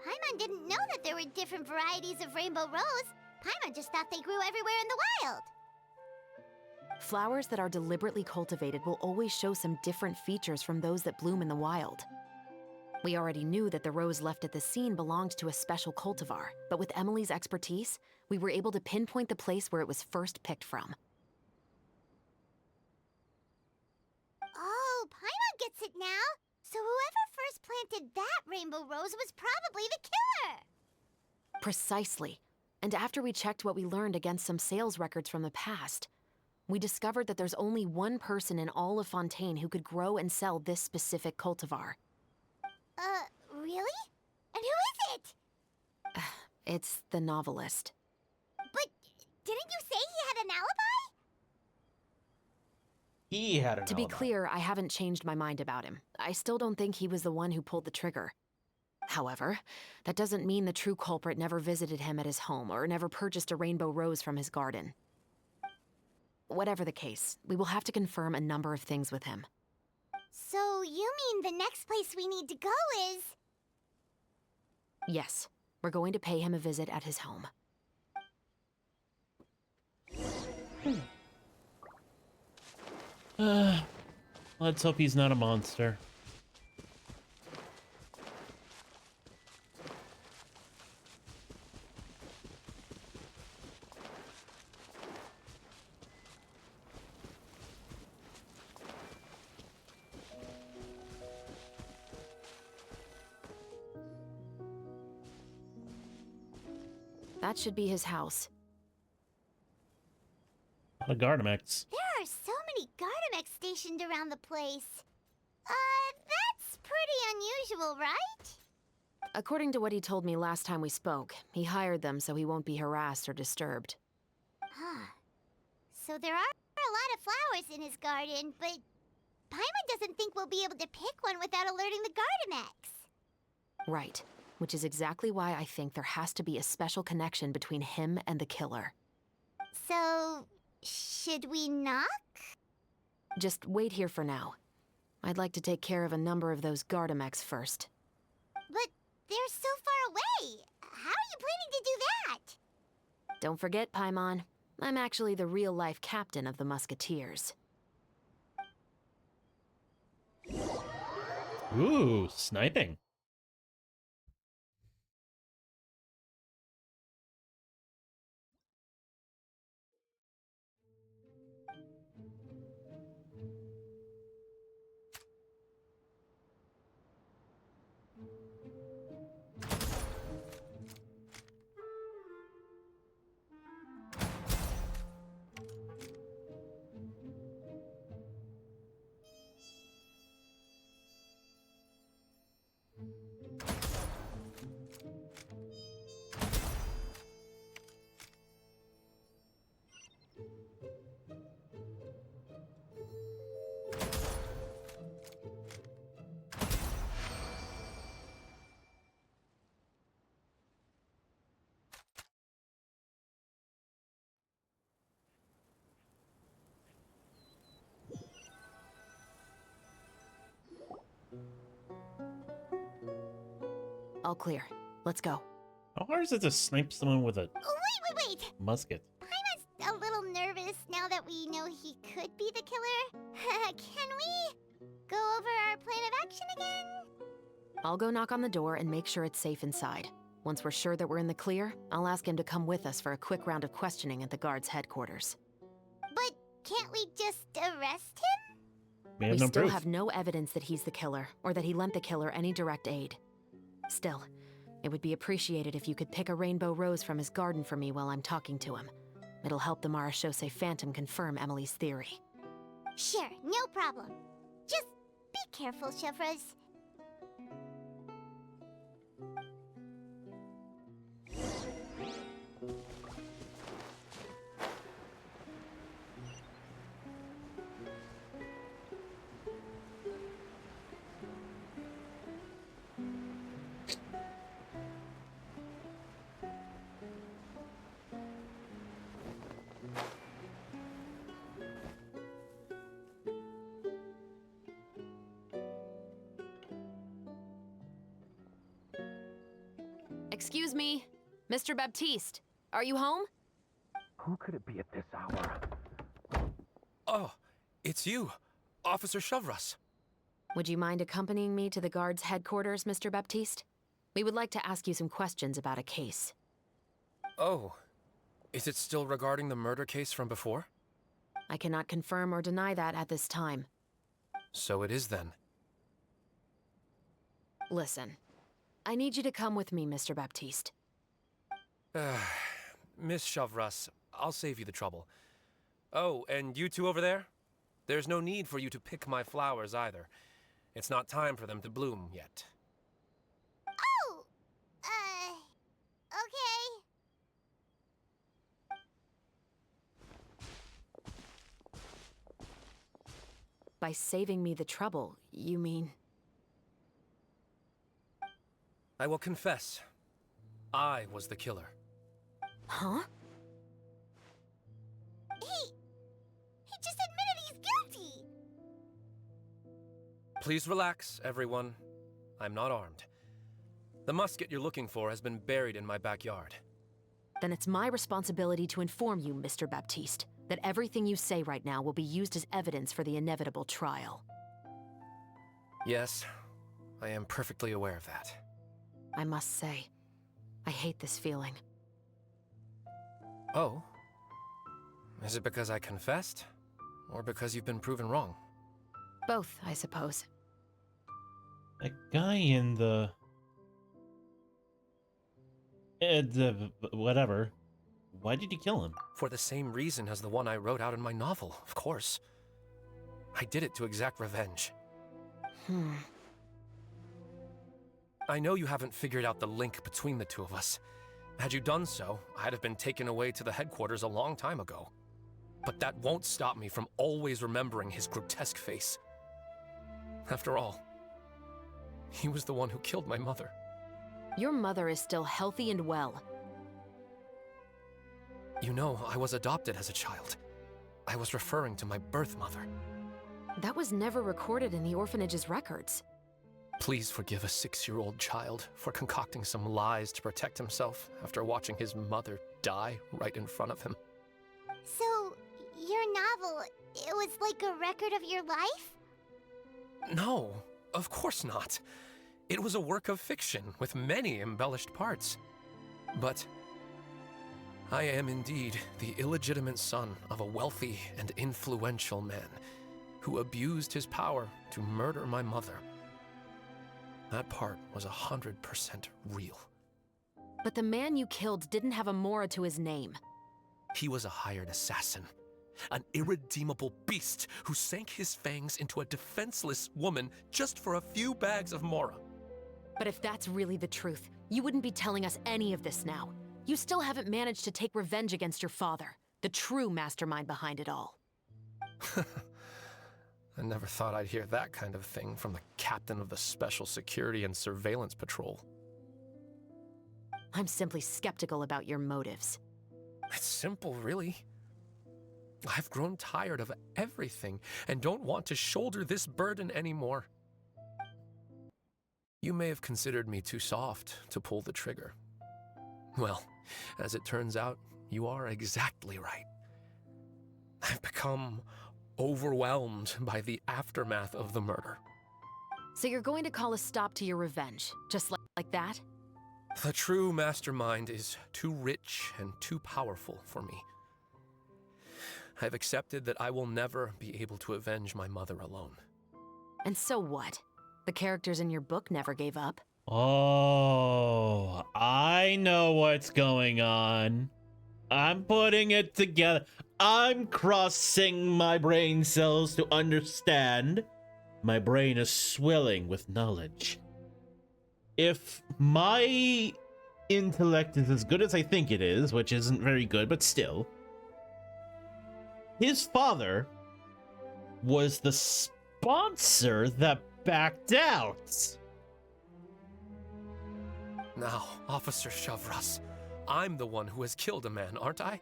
Paimon didn't know that there were different varieties of rainbow rose. Paimon just thought they grew everywhere in the wild. Flowers that are deliberately cultivated will always show some different features from those that bloom in the wild. We already knew that the rose left at the scene belonged to a special cultivar, but with Emily's expertise, we were able to pinpoint the place where it was first picked from. Oh, Paimon gets it now. So whoever first planted that rainbow rose was probably the killer. Precisely. And after we checked what we learned against some sales records from the past, we discovered that there's only one person in all of Fontaine who could grow and sell this specific cultivar. Really? And who is it? It's the novelist. But didn't you say he had an alibi? He had an To be alibi. clear, I haven't changed my mind about him. I still don't think he was the one who pulled the trigger. However, that doesn't mean the true culprit never visited him at his home or never purchased a rainbow rose from his garden. Whatever the case, we will have to confirm a number of things with him. So you mean the next place we need to go is... Yes, we're going to pay him a visit at his home. Let's hope he's not a monster. That should be his house. A Gardamex. There are so many Gardamex stationed around the place. That's pretty unusual, right? According to what he told me last time we spoke, he hired them so he won't be harassed or disturbed. Huh. So there are a lot of flowers in his garden, but Paimon doesn't think we'll be able to pick one without alerting the Gardamex. Right, which is exactly why I think there has to be a special connection between him and the killer. So, should we knock? Just wait here for now. I'd like to take care of a number of those Gardamex first. But they're so far away. How are you planning to do that? Don't forget, Paimon, I'm actually the real-life captain of the Musketeers. Ooh, sniping. All clear. Let's go. How hard is it to snipe someone with a Wait! musket? Paimon's a little nervous now that we know he could be the killer. Can we go over our plan of action again? I'll go knock on the door and make sure it's safe inside. Once we're sure that we're in the clear, I'll ask him to come with us for a quick round of questioning at the guard's headquarters. But can't we just arrest him? We still have no evidence that he's the killer, or that he lent the killer any direct aid. Still, it would be appreciated if you could pick a rainbow rose from his garden for me while I'm talking to him. It'll help the Marachose Phantom confirm Emily's theory. Sure, no problem. Just be careful, Chevreuse. Excuse me, Mr. Baptiste, are you home? Who could it be at this hour? Oh, it's you, Officer Chevreuse. Would you mind accompanying me to the guard's headquarters, Mr. Baptiste? We would like to ask you some questions about a case. Oh, is it still regarding the murder case from before? I cannot confirm or deny that at this time. So it is then. Listen, I need you to come with me, Mr. Baptiste. Miss Chevreuse, I'll save you the trouble. Oh, and you two over there? There's no need for you to pick my flowers either. It's not time for them to bloom yet. Oh! Okay. By saving me the trouble, you mean... I will confess. I was the killer. Huh? He just admitted he's guilty! Please relax, everyone. I'm not armed. The musket you're looking for has been buried in my backyard. Then it's my responsibility to inform you, Mr. Baptiste, that everything you say right now will be used as evidence for the inevitable trial. Yes, I am perfectly aware of that. I must say, I hate this feeling. Oh? Is it because I confessed? Or because you've been proven wrong? Both, I suppose. That guy in the whatever. Why did you kill him? For the same reason as the one I wrote out in my novel, of course. I did it to exact revenge. I know you haven't figured out the link between the two of us. Had you done so, I'd have been taken away to the headquarters a long time ago. But that won't stop me from always remembering his grotesque face. After all, he was the one who killed my mother. Your mother is still healthy and well. You know, I was adopted as a child. I was referring to my birth mother. That was never recorded in the orphanage's records. Please forgive a 6-year-old child for concocting some lies to protect himself after watching his mother die right in front of him. So, your novel, it was like a record of your life? No, of course not. It was a work of fiction with many embellished parts. But I am indeed the illegitimate son of a wealthy and influential man who abused his power to murder my mother. That part was 100% real. But the man you killed didn't have a Mora to his name. He was a hired assassin. An irredeemable beast who sank his fangs into a defenseless woman just for a few bags of Mora. But if that's really the truth, you wouldn't be telling us any of this now. You still haven't managed to take revenge against your father, the true mastermind behind it all. I never thought I'd hear that kind of thing from the captain of the Special Security and Surveillance Patrol. I'm simply skeptical about your motives. It's simple, really. I've grown tired of everything and don't want to shoulder this burden anymore. You may have considered me too soft to pull the trigger. Well, as it turns out, you are exactly right. I've become overwhelmed by the aftermath of the murder. So you're going to call a stop to your revenge, just like that? The true mastermind is too rich and too powerful for me. I've accepted that I will never be able to avenge my mother alone. And so what? The characters in your book never gave up. Oh, I know what's going on. I'm putting it together. I'm crossing my brain cells to understand. My brain is swelling with knowledge. If my intellect is as good as I think it is, which isn't very good, but still, his father was the sponsor that backed out. Now, Officer Shavras, I'm the one who has killed a man, aren't I?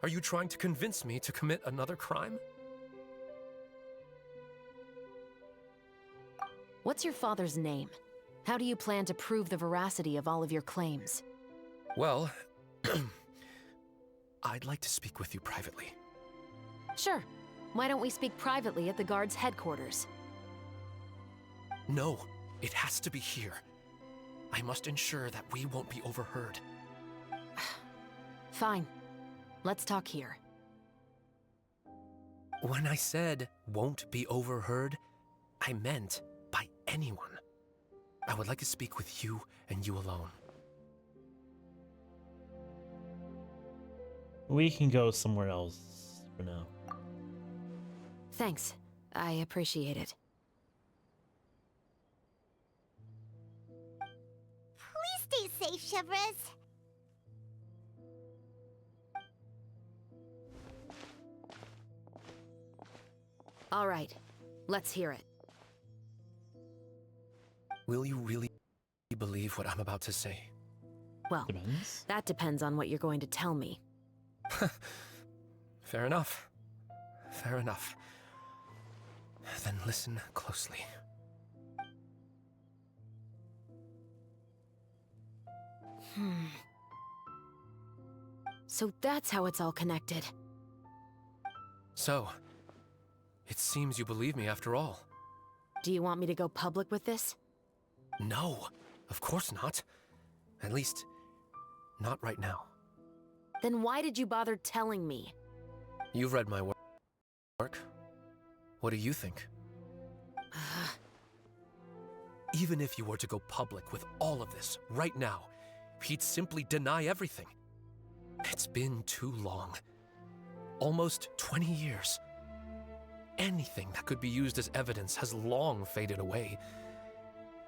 Are you trying to convince me to commit another crime? What's your father's name? How do you plan to prove the veracity of all of your claims? Well, I'd like to speak with you privately. Sure. Why don't we speak privately at the guard's headquarters? No, it has to be here. I must ensure that we won't be overheard. Fine. Let's talk here. When I said won't be overheard, I meant by anyone. I would like to speak with you and you alone. We can go somewhere else for now. Thanks. I appreciate it. Please stay safe, Chevres. All right. Let's hear it. Will you really believe what I'm about to say? Well, that depends on what you're going to tell me. Fair enough. Fair enough. Then listen closely. So that's how it's all connected. So, it seems you believe me after all. Do you want me to go public with this? No, of course not. At least, not right now. Then why did you bother telling me? You've read my work. What do you think? Even if you were to go public with all of this right now, he'd simply deny everything. It's been too long. Almost 20 years. Anything that could be used as evidence has long faded away.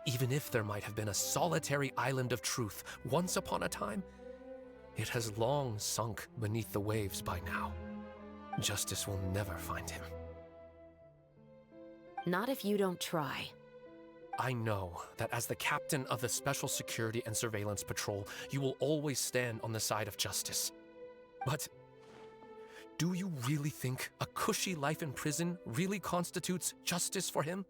Even if there might have been a solitary island of truth once upon a time, it has long sunk beneath the waves by now. Justice will never find him. Not if you don't try. I know that as the captain of the Special Security and Surveillance Patrol, you will always stand on the side of justice. But do you really think a cushy life in prison really constitutes justice for him?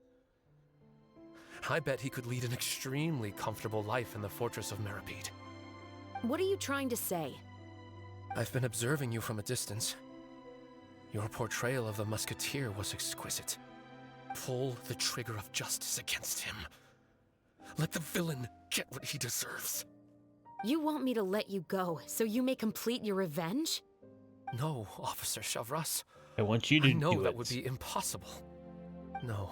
I bet he could lead an extremely comfortable life in the fortress of Meripede. What are you trying to say? I've been observing you from a distance. Your portrayal of the Musketeer was exquisite. Pull the trigger of justice against him. Let the villain get what he deserves. You want me to let you go so you may complete your revenge? No, Officer Shavras. I want you to I know do that it. would be impossible. No.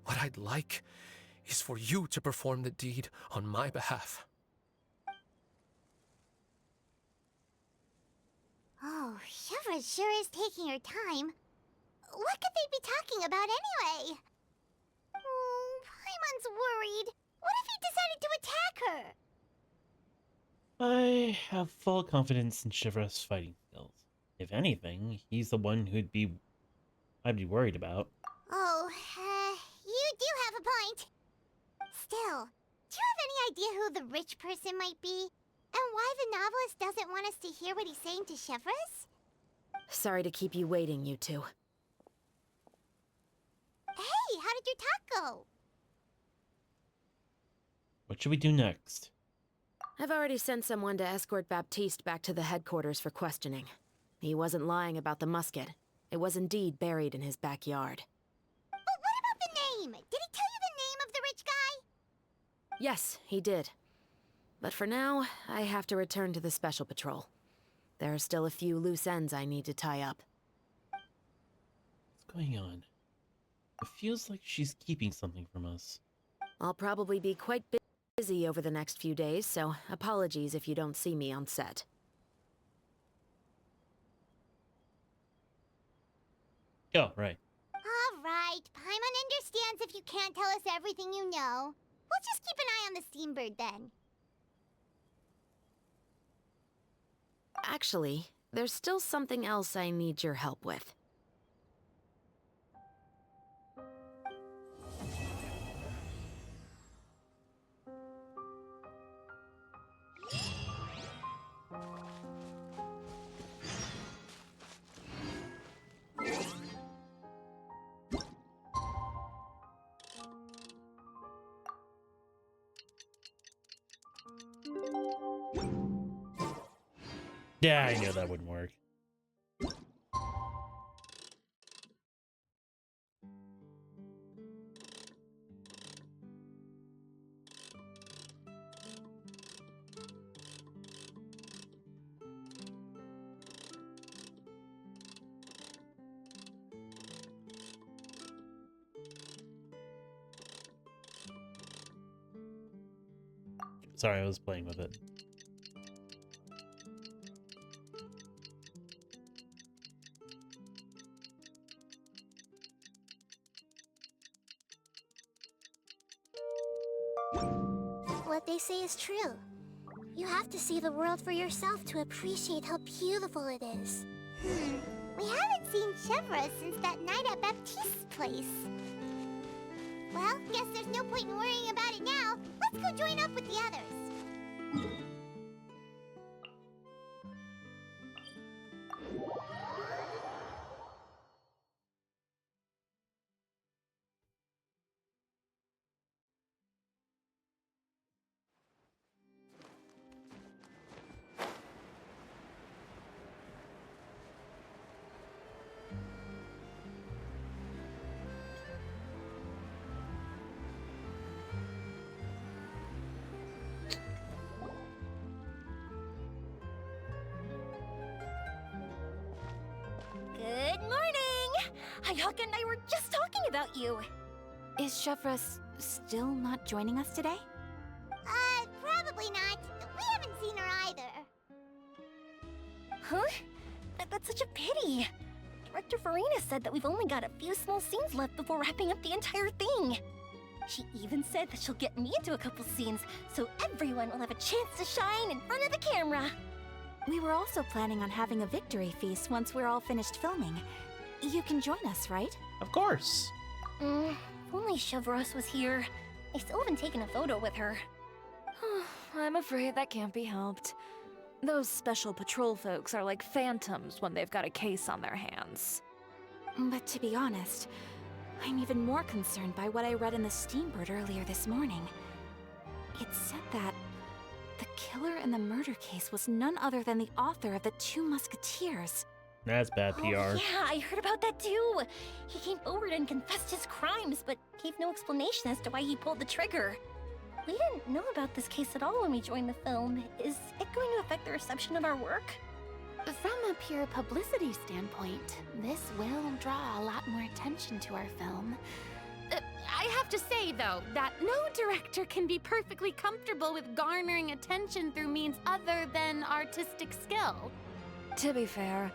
What I'd like is for you to perform the deed on my behalf. Oh, Chevres sure is taking her time. What could they be talking about anyway? Oh, Paimon's worried. What if he decided to attack her? I have full confidence in Chivra's fighting skills. If anything, he's the one I'd be worried about. Oh, you do have a point. Still, do you have any idea who the rich person might be? And why the novelist doesn't want us to hear what he's saying to Chevres? Sorry to keep you waiting, you two. Hey, how did your talk go? What should we do next? I've already sent someone to escort Baptiste back to the headquarters for questioning. He wasn't lying about the musket. It was indeed buried in his backyard. But what about the name? Did he tell you the name of the rich guy? Yes, he did. But for now, I have to return to the Special Patrol. There are still a few loose ends I need to tie up. What's going on? It feels like she's keeping something from us. I'll probably be quite busy over the next few days, so apologies if you don't see me on set. Oh, right. All right, Paimon understands if you can't tell us everything you know. We'll just keep an eye on the Steambird then. Actually, there's still something else I need your help with. Yeah, I knew that wouldn't work. Sorry, I was playing with it. What they say is true. You have to see the world for yourself to appreciate how beautiful it is. We haven't seen Chevra since that night at Baptiste's place. Well, guess there's no point in worrying about it now. Let's go join up with the others. Good morning! Hayaka and I were just talking about you. Is Chevra still not joining us today? Probably not. We haven't seen her either. Huh? That's such a pity. Director Farina said that we've only got a few small scenes left before wrapping up the entire thing. She even said that she'll get me into a couple scenes, so everyone will have a chance to shine in front of the camera. We were also planning on having a victory feast once we're all finished filming. You can join us, right? Of course. If only Chevros was here. I still haven't taken a photo with her. I'm afraid that can't be helped. Those special patrol folks are like phantoms when they've got a case on their hands. But to be honest, I'm even more concerned by what I read in the Steambird earlier this morning. It said that the killer in the murder case was none other than the author of The Two Musketeers. That's bad PR. Oh, yeah, I heard about that too. He came forward and confessed his crimes, but gave no explanation as to why he pulled the trigger. We didn't know about this case at all when we joined the film. Is it going to affect the reception of our work? From a pure publicity standpoint, this will draw a lot more attention to our film. I have to say, though, that no director can be perfectly comfortable with garnering attention through means other than artistic skill. To be fair,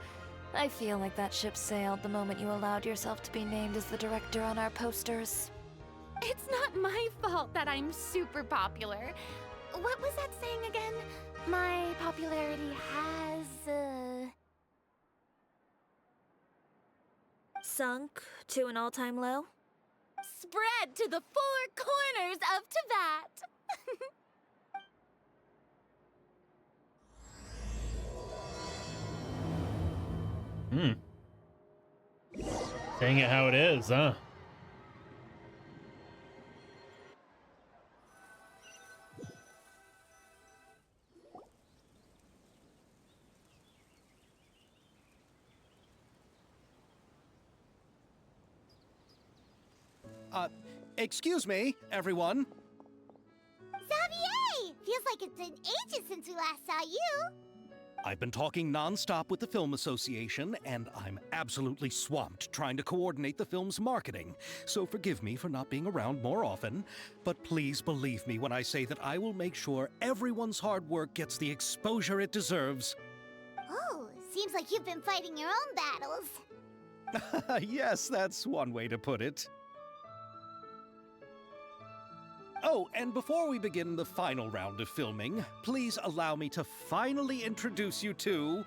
I feel like that ship sailed the moment you allowed yourself to be named as the director on our posters. It's not my fault that I'm super popular. What was that saying again? My popularity has, Sunk to an all-time low? spread to the four corners of Tibet. Saying it how it is, huh? Excuse me, everyone. Xavier! Feels like it's been ages since we last saw you. I've been talking non-stop with the Film Association, and I'm absolutely swamped trying to coordinate the film's marketing. So forgive me for not being around more often, but please believe me when I say that I will make sure everyone's hard work gets the exposure it deserves. Oh, seems like you've been fighting your own battles. Yes, that's one way to put it. Oh, and before we begin the final round of filming, please allow me to finally introduce you to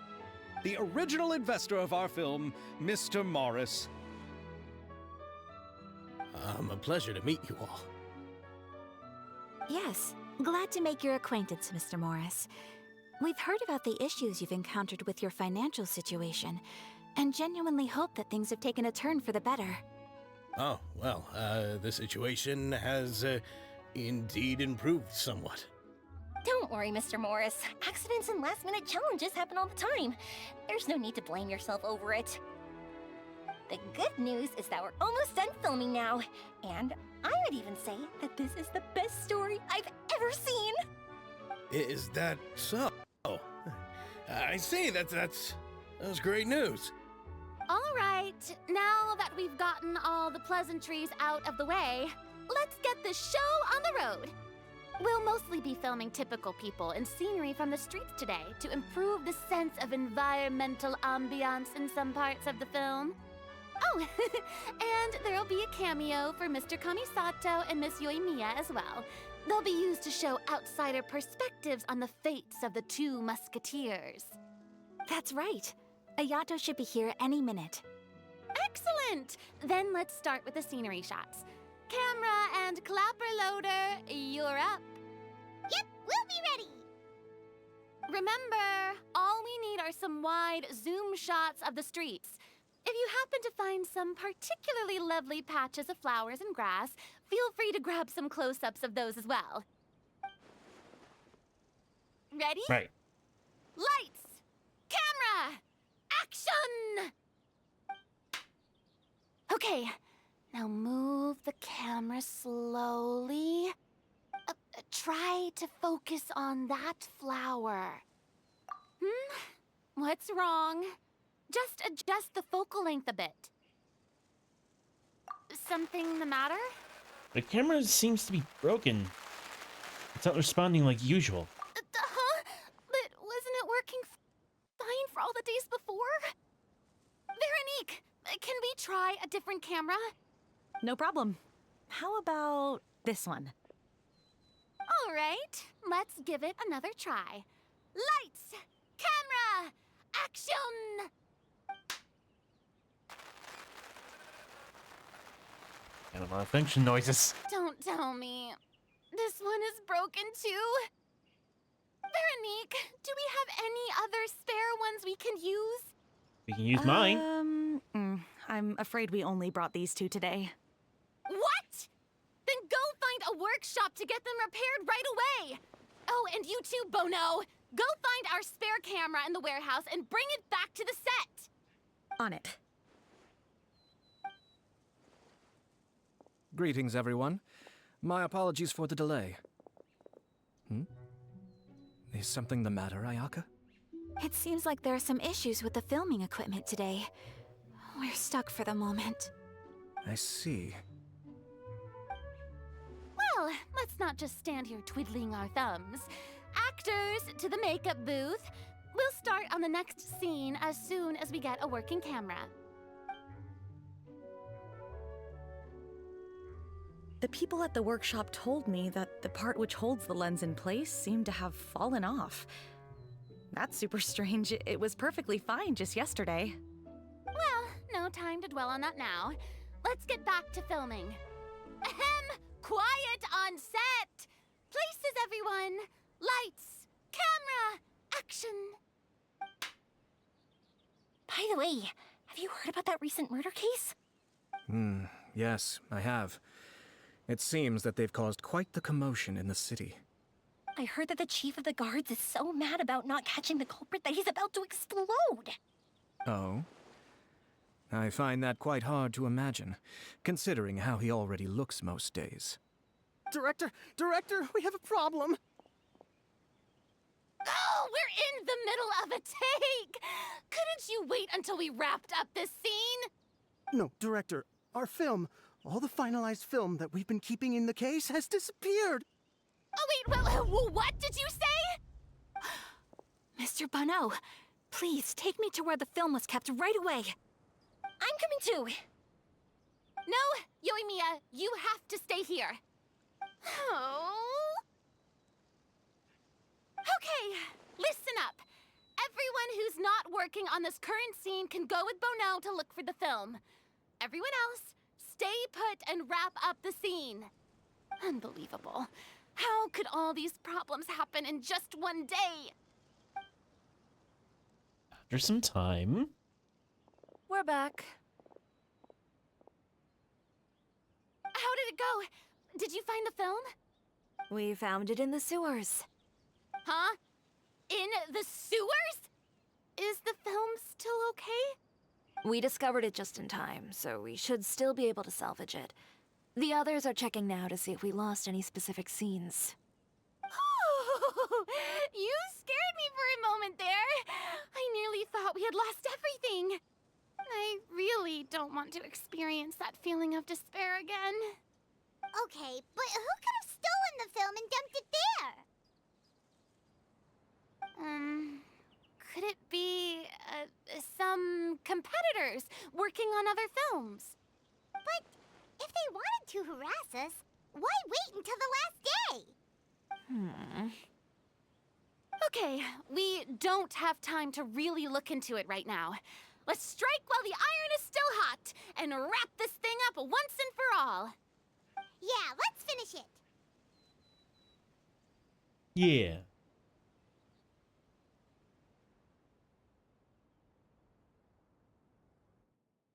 the original investor of our film, Mr. Morris. A pleasure to meet you all. Yes, glad to make your acquaintance, Mr. Morris. We've heard about the issues you've encountered with your financial situation, and genuinely hope that things have taken a turn for the better. Oh, well, the situation has indeed improved somewhat. Don't worry, Mr. Morris. Accidents and last-minute challenges happen all the time. There's no need to blame yourself over it. The good news is that we're almost done filming now, and I would even say that this is the best story I've ever seen. Is that so? I see. That's great news. All right, now that we've gotten all the pleasantries out of the way, let's get the show on the road. We'll mostly be filming typical people and scenery from the streets today to improve the sense of environmental ambiance in some parts of the film. Oh, and there'll be a cameo for Mr. Kamisato and Miss Yoimiya as well. They'll be used to show outsider perspectives on the fates of the two musketeers. That's right. Ayato should be here any minute. Excellent! Then let's start with the scenery shots. Camera and clapper loader, you're up. Yep, we'll be ready. Remember, all we need are some wide zoom shots of the streets. If you happen to find some particularly lovely patches of flowers and grass, feel free to grab some close-ups of those as well. Ready? Right. Lights! Camera! Action! Okay, now move the camera slowly. Try to focus on that flower. What's wrong? Just adjust the focal length a bit. Something the matter? The camera seems to be broken. It's not responding like usual. But wasn't it working fine for all the days before? Veronique, can we try a different camera? No problem. How about this one? All right, let's give it another try. Lights! Camera! Action! And malfunction noises. Don't tell me. This one is broken too? Veronique, do we have any other spare ones we can use? We can use mine. I'm afraid we only brought these two today. What? Then go find a workshop to get them repaired right away. Oh, and you too, Bono. Go find our spare camera in the warehouse and bring it back to the set. On it. Greetings, everyone. My apologies for the delay. Is something the matter, Ayaka? It seems like there are some issues with the filming equipment today. We're stuck for the moment. I see. Well, let's not just stand here twiddling our thumbs. Actors, to the makeup booth. We'll start on the next scene as soon as we get a working camera. The people at the workshop told me that the part which holds the lens in place seemed to have fallen off. That's super strange. It was perfectly fine just yesterday. Well, no time to dwell on that now. Let's get back to filming. Ahem! Quiet on set! Places, everyone! Lights! Camera! Action! By the way, have you heard about that recent murder case? Yes, I have. It seems that they've caused quite the commotion in the city. I heard that the chief of the guards is so mad about not catching the culprit that he's about to explode. Oh? I find that quite hard to imagine, considering how he already looks most days. Director, we have a problem. Oh, we're in the middle of a take! Couldn't you wait until we wrapped up this scene? No, Director, our film, all the finalized film that we've been keeping in the case has disappeared. Oh, wait, well, what did you say? Mr. Bono, please take me to where the film was kept right away. I'm coming too. No, Yoimiya, you have to stay here. Oh. Okay, listen up. Everyone who's not working on this current scene can go with Bonao to look for the film. Everyone else, stay put and wrap up the scene. Unbelievable. How could all these problems happen in just one day? After some time. We're back. How did it go? Did you find the film? We found it in the sewers. Huh? In the sewers? Is the film still okay? We discovered it just in time, so we should still be able to salvage it. The others are checking now to see if we lost any specific scenes. Oh, you scared me for a moment there. I nearly thought we had lost everything. I really don't want to experience that feeling of despair again. Okay, but who could have stolen the film and dumped it there? Could it be, some competitors working on other films? But if they wanted to harass us, why wait until the last day? Okay, we don't have time to really look into it right now. Let's strike while the iron is still hot and wrap this thing up once and for all. Yeah, let's finish it. Yeah.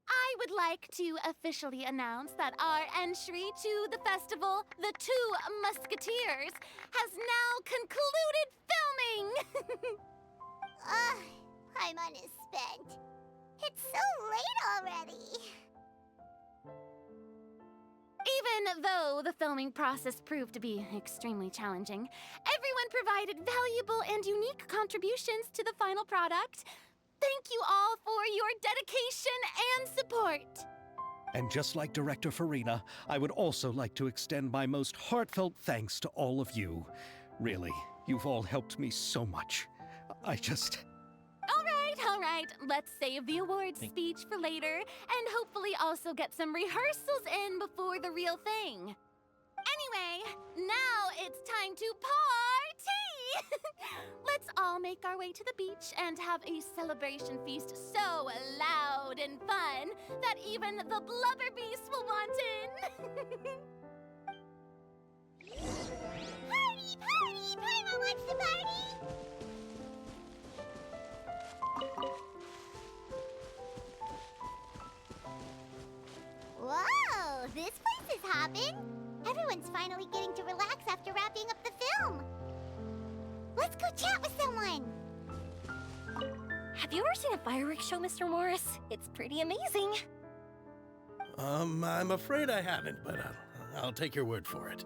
I would like to officially announce that our entry to the festival, The Two Musketeers, has now concluded filming! Paimon is spent. It's so late already. Even though the filming process proved to be extremely challenging, everyone provided valuable and unique contributions to the final product. Thank you all for your dedication and support. And just like Director Farina, I would also like to extend my most heartfelt thanks to all of you. Really, you've all helped me so much. All right. Let's save the awards speech for later, and hopefully also get some rehearsals in before the real thing. Anyway, now it's time to party! Let's all make our way to the beach and have a celebration feast so loud and fun that even the blubber beast will want in. Party! Paimon wants to party! Whoa, this place is hopping. Everyone's finally getting to relax after wrapping up the film. Let's go chat with someone. Have you ever seen a fireworks show, Mr. Morris? It's pretty amazing. I'm afraid I haven't, but I'll take your word for it.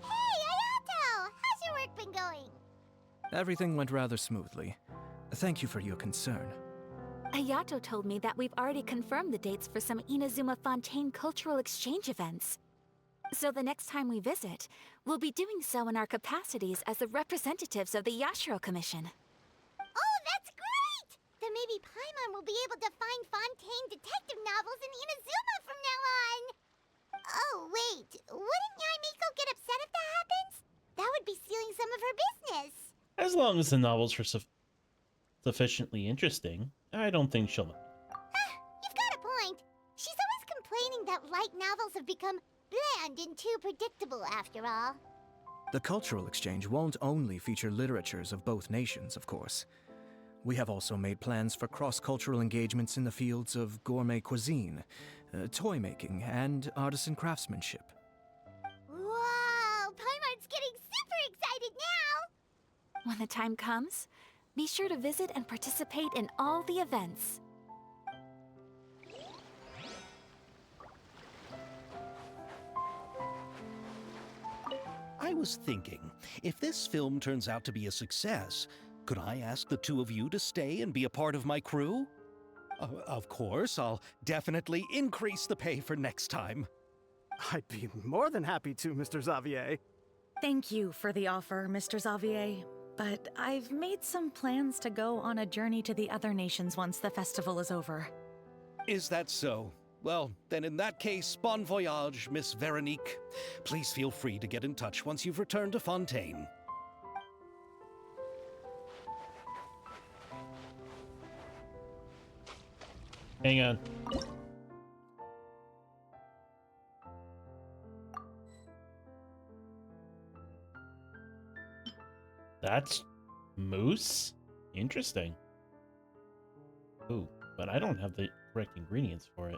Hey, Ayato! How's your work been going? Everything went rather smoothly. Thank you for your concern. Ayato told me that we've already confirmed the dates for some Inazuma Fontaine cultural exchange events. So the next time we visit, we'll be doing so in our capacities as the representatives of the Yashiro Commission. Oh, that's great! Then maybe Paimon will be able to find Fontaine detective novels in Inazuma from now on! Oh, wait. Wouldn't Yae Miko get upset if that happens? That would be stealing some of her business. As long as the novels are sufficiently interesting, I don't think she'll mind. You've got a point. She's always complaining that light novels have become bland and too predictable after all. The cultural exchange won't only feature literatures of both nations, of course. We have also made plans for cross-cultural engagements in the fields of gourmet cuisine, toy making, and artisan craftsmanship. Wow, Paimon's getting super excited now! When the time comes, be sure to visit and participate in all the events. I was thinking, if this film turns out to be a success, could I ask the two of you to stay and be a part of my crew? Of course, I'll definitely increase the pay for next time. I'd be more than happy to, Mr. Xavier. Thank you for the offer, Mr. Xavier. But I've made some plans to go on a journey to the other nations once the festival is over. Is that so? Well, then in that case, bon voyage, Miss Veronique. Please feel free to get in touch once you've returned to Fontaine. Hang on. That's mousse? Interesting. Ooh, but I don't have the correct ingredients for it.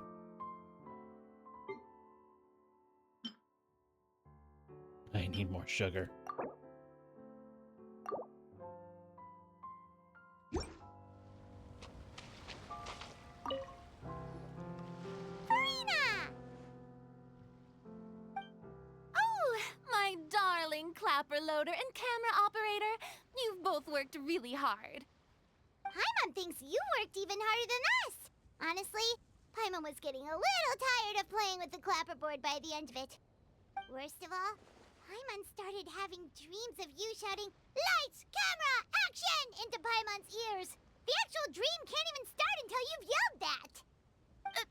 I need more sugar. My darling clapper loader and camera operator, you've both worked really hard. Paimon thinks you worked even harder than us. Honestly, Paimon was getting a little tired of playing with the clapperboard by the end of it. Worst of all, Paimon started having dreams of you shouting, "Lights, camera, action!" into Paimon's ears. The actual dream can't even start until you've yelled that.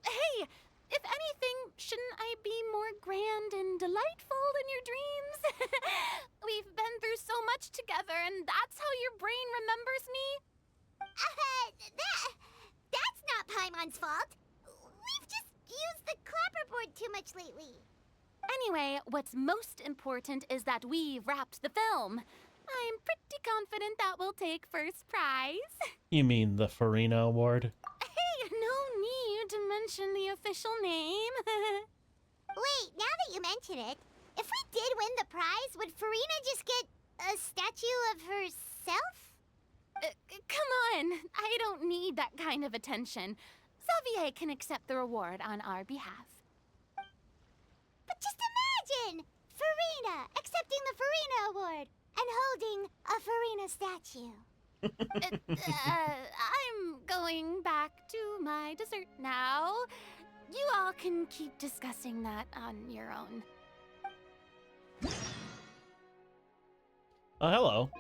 Hey, if anything, shouldn't I be more grand and delightful than your dreams? We've been through so much together, and that's how your brain remembers me? That's not Paimon's fault. We've just used the clapperboard too much lately. Anyway, what's most important is that we've wrapped the film. I'm pretty confident that we'll take first prize. You mean the Farina Award? Hey, no need to mention the official name. Wait, now that you mention it, if we did win the prize, would Farina just get a statue of herself? Come on, I don't need that kind of attention. Xavier can accept the reward on our behalf. But just imagine! Farina accepting the Farina Award and holding a Farina statue. I'm going back to my dessert now. You all can keep discussing that on your own. Oh, hello.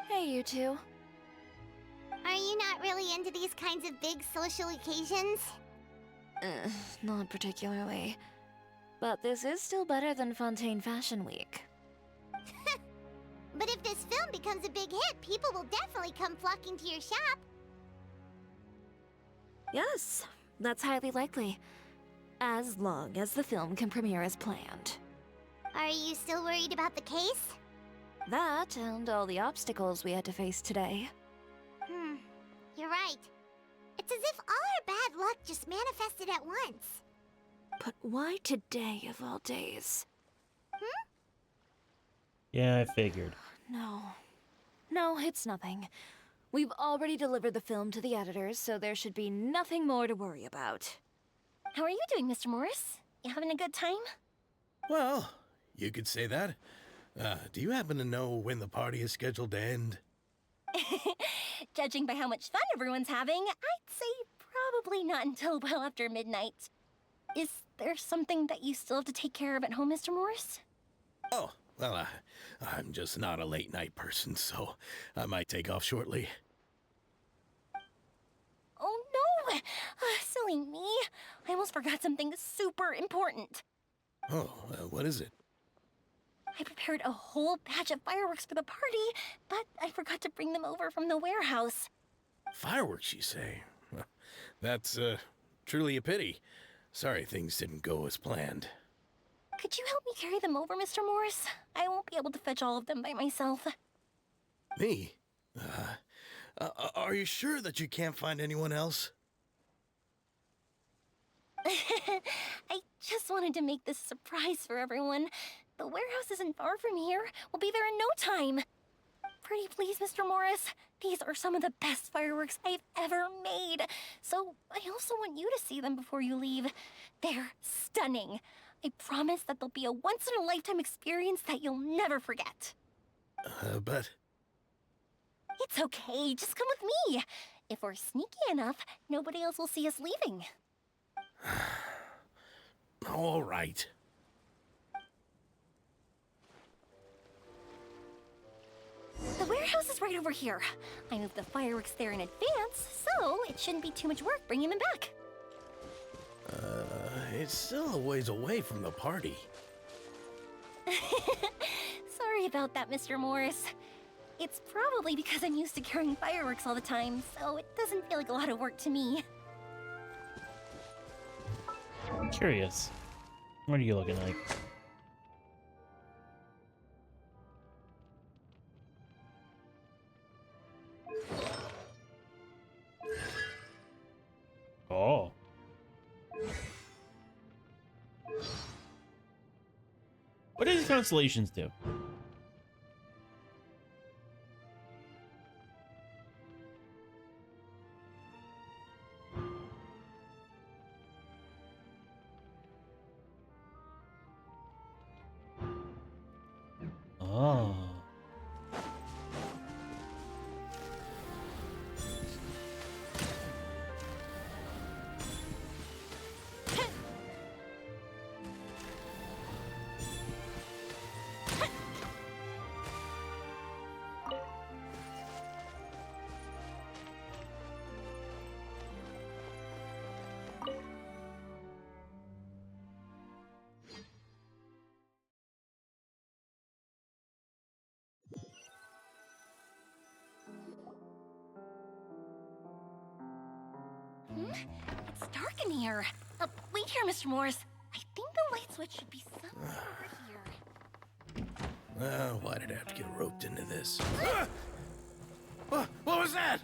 Hey, you two. Are you not really into these kinds of big social occasions? Not particularly. But this is still better than Fontaine Fashion Week. But if this film becomes a big hit, people will definitely come flocking to your shop. Yes, that's highly likely. As long as the film can premiere as planned. Are you still worried about the case? That and all the obstacles we had to face today. You're right. It's as if all our bad luck just manifested at once. But why today of all days? Yeah, I figured. No, it's nothing. We've already delivered the film to the editors, so there should be nothing more to worry about. How are you doing, Mr. Morris? You having a good time? Well, you could say that. Do you happen to know when the party is scheduled to end? Judging by how much fun everyone's having, I'd say probably not until well after midnight. Is there something that you still have to take care of at home, Mr. Morris? Oh, well, I'm just not a late night person, so I might take off shortly. Oh no! Silly me. I almost forgot something super important. Oh, what is it? I prepared a whole batch of fireworks for the party, but I forgot to bring them over from the warehouse. Fireworks, you say? Well, that's, truly a pity. Sorry things didn't go as planned. Could you help me carry them over, Mr. Morris? I won't be able to fetch all of them by myself. Me? Are you sure that you can't find anyone else? I just wanted to make this a surprise for everyone. The warehouse isn't far from here. We'll be there in no time. Pretty please, Mr. Morris. These are some of the best fireworks I've ever made. So I also want you to see them before you leave. They're stunning. I promise that there'll be a once-in-a-lifetime experience that you'll never forget. But... It's okay, just come with me. If we're sneaky enough, nobody else will see us leaving. All right. The warehouse is right over here. I moved the fireworks there in advance, so it shouldn't be too much work bringing them back. It's still a ways away from the party. Sorry about that, Mr. Morris. It's probably because I'm used to carrying fireworks all the time, so it doesn't feel like a lot of work to me. I'm curious. What are you looking like? Oh. What do these constellations do? Oh. It's dark in here. Wait here, Mr. Morris. I think the light switch should be somewhere over here. Well, why did I have to get roped into this? What was that?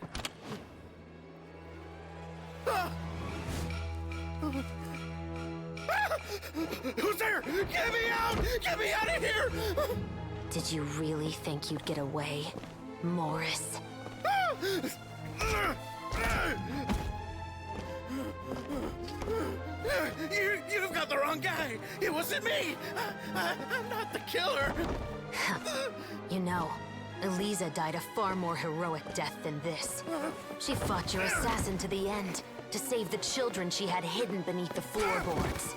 Who's there? Get me out! Get me out of here! Did you really think you'd get away, Morris? You've got the wrong guy. It wasn't me. I'm not the killer. You know, Eliza died a far more heroic death than this. She fought your assassin to the end, to save the children she had hidden beneath the floorboards.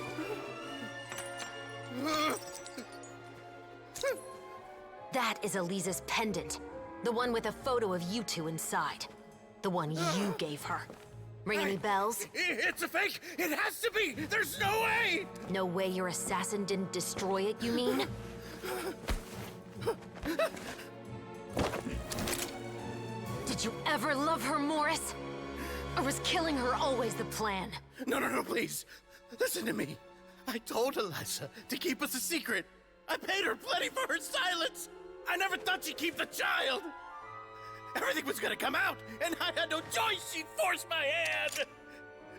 That is Eliza's pendant. The one with a photo of you two inside. The one you gave her. Ring any bells? It's a fake! It has to be! There's no way! No way your assassin didn't destroy it, you mean? Did you ever love her, Morris? Or was killing her always the plan? No, please. Listen to me. I told Eliza to keep us a secret. I paid her plenty for her silence. I never thought she'd keep the child. Everything was gonna come out, and I had no choice. She forced my hand.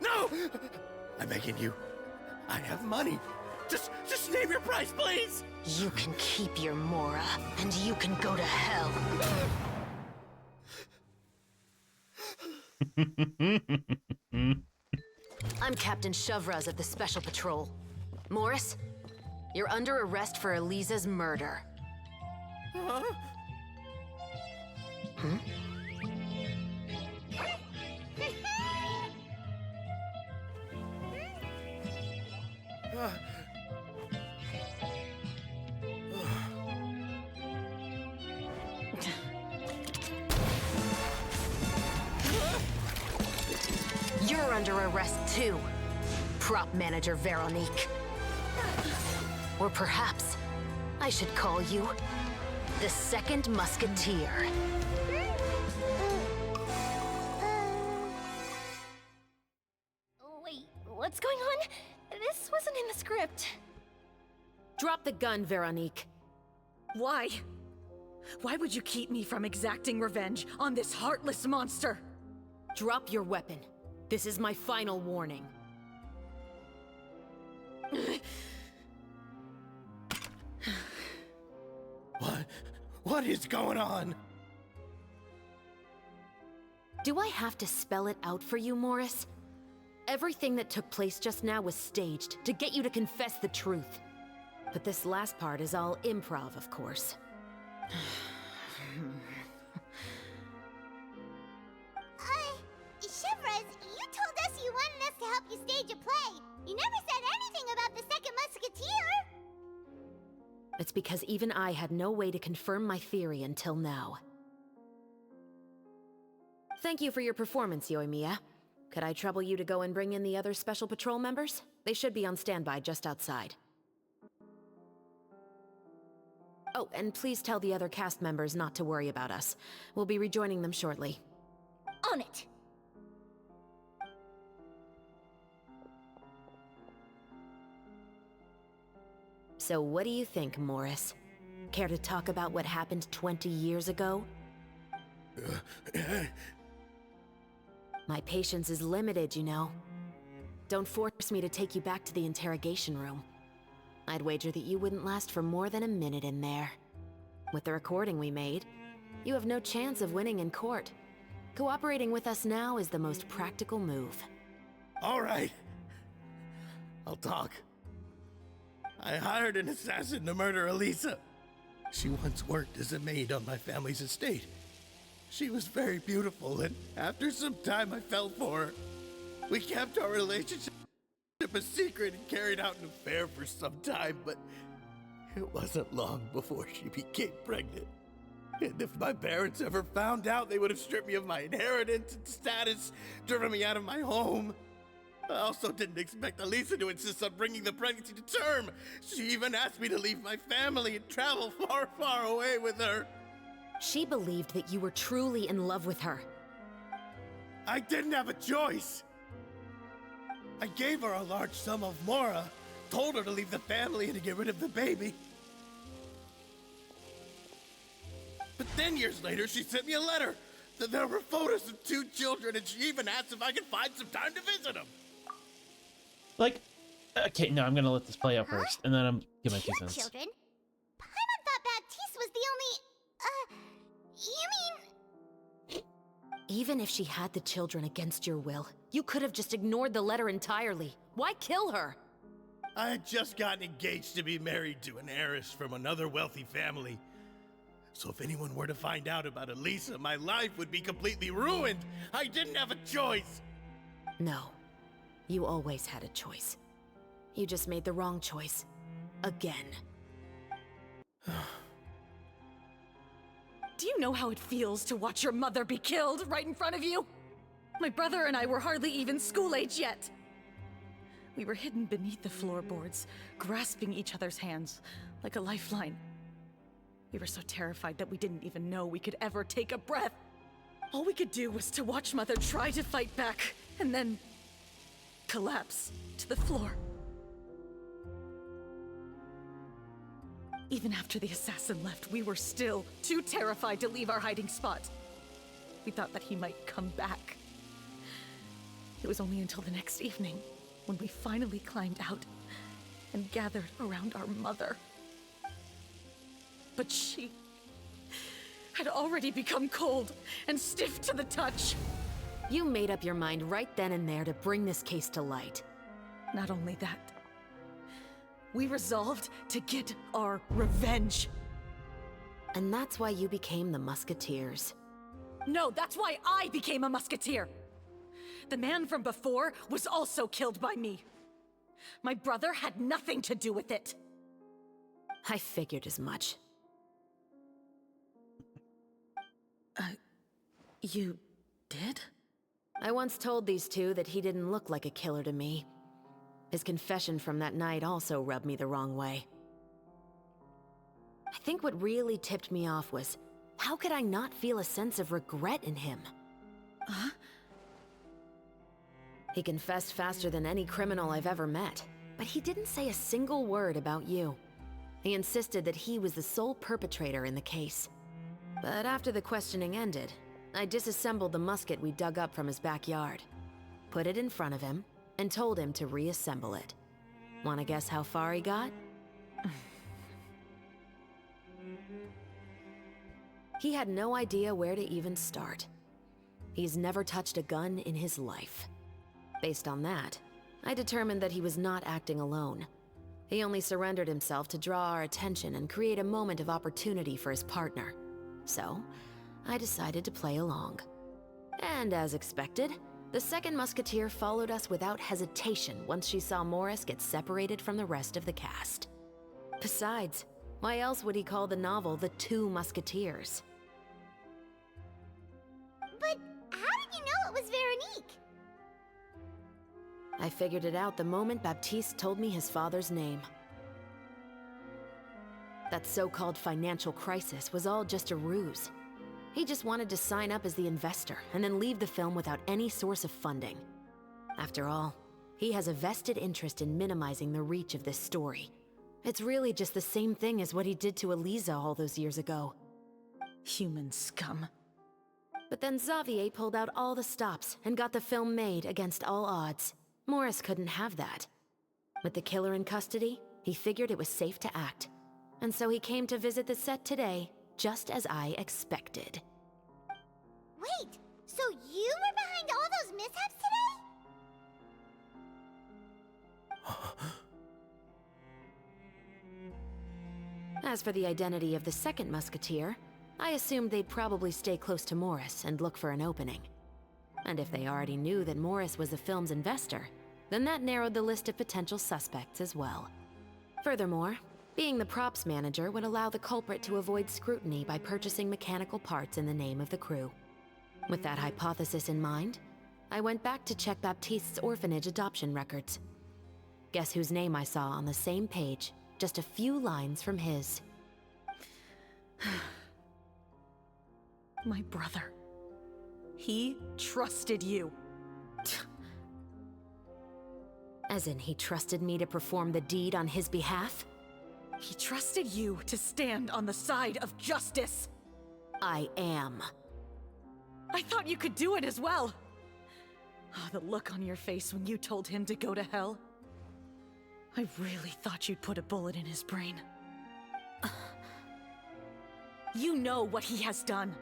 No! I'm begging you. I have money. Just name your price, please. You can keep your Mora, and you can go to hell. I'm Captain Shovraz of the Special Patrol. Morris, you're under arrest for Eliza's murder. Huh? Hmm? You're under arrest too, prop manager Veronique. Or perhaps I should call you the Second Musketeer. Wait, what's going on? This wasn't in the script. Drop the gun, Veronique. Why? Why would you keep me from exacting revenge on this heartless monster? Drop your weapon. This is my final warning. What is going on? Do I have to spell it out for you, Morris? Everything that took place just now was staged to get you to confess the truth. But this last part is all improv, of course. Shivers, you told us you wanted us to help you stage a play. You never said anything about the Second Musketeer. It's because even I had no way to confirm my theory until now. Thank you for your performance, Yoimiya. Could I trouble you to go and bring in the other Special Patrol members? They should be on standby just outside. Oh, and please tell the other cast members not to worry about us. We'll be rejoining them shortly. On it! So what do you think, Morris? Care to talk about what happened 20 years ago? My patience is limited, you know. Don't force me to take you back to the interrogation room. I'd wager that you wouldn't last for more than a minute in there. With the recording we made, you have no chance of winning in court. Cooperating with us now is the most practical move. All right. I'll talk. I hired an assassin to murder Elisa. She once worked as a maid on my family's estate. She was very beautiful, and after some time I fell for her. We kept our relationship a secret and carried out an affair for some time, but it wasn't long before she became pregnant. And if my parents ever found out, they would have stripped me of my inheritance and status, driven me out of my home. I also didn't expect Elisa to insist on bringing the pregnancy to term. She even asked me to leave my family and travel far, far away with her. She believed that you were truly in love with her. I didn't have a choice. I gave her a large sum of mora, told her to leave the family and to get rid of the baby. But then years later, she sent me a letter. There were photos of 2 children, and she even asked if I could find some time to visit them. Like, okay, no, I'm gonna let this play out first, and then I'm give my 2 cents. Children? Paimon thought Baptiste was the only... you mean... Even if she had the children against your will, you could have just ignored the letter entirely. Why kill her? I had just gotten engaged to be married to an heiress from another wealthy family. So if anyone were to find out about Elisa, my life would be completely ruined. I didn't have a choice. No. You always had a choice. You just made the wrong choice. Again. Do you know how it feels to watch your mother be killed right in front of you? My brother and I were hardly even school age yet. We were hidden beneath the floorboards, grasping each other's hands like a lifeline. We were so terrified that we didn't even know we could ever take a breath. All we could do was to watch Mother try to fight back, and then collapse to the floor. Even after the assassin left, we were still too terrified to leave our hiding spot. We thought that he might come back. It was only until the next evening when we finally climbed out and gathered around our mother. But she had already become cold and stiff to the touch. You made up your mind right then and there to bring this case to light. Not only that, we resolved to get our revenge. And that's why you became the Musketeers. No, that's why I became a Musketeer. The man from before was also killed by me. My brother had nothing to do with it. I figured as much. You did? I once told these two that he didn't look like a killer to me. His confession from that night also rubbed me the wrong way. I think what really tipped me off was, how could I not feel a sense of regret in him? Huh? He confessed faster than any criminal I've ever met, but he didn't say a single word about you. He insisted that he was the sole perpetrator in the case. But after the questioning ended, I disassembled the musket we dug up from his backyard, put it in front of him, and told him to reassemble it. Wanna guess how far he got? He had no idea where to even start. He's never touched a gun in his life. Based on that, I determined that he was not acting alone. He only surrendered himself to draw our attention and create a moment of opportunity for his partner. So, I decided to play along. And as expected, the second musketeer followed us without hesitation once she saw Morris get separated from the rest of the cast. Besides, why else would he call the novel The Two Musketeers? But how did you know it was Veronique? I figured it out the moment Baptiste told me his father's name. That so-called financial crisis was all just a ruse. He just wanted to sign up as the investor and then leave the film without any source of funding. After all, he has a vested interest in minimizing the reach of this story. It's really just the same thing as what he did to Eliza all those years ago. Human scum. But then Xavier pulled out all the stops and got the film made against all odds. Morris couldn't have that. With the killer in custody, he figured it was safe to act. And so he came to visit the set today, just as I expected. Wait, so you were behind all those mishaps today? As for the identity of the second musketeer, I assumed they'd probably stay close to Morris and look for an opening. And if they already knew that Morris was the film's investor, then that narrowed the list of potential suspects as well. Furthermore, being the props manager would allow the culprit to avoid scrutiny by purchasing mechanical parts in the name of the crew. With that hypothesis in mind, I went back to check Baptiste's orphanage adoption records. Guess whose name I saw on the same page, just a few lines from his. My brother. He trusted you. As in, he trusted me to perform the deed on his behalf? He trusted you to stand on the side of justice. I am. I thought you could do it as well. Oh, the look on your face when you told him to go to hell. I really thought you'd put a bullet in his brain. You know what he has done.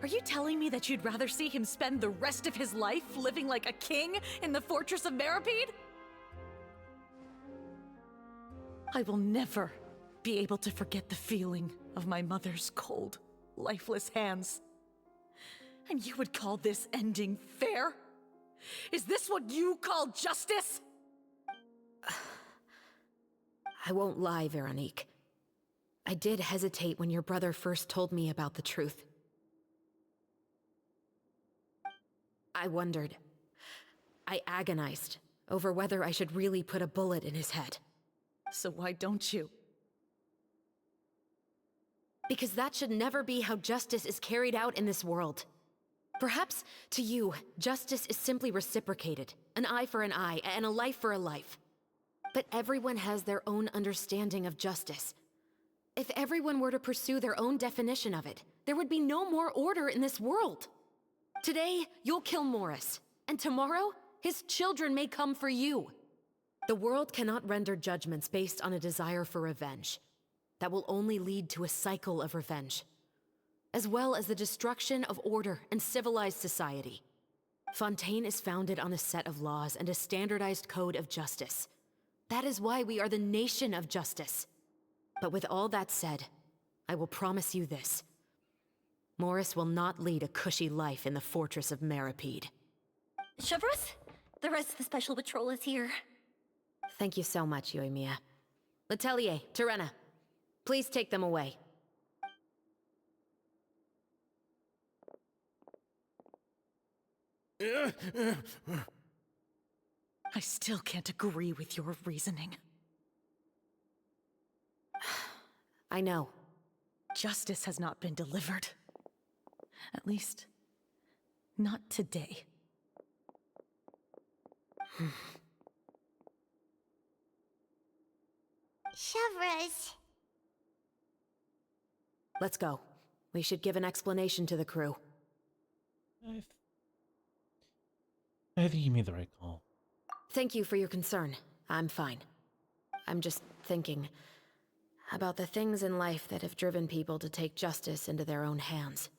Are you telling me that you'd rather see him spend the rest of his life living like a king in the fortress of Meripede? I will never be able to forget the feeling of my mother's cold, lifeless hands. And you would call this ending fair? Is this what you call justice? I won't lie, Veronique. I did hesitate when your brother first told me about the truth. I wondered. I agonized over whether I should really put a bullet in his head. So why don't you? Because that should never be how justice is carried out in this world. Perhaps, to you, justice is simply reciprocated. An eye for an eye, and a life for a life. But everyone has their own understanding of justice. If everyone were to pursue their own definition of it, there would be no more order in this world. Today, you'll kill Morris, and tomorrow, his children may come for you. The world cannot render judgments based on a desire for revenge. That will only lead to a cycle of revenge, as well as the destruction of order and civilized society. Fontaine is founded on a set of laws and a standardized code of justice. That is why we are the nation of justice. But with all that said, I will promise you this. Morris will not lead a cushy life in the fortress of Meripede. Chevreuse, the rest of the special patrol is here. Thank you so much, Yoimiya. Letelier, Terena, please take them away. I still can't agree with your reasoning. I know. Justice has not been delivered. At least, not today. Chevreuse. Let's go. We should give an explanation to the crew. I think you made the right call. Thank you for your concern. I'm fine. I'm just thinking about the things in life that have driven people to take justice into their own hands.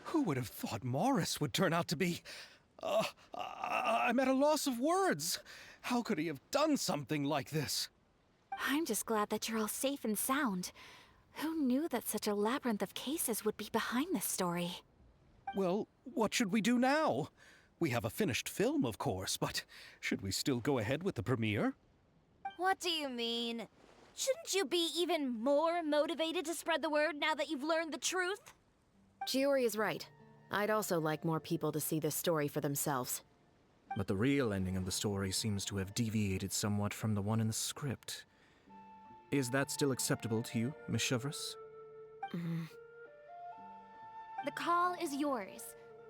Who would have thought Morris would turn out to be... I'm at a loss of words. How could he have done something like this? I'm just glad that you're all safe and sound. Who knew that such a labyrinth of cases would be behind this story? Well, what should we do now? We have a finished film, of course, but should we still go ahead with the premiere? What do you mean? Shouldn't you be even more motivated to spread the word now that you've learned the truth? Chiori is right. I'd also like more people to see this story for themselves. But the real ending of the story seems to have deviated somewhat from the one in the script. Is that still acceptable to you, Miss Chevreuse? The call is yours.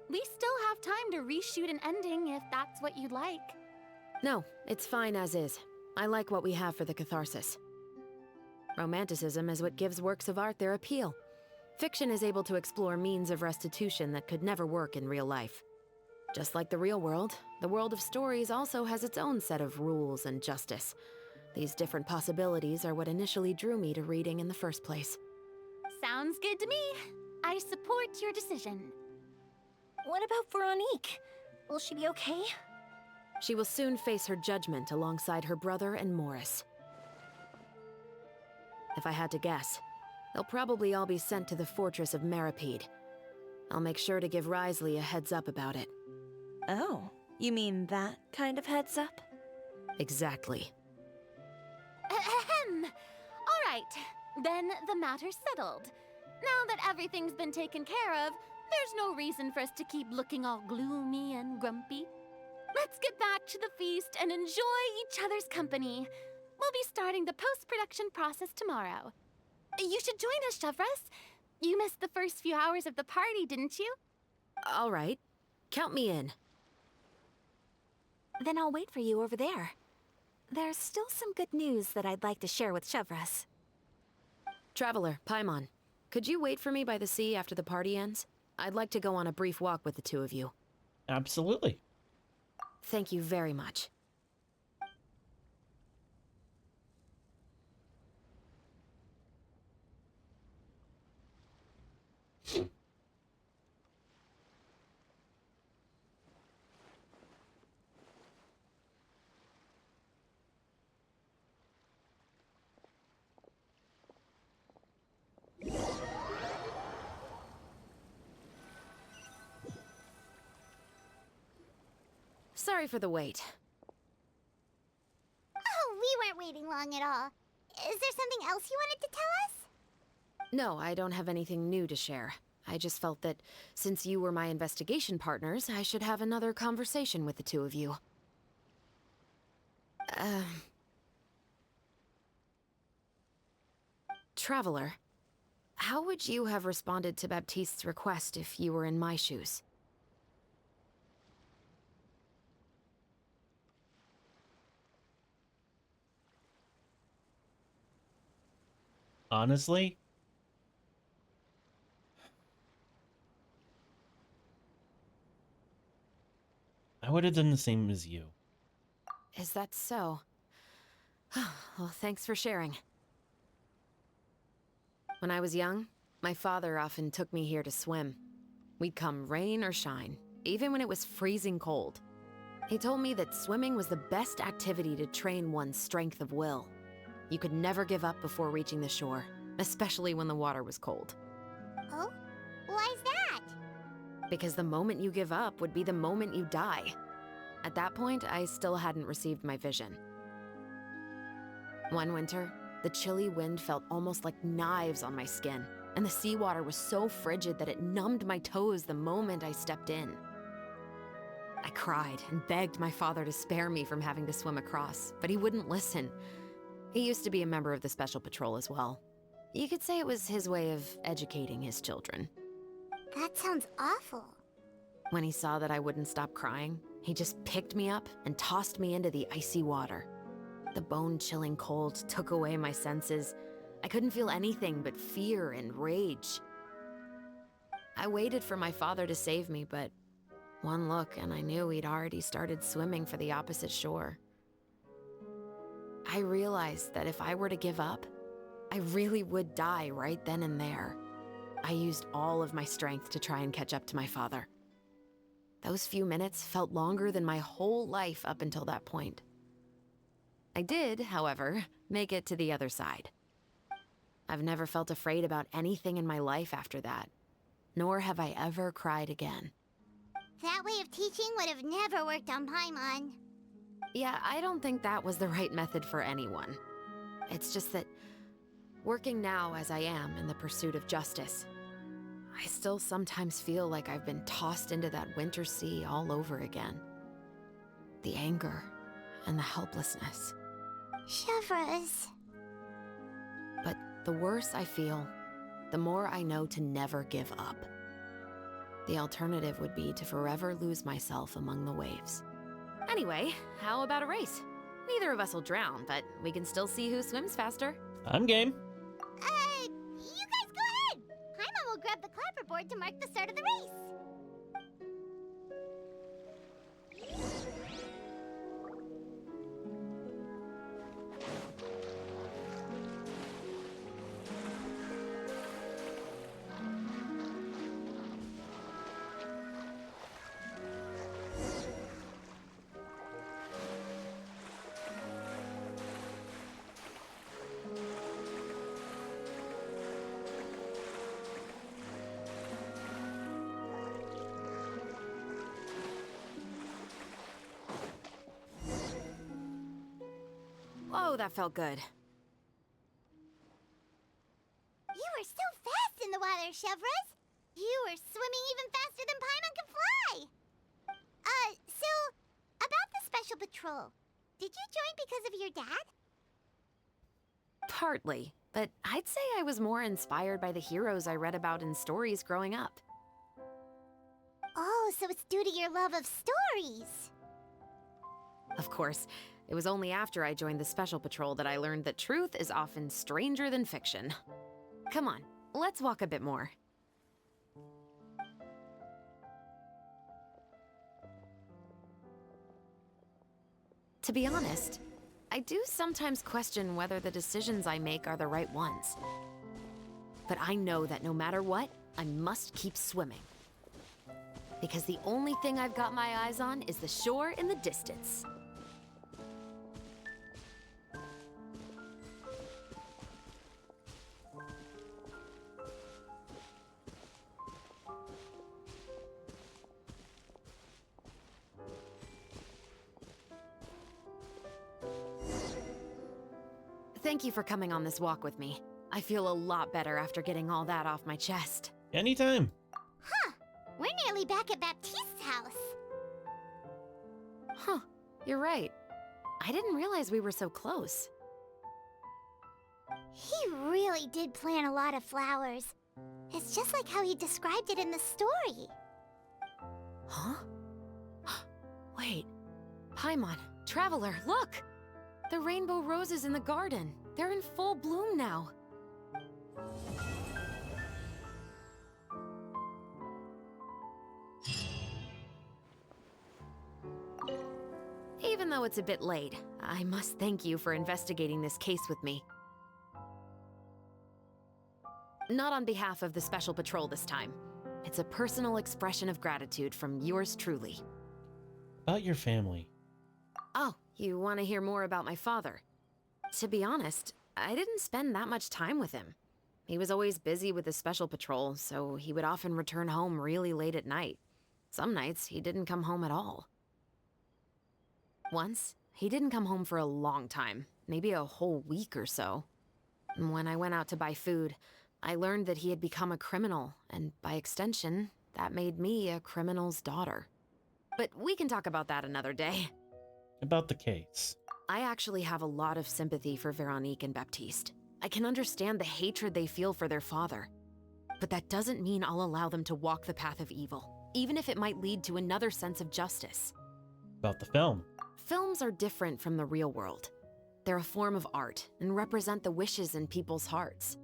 We still have time to reshoot an ending if that's what you'd like. No, it's fine as is. I like what we have for the catharsis. Romanticism is what gives works of art their appeal. Fiction is able to explore means of restitution that could never work in real life. Just like the real world, the world of stories also has its own set of rules and justice. These different possibilities are what initially drew me to reading in the first place. Sounds good to me. I support your decision. What about Veronique? Will she be okay? She will soon face her judgment alongside her brother and Morris. If I had to guess, they'll probably all be sent to the fortress of Meripede. I'll make sure to give Wriothesley a heads up about it. Oh, you mean that kind of heads up? Exactly. Ahem. All right, then the matter's settled. Now that everything's been taken care of, there's no reason for us to keep looking all gloomy and grumpy. Let's get back to the feast and enjoy each other's company. We'll be starting the post-production process tomorrow. You should join us, Chevreuse. You missed the first few hours of the party, didn't you? All right. Count me in. Then I'll wait for you over there. There's still some good news that I'd like to share with Chevreuse. Traveler, Paimon, could you wait for me by the sea after the party ends? I'd like to go on a brief walk with the two of you. Absolutely. Thank you very much. Sorry for the wait. Oh, we weren't waiting long at all. Is there something else you wanted to tell us? No, I don't have anything new to share. I just felt that since you were my investigation partners, I should have another conversation with the two of you. Traveler, how would you have responded to Baptiste's request if you were in my shoes? Honestly, I would have done the same as you. Is that so? Well, thanks for sharing. When I was young, my father often took me here to swim. We'd come rain or shine, even when it was freezing cold. He told me that swimming was the best activity to train one's strength of will. You could never give up before reaching the shore, especially when the water was cold. Oh? Why's that? Because the moment you give up would be the moment you die. At that point, I still hadn't received my vision. One winter, the chilly wind felt almost like knives on my skin, and the seawater was so frigid that it numbed my toes the moment I stepped in. I cried and begged my father to spare me from having to swim across, but he wouldn't listen. He used to be a member of the Special Patrol as well. You could say it was his way of educating his children. That sounds awful. When he saw that I wouldn't stop crying, he just picked me up and tossed me into the icy water. The bone-chilling cold took away my senses. I couldn't feel anything but fear and rage. I waited for my father to save me, but one look and I knew he'd already started swimming for the opposite shore. I realized that if I were to give up, I really would die right then and there. I used all of my strength to try and catch up to my father. Those few minutes felt longer than my whole life up until that point. I did, however, make it to the other side. I've never felt afraid about anything in my life after that, nor have I ever cried again. That way of teaching would have never worked on Paimon. Yeah, I don't think that was the right method for anyone. It's just that, working now as I am in the pursuit of justice, I still sometimes feel like I've been tossed into that winter sea all over again. The anger and the helplessness. Chevreuse. But the worse I feel, the more I know to never give up. The alternative would be to forever lose myself among the waves. Anyway, how about a race? Neither of us will drown, but we can still see who swims faster. I'm game. You guys go ahead! Paimon will grab the clapperboard to mark the start of the race. Whoa, that felt good. You were so fast in the water, Chevreuse! You were swimming even faster than Paimon can fly! So, about the Special Patrol, did you join because of your dad? Partly, but I'd say I was more inspired by the heroes I read about in stories growing up. Oh, so it's due to your love of stories! Of course, it was only after I joined the Special Patrol that I learned that truth is often stranger than fiction. Come on, let's walk a bit more. To be honest, I do sometimes question whether the decisions I make are the right ones. But I know that no matter what, I must keep swimming. Because the only thing I've got my eyes on is the shore in the distance. Thank you for coming on this walk with me. I feel a lot better after getting all that off my chest. Anytime. Huh. We're nearly back at Baptiste's house. Huh. You're right. I didn't realize we were so close. He really did plant a lot of flowers. It's just like how he described it in the story. Huh? Wait. Paimon, Traveler, look! The rainbow roses in the garden. They're in full bloom now. Even though it's a bit late, I must thank you for investigating this case with me. Not on behalf of the Special Patrol this time. It's a personal expression of gratitude from yours truly. About your family. Oh, you want to hear more about my father? To be honest, I didn't spend that much time with him. He was always busy with the Special Patrol, so he would often return home really late at night. Some nights, he didn't come home at all. Once, he didn't come home for a long time, maybe a whole week or so. When I went out to buy food, I learned that he had become a criminal, and by extension, that made me a criminal's daughter. But we can talk about that another day. About the case. I actually have a lot of sympathy for Veronique and Baptiste. I can understand the hatred they feel for their father. But that doesn't mean I'll allow them to walk the path of evil, even if it might lead to another sense of justice. About the film. Films are different from the real world. They're a form of art and represent the wishes in people's hearts.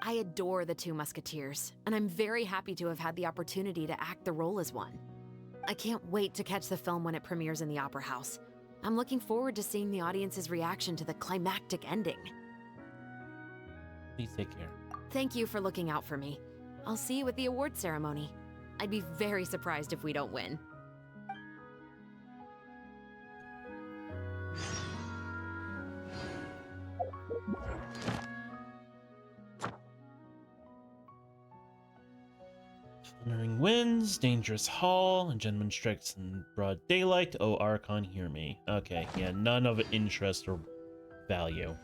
I adore the Two Musketeers, and I'm very happy to have had the opportunity to act the role as one. I can't wait to catch the film when it premieres in the Opera House. I'm looking forward to seeing the audience's reaction to the climactic ending. Please take care. Thank you for looking out for me. I'll see you at the award ceremony. I'd be very surprised if we don't win. Thundering winds, dangerous hall, and gentleman strikes in broad daylight. Oh, Archon, hear me. Okay, yeah, none of interest or value.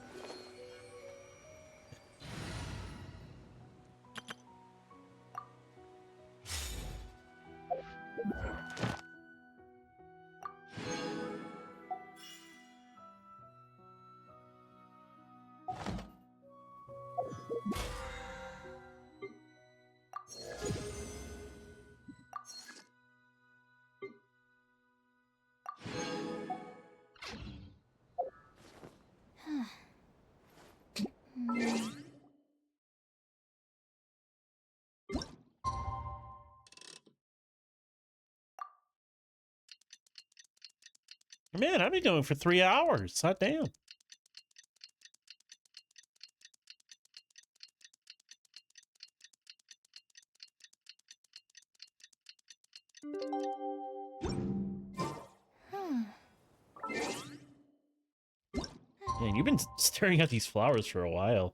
Man, I've been going for 3 hours. Hot damn. Man, you've been staring at these flowers for a while.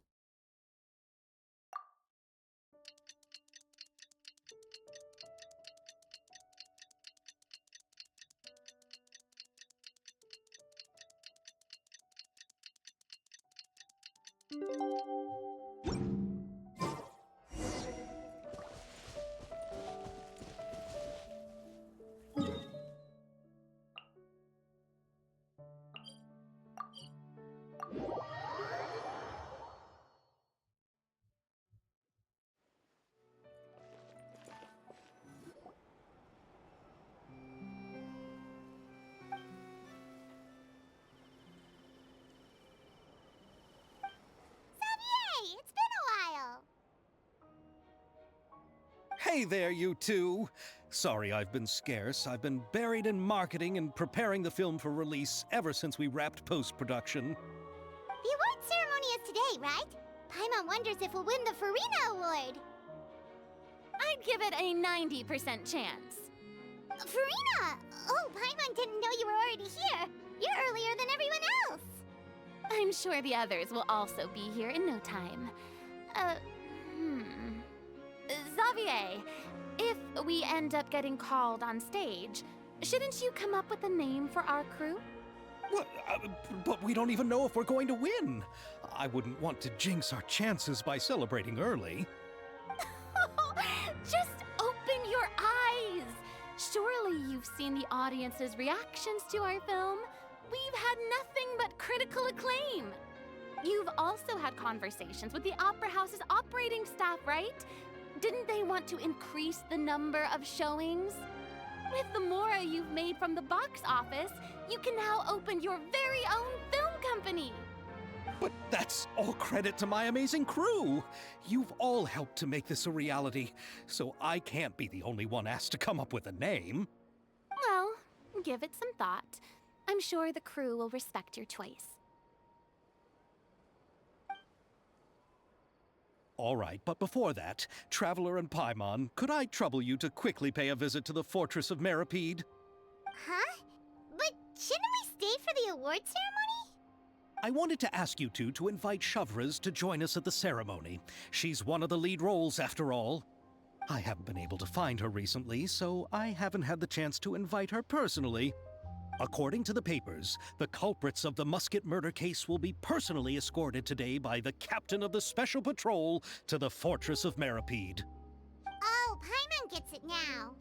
It's been a while. Hey there, you two! Sorry I've been scarce. I've been buried in marketing and preparing the film for release ever since we wrapped post-production. The award ceremony is today, right? Paimon wonders if we'll win the Farina Award. I'd give it a 90% chance. Farina! Oh, Paimon didn't know you were already here. You're earlier than everyone else. I'm sure the others will also be here in no time. Xavier, if we end up getting called on stage, shouldn't you come up with a name for our crew? What? But we don't even know if we're going to win. I wouldn't want to jinx our chances by celebrating early. Just open your eyes! Surely you've seen the audience's reactions to our film. We've had nothing but critical acclaim. You've also had conversations with the Opera House's operating staff, right? Didn't they want to increase the number of showings? With the Mora you've made from the box office, you can now open your very own film company. But that's all credit to my amazing crew. You've all helped to make this a reality, so I can't be the only one asked to come up with a name. Well, give it some thought. I'm sure the crew will respect your choice. All right, but before that, Traveler and Paimon, could I trouble you to quickly pay a visit to the Fortress of Meripede? Huh? But shouldn't we stay for the award ceremony? I wanted to ask you two to invite Shavraz to join us at the ceremony. She's one of the lead roles, after all. I haven't been able to find her recently, so I haven't had the chance to invite her personally. According to the papers, the culprits of the Musket murder case will be personally escorted today by the captain of the Special Patrol to the Fortress of Meripede. Oh, Paimon gets it now.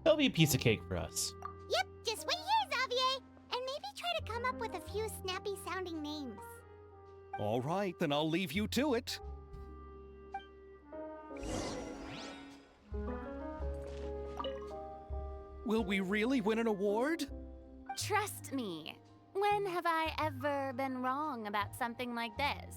That'll be a piece of cake for us. Yep, just wait here, Xavier, and maybe try to come up with a few snappy-sounding names. All right, then I'll leave you to it. Will we really win an award? Trust me. When have I ever been wrong about something like this?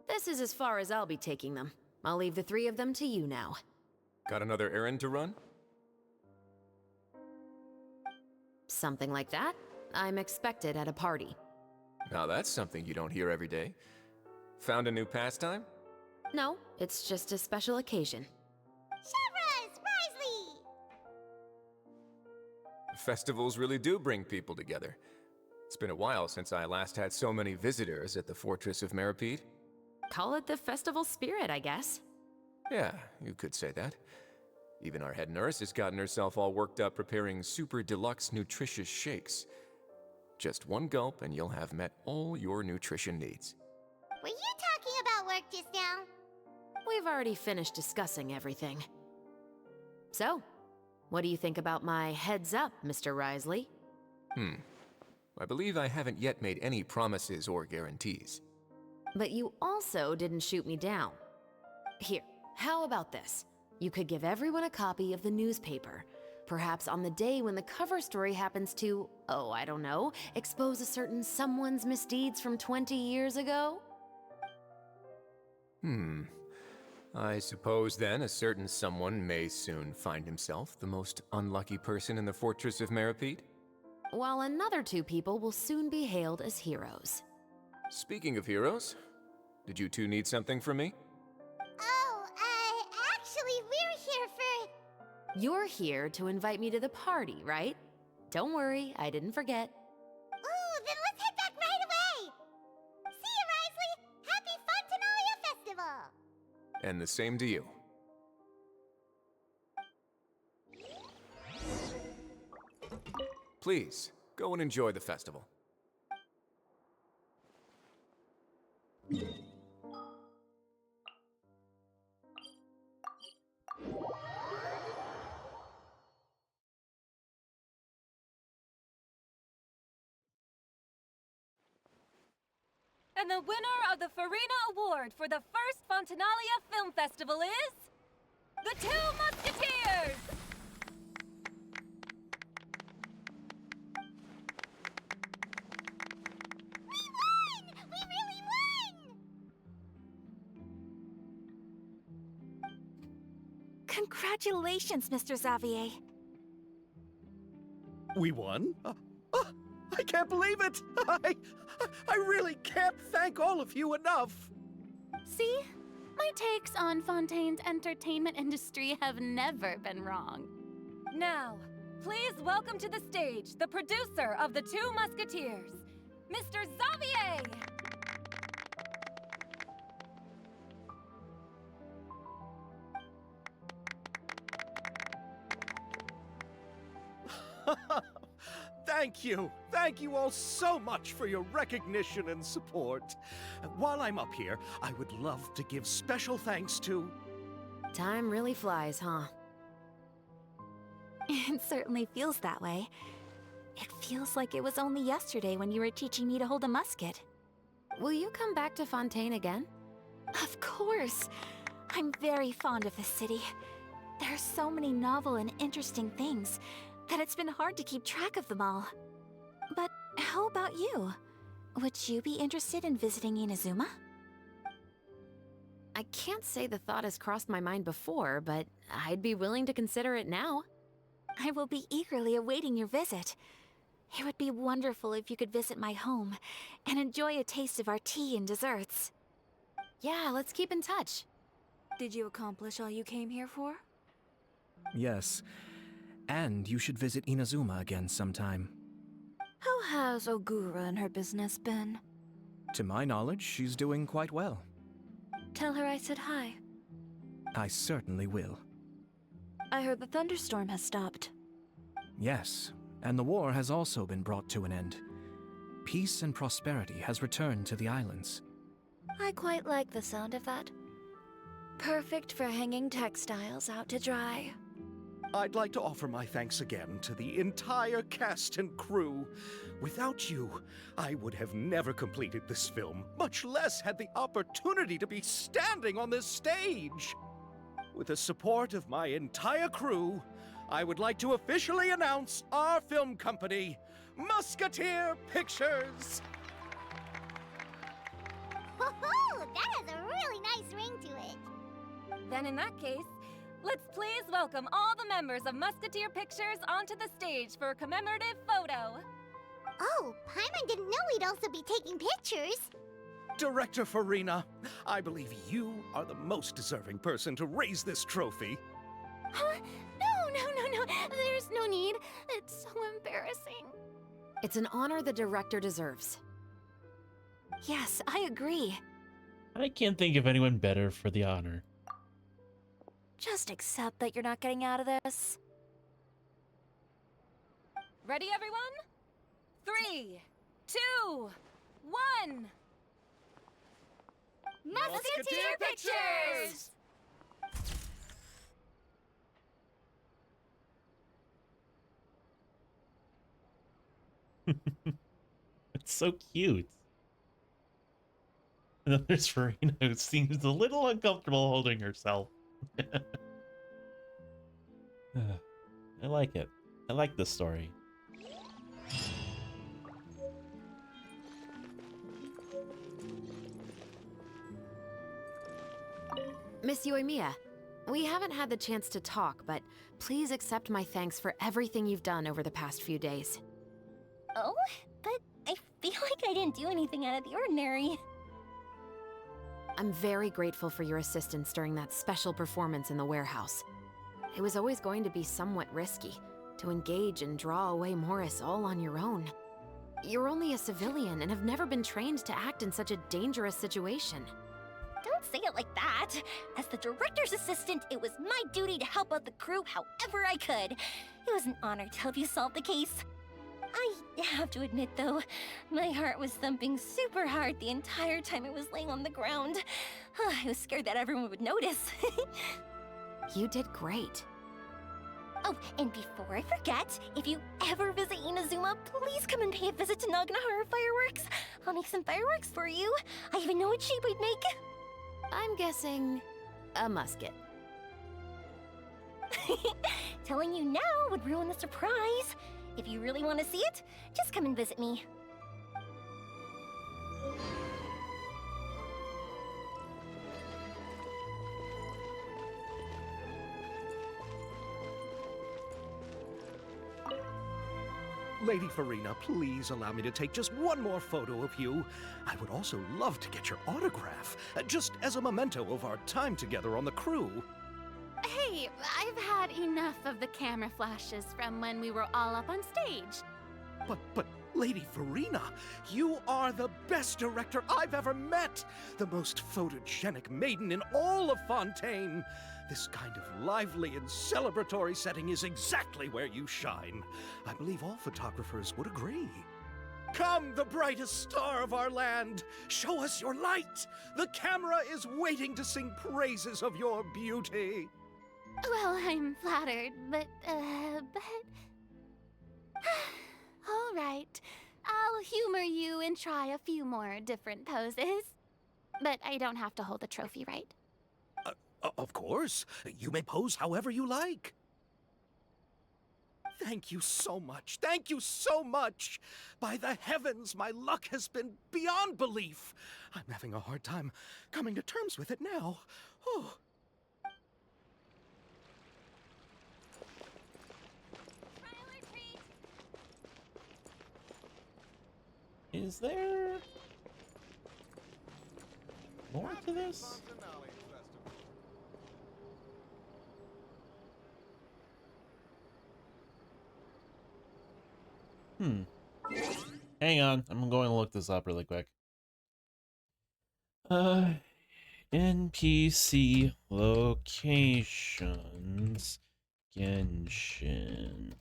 This is as far as I'll be taking them. I'll leave the three of them to you now. Got another errand to run? Something like that. I'm expected at a party. Now that's something you don't hear every day. Found a new pastime? No, it's just a special occasion. Shavras! Risley! Festivals really do bring people together. It's been a while since I last had so many visitors at the Fortress of Meripede. Call it the festival spirit, I guess. Yeah, you could say that. Even our head nurse has gotten herself all worked up preparing super deluxe nutritious shakes. Just one gulp and you'll have met all your nutrition needs. Were you talking about work just now? We've already finished discussing everything. So, what do you think about my heads up, Mr. Risley? I believe I haven't yet made any promises or guarantees. But you also didn't shoot me down. Here, how about this? You could give everyone a copy of the newspaper. Perhaps on the day when the cover story happens to, oh, I don't know, expose a certain someone's misdeeds from 20 years ago? I suppose then a certain someone may soon find himself the most unlucky person in the Fortress of Meripede? While another two people will soon be hailed as heroes. Speaking of heroes, did you two need something from me? Oh, actually, we're here for... You're here to invite me to the party, right? Don't worry, I didn't forget. Ooh, then let's head back right away! See you, Risley! Happy Fontanalia Festival! And the same to you. Please, go and enjoy the festival. And the winner of the Farina Award for the first Fontanalia Film Festival is... The Two Musketeers! We really won! Congratulations, Mr. Xavier. We won? I can't believe it! I really can't thank all of you enough! See? My takes on Fontaine's entertainment industry have never been wrong. Now, please welcome to the stage the producer of The Two Musketeers, Mr. Xavier! Thank you! Thank you all so much for your recognition and support. While I'm up here, I would love to give special thanks to... Time really flies, huh? It certainly feels that way. It feels like it was only yesterday when you were teaching me to hold a musket. Will you come back to Fontaine again? Of course! I'm very fond of this city. There are so many novel and interesting things that it's been hard to keep track of them all. But how about you? Would you be interested in visiting Inazuma? I can't say the thought has crossed my mind before, but I'd be willing to consider it now. I will be eagerly awaiting your visit. It would be wonderful if you could visit my home and enjoy a taste of our tea and desserts. Yeah, let's keep in touch. Did you accomplish all you came here for? Yes. And you should visit Inazuma again sometime. How has Ogura and her business been? To my knowledge, she's doing quite well. Tell her I said hi. I certainly will. I heard the thunderstorm has stopped. Yes, and the war has also been brought to an end. Peace and prosperity has returned to the islands. I quite like the sound of that. Perfect for hanging textiles out to dry. I'd like to offer my thanks again to the entire cast and crew. Without you, I would have never completed this film, much less had the opportunity to be standing on this stage. With the support of my entire crew, I would like to officially announce our film company, Musketeer Pictures! Woohoo! That has a really nice ring to it. Then in that case, let's please welcome all the members of Musketeer Pictures onto the stage for a commemorative photo. Oh, Paimon didn't know we'd also be taking pictures. Director Farina, I believe you are the most deserving person to raise this trophy. Huh? No. There's no need. It's so embarrassing. It's an honor the director deserves. Yes, I agree. I can't think of anyone better for the honor. Just accept that you're not getting out of this. Ready, everyone? 3, 2, 1. Musketeer Pictures! It's so cute. And then there's Farina, who seems a little uncomfortable holding herself. I like it. I like this story. Miss Yoimiya, we haven't had the chance to talk, but please accept my thanks for everything you've done over the past few days. Oh, but I feel like I didn't do anything out of the ordinary. I'm very grateful for your assistance during that special performance in the warehouse. It was always going to be somewhat risky, to engage and draw away Morris all on your own. You're only a civilian and have never been trained to act in such a dangerous situation. Don't say it like that. As the director's assistant, it was my duty to help out the crew however I could. It was an honor to help you solve the case. I have to admit, though, my heart was thumping super hard the entire time it was laying on the ground. I was scared that everyone would notice. You did great. Oh, and before I forget, if you ever visit Inazuma, please come and pay a visit to Naganohara Fireworks. I'll make some fireworks for you. I even know what shape we'd make. I'm guessing a musket. Telling you now would ruin the surprise. If you really want to see it, just come and visit me. Lady Farina, please allow me to take just one more photo of you. I would also love to get your autograph, just as a memento of our time together on the crew. Hey, I've had enough of the camera flashes from when we were all up on stage. But, Lady Farina, you are the best director I've ever met! The most photogenic maiden in all of Fontaine! This kind of lively and celebratory setting is exactly where you shine. I believe all photographers would agree. Come, the brightest star of our land! Show us your light! The camera is waiting to sing praises of your beauty! Well, I'm flattered, but... All right. I'll humor you and try a few more different poses. But I don't have to hold the trophy, right? Of course. You may pose however you like. Thank you so much. Thank you so much. By the heavens, my luck has been beyond belief. I'm having a hard time coming to terms with it now. Oh. Is there more to this? Hang on, I'm going to look this up really quick. NPC locations Genshin.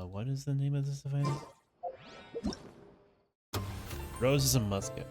What is the name of this event? Rose is a musket.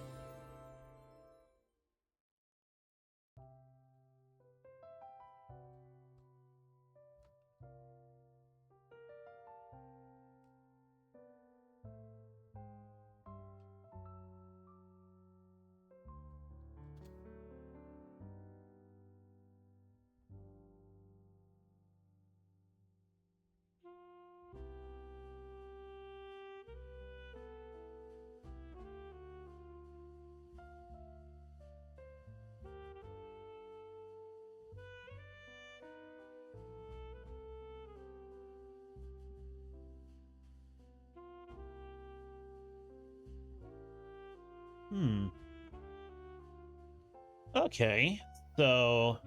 Okay, so...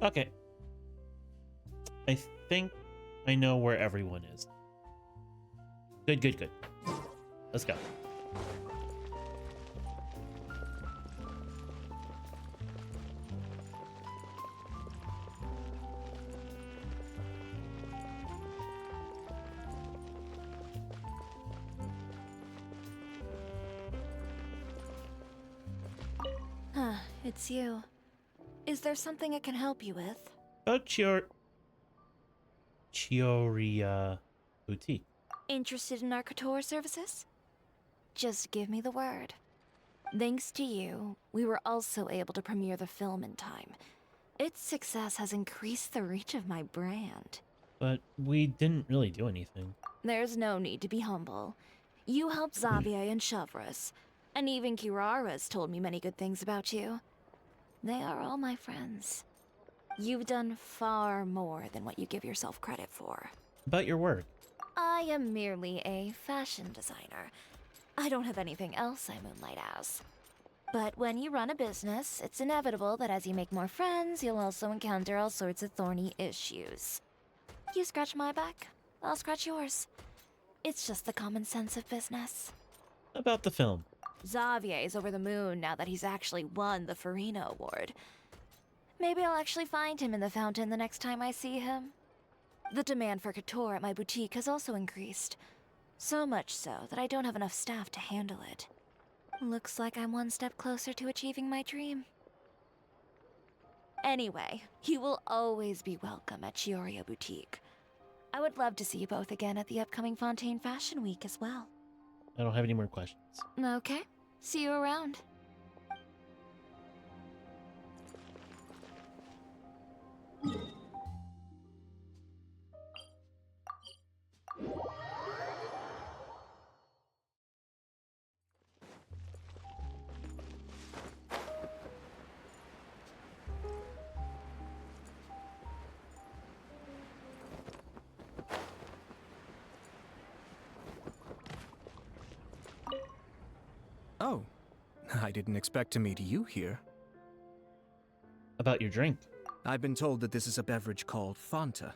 Okay. I think I know where everyone is. Good, good, good. Let's go. It's you. Is there something I can help you with? About Chioria Boutique. Interested in our couture services? Just give me the word. Thanks to you, we were also able to premiere the film in time. Its success has increased the reach of my brand. But we didn't really do anything. There's no need to be humble. You helped Xavier and Chevreuse, and even Kirara's told me many good things about you. They are all my friends. You've done far more than what you give yourself credit for. About your work. I am merely a fashion designer. I don't have anything else I moonlight as. But when you run a business, it's inevitable that as you make more friends, you'll also encounter all sorts of thorny issues. You scratch my back, I'll scratch yours. It's just the common sense of business. About the film. Xavier's over the moon now that he's actually won the Farina Award. Maybe I'll actually find him in the fountain the next time I see him. The demand for couture at my boutique has also increased. So much so that I don't have enough staff to handle it. Looks like I'm one step closer to achieving my dream. Anyway, you will always be welcome at Chioria Boutique. I would love to see you both again at the upcoming Fontaine Fashion Week as well. I don't have any more questions. Okay, see you around. Oh, I didn't expect to meet you here. About your drink. I've been told that this is a beverage called Fanta.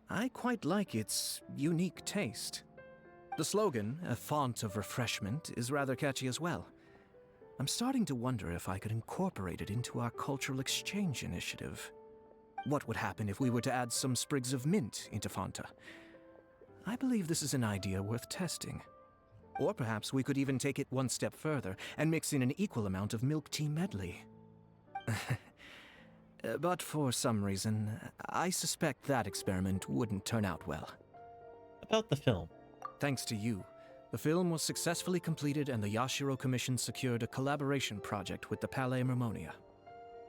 I quite like its unique taste. The slogan, a font of refreshment, is rather catchy as well. I'm starting to wonder if I could incorporate it into our cultural exchange initiative. What would happen if we were to add some sprigs of mint into Fanta? I believe this is an idea worth testing. Or perhaps we could even take it one step further and mix in an equal amount of milk tea medley. But for some reason, I suspect that experiment wouldn't turn out well. About the film. Thanks to you, the film was successfully completed and the Yashiro Commission secured a collaboration project with the Palais Mermonia.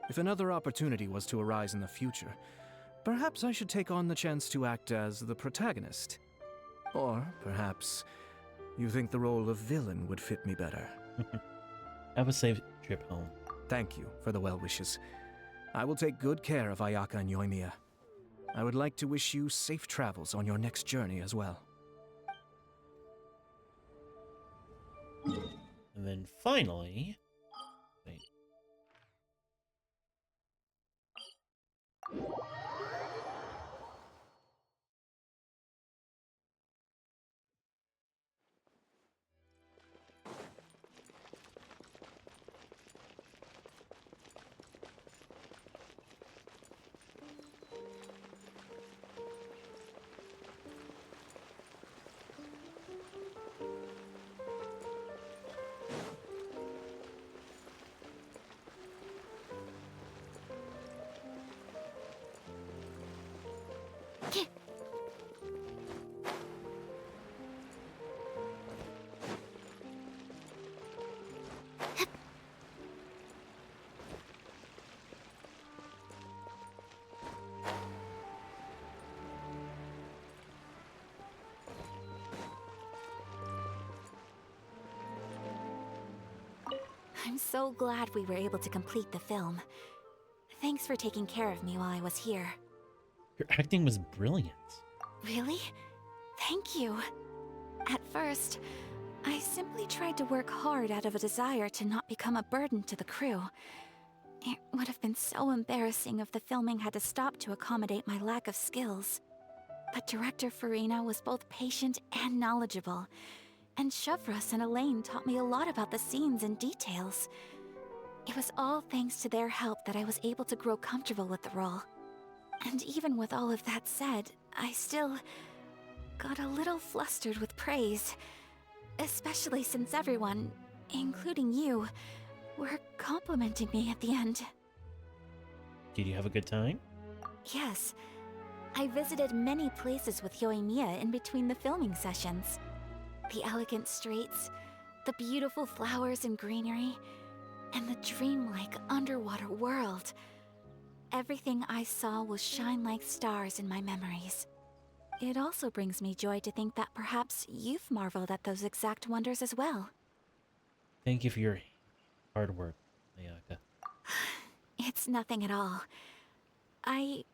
If another opportunity was to arise in the future, perhaps I should take on the chance to act as the protagonist. Or perhaps you think the role of villain would fit me better. Have a safe trip home. Thank you for the well wishes. I will take good care of Ayaka and Yoimiya. I would like to wish you safe travels on your next journey as well. And then finally... Wait. I'm so glad we were able to complete the film. Thanks for taking care of me while I was here. Your acting was brilliant. Really? Thank you. At first, I simply tried to work hard out of a desire to not become a burden to the crew. It would have been so embarrassing if the filming had to stop to accommodate my lack of skills. But Director Farina was both patient and knowledgeable, and Shavras and Elaine taught me a lot about the scenes and details. It was all thanks to their help that I was able to grow comfortable with the role. And even with all of that said, I still got a little flustered with praise, especially since everyone, including you, were complimenting me at the end. Did you have a good time? Yes. I visited many places with Yoimiya in between the filming sessions. The elegant streets, the beautiful flowers and greenery, and the dreamlike underwater world. Everything I saw will shine like stars in my memories. It also brings me joy to think that perhaps you've marveled at those exact wonders as well. Thank you for your hard work, Ayaka. It's nothing at all. I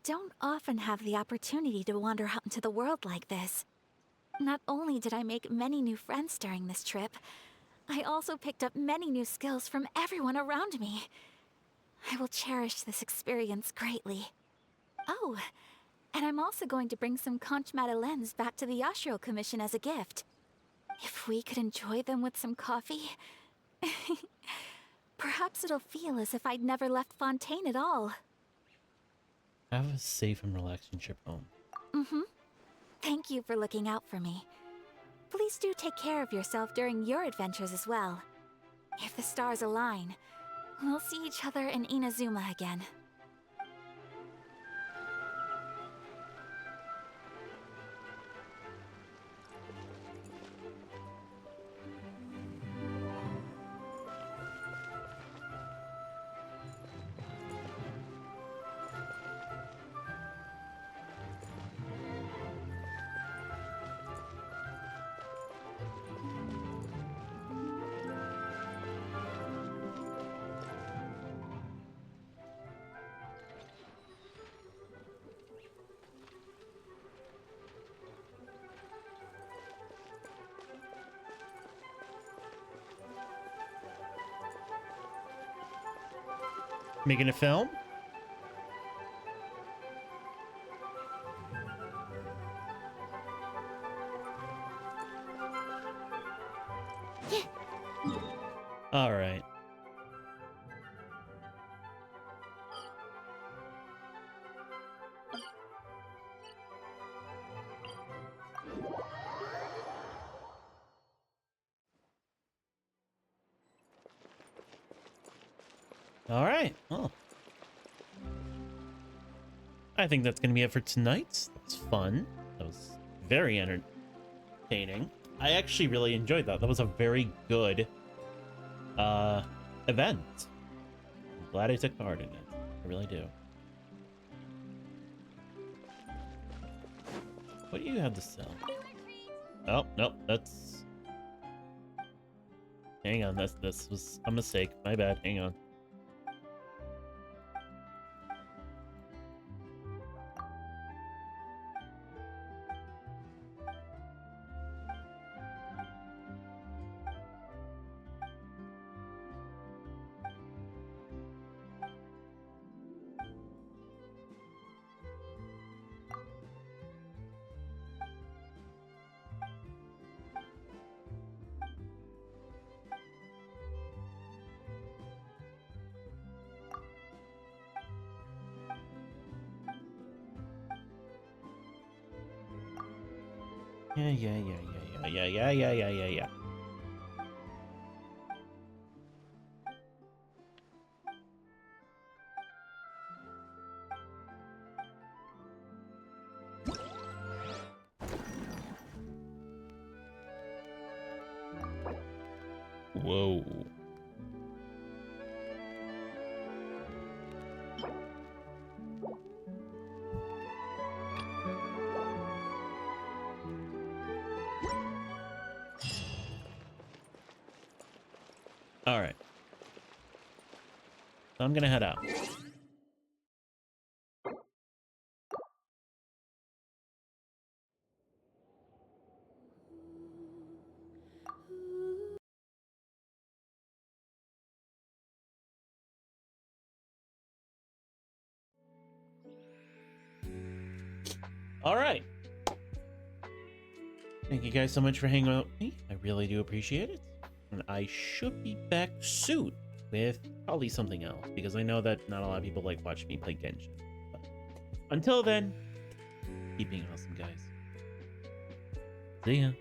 don't often have the opportunity to wander out into the world like this. Not only did I make many new friends during this trip, I also picked up many new skills from everyone around me. I will cherish this experience greatly. Oh, and I'm also going to bring some conch madeleines back to the Yashiro Commission as a gift. If we could enjoy them with some coffee, perhaps it'll feel as if I'd never left Fontaine at all. Have a safe and relaxing trip home. Thank you for looking out for me. Please do take care of yourself during your adventures as well. If the stars align, we'll see each other in Inazuma again. Making a film? All right. All right. Well, I think that's going to be it for tonight. That was fun. That was very entertaining. I actually really enjoyed that. That was a very good event. I'm glad I took part in it. I really do. What do you have to sell? Oh, nope, that's... Hang on, this was a mistake. My bad, hang on. Yeah. Whoa. All right. So I'm gonna head out. All right. Thank you guys so much for hanging out with me. I really do appreciate it. And I should be back soon with probably something else, because I know that not a lot of people like watching me play Genshin. But until then, keep being awesome, guys. See ya.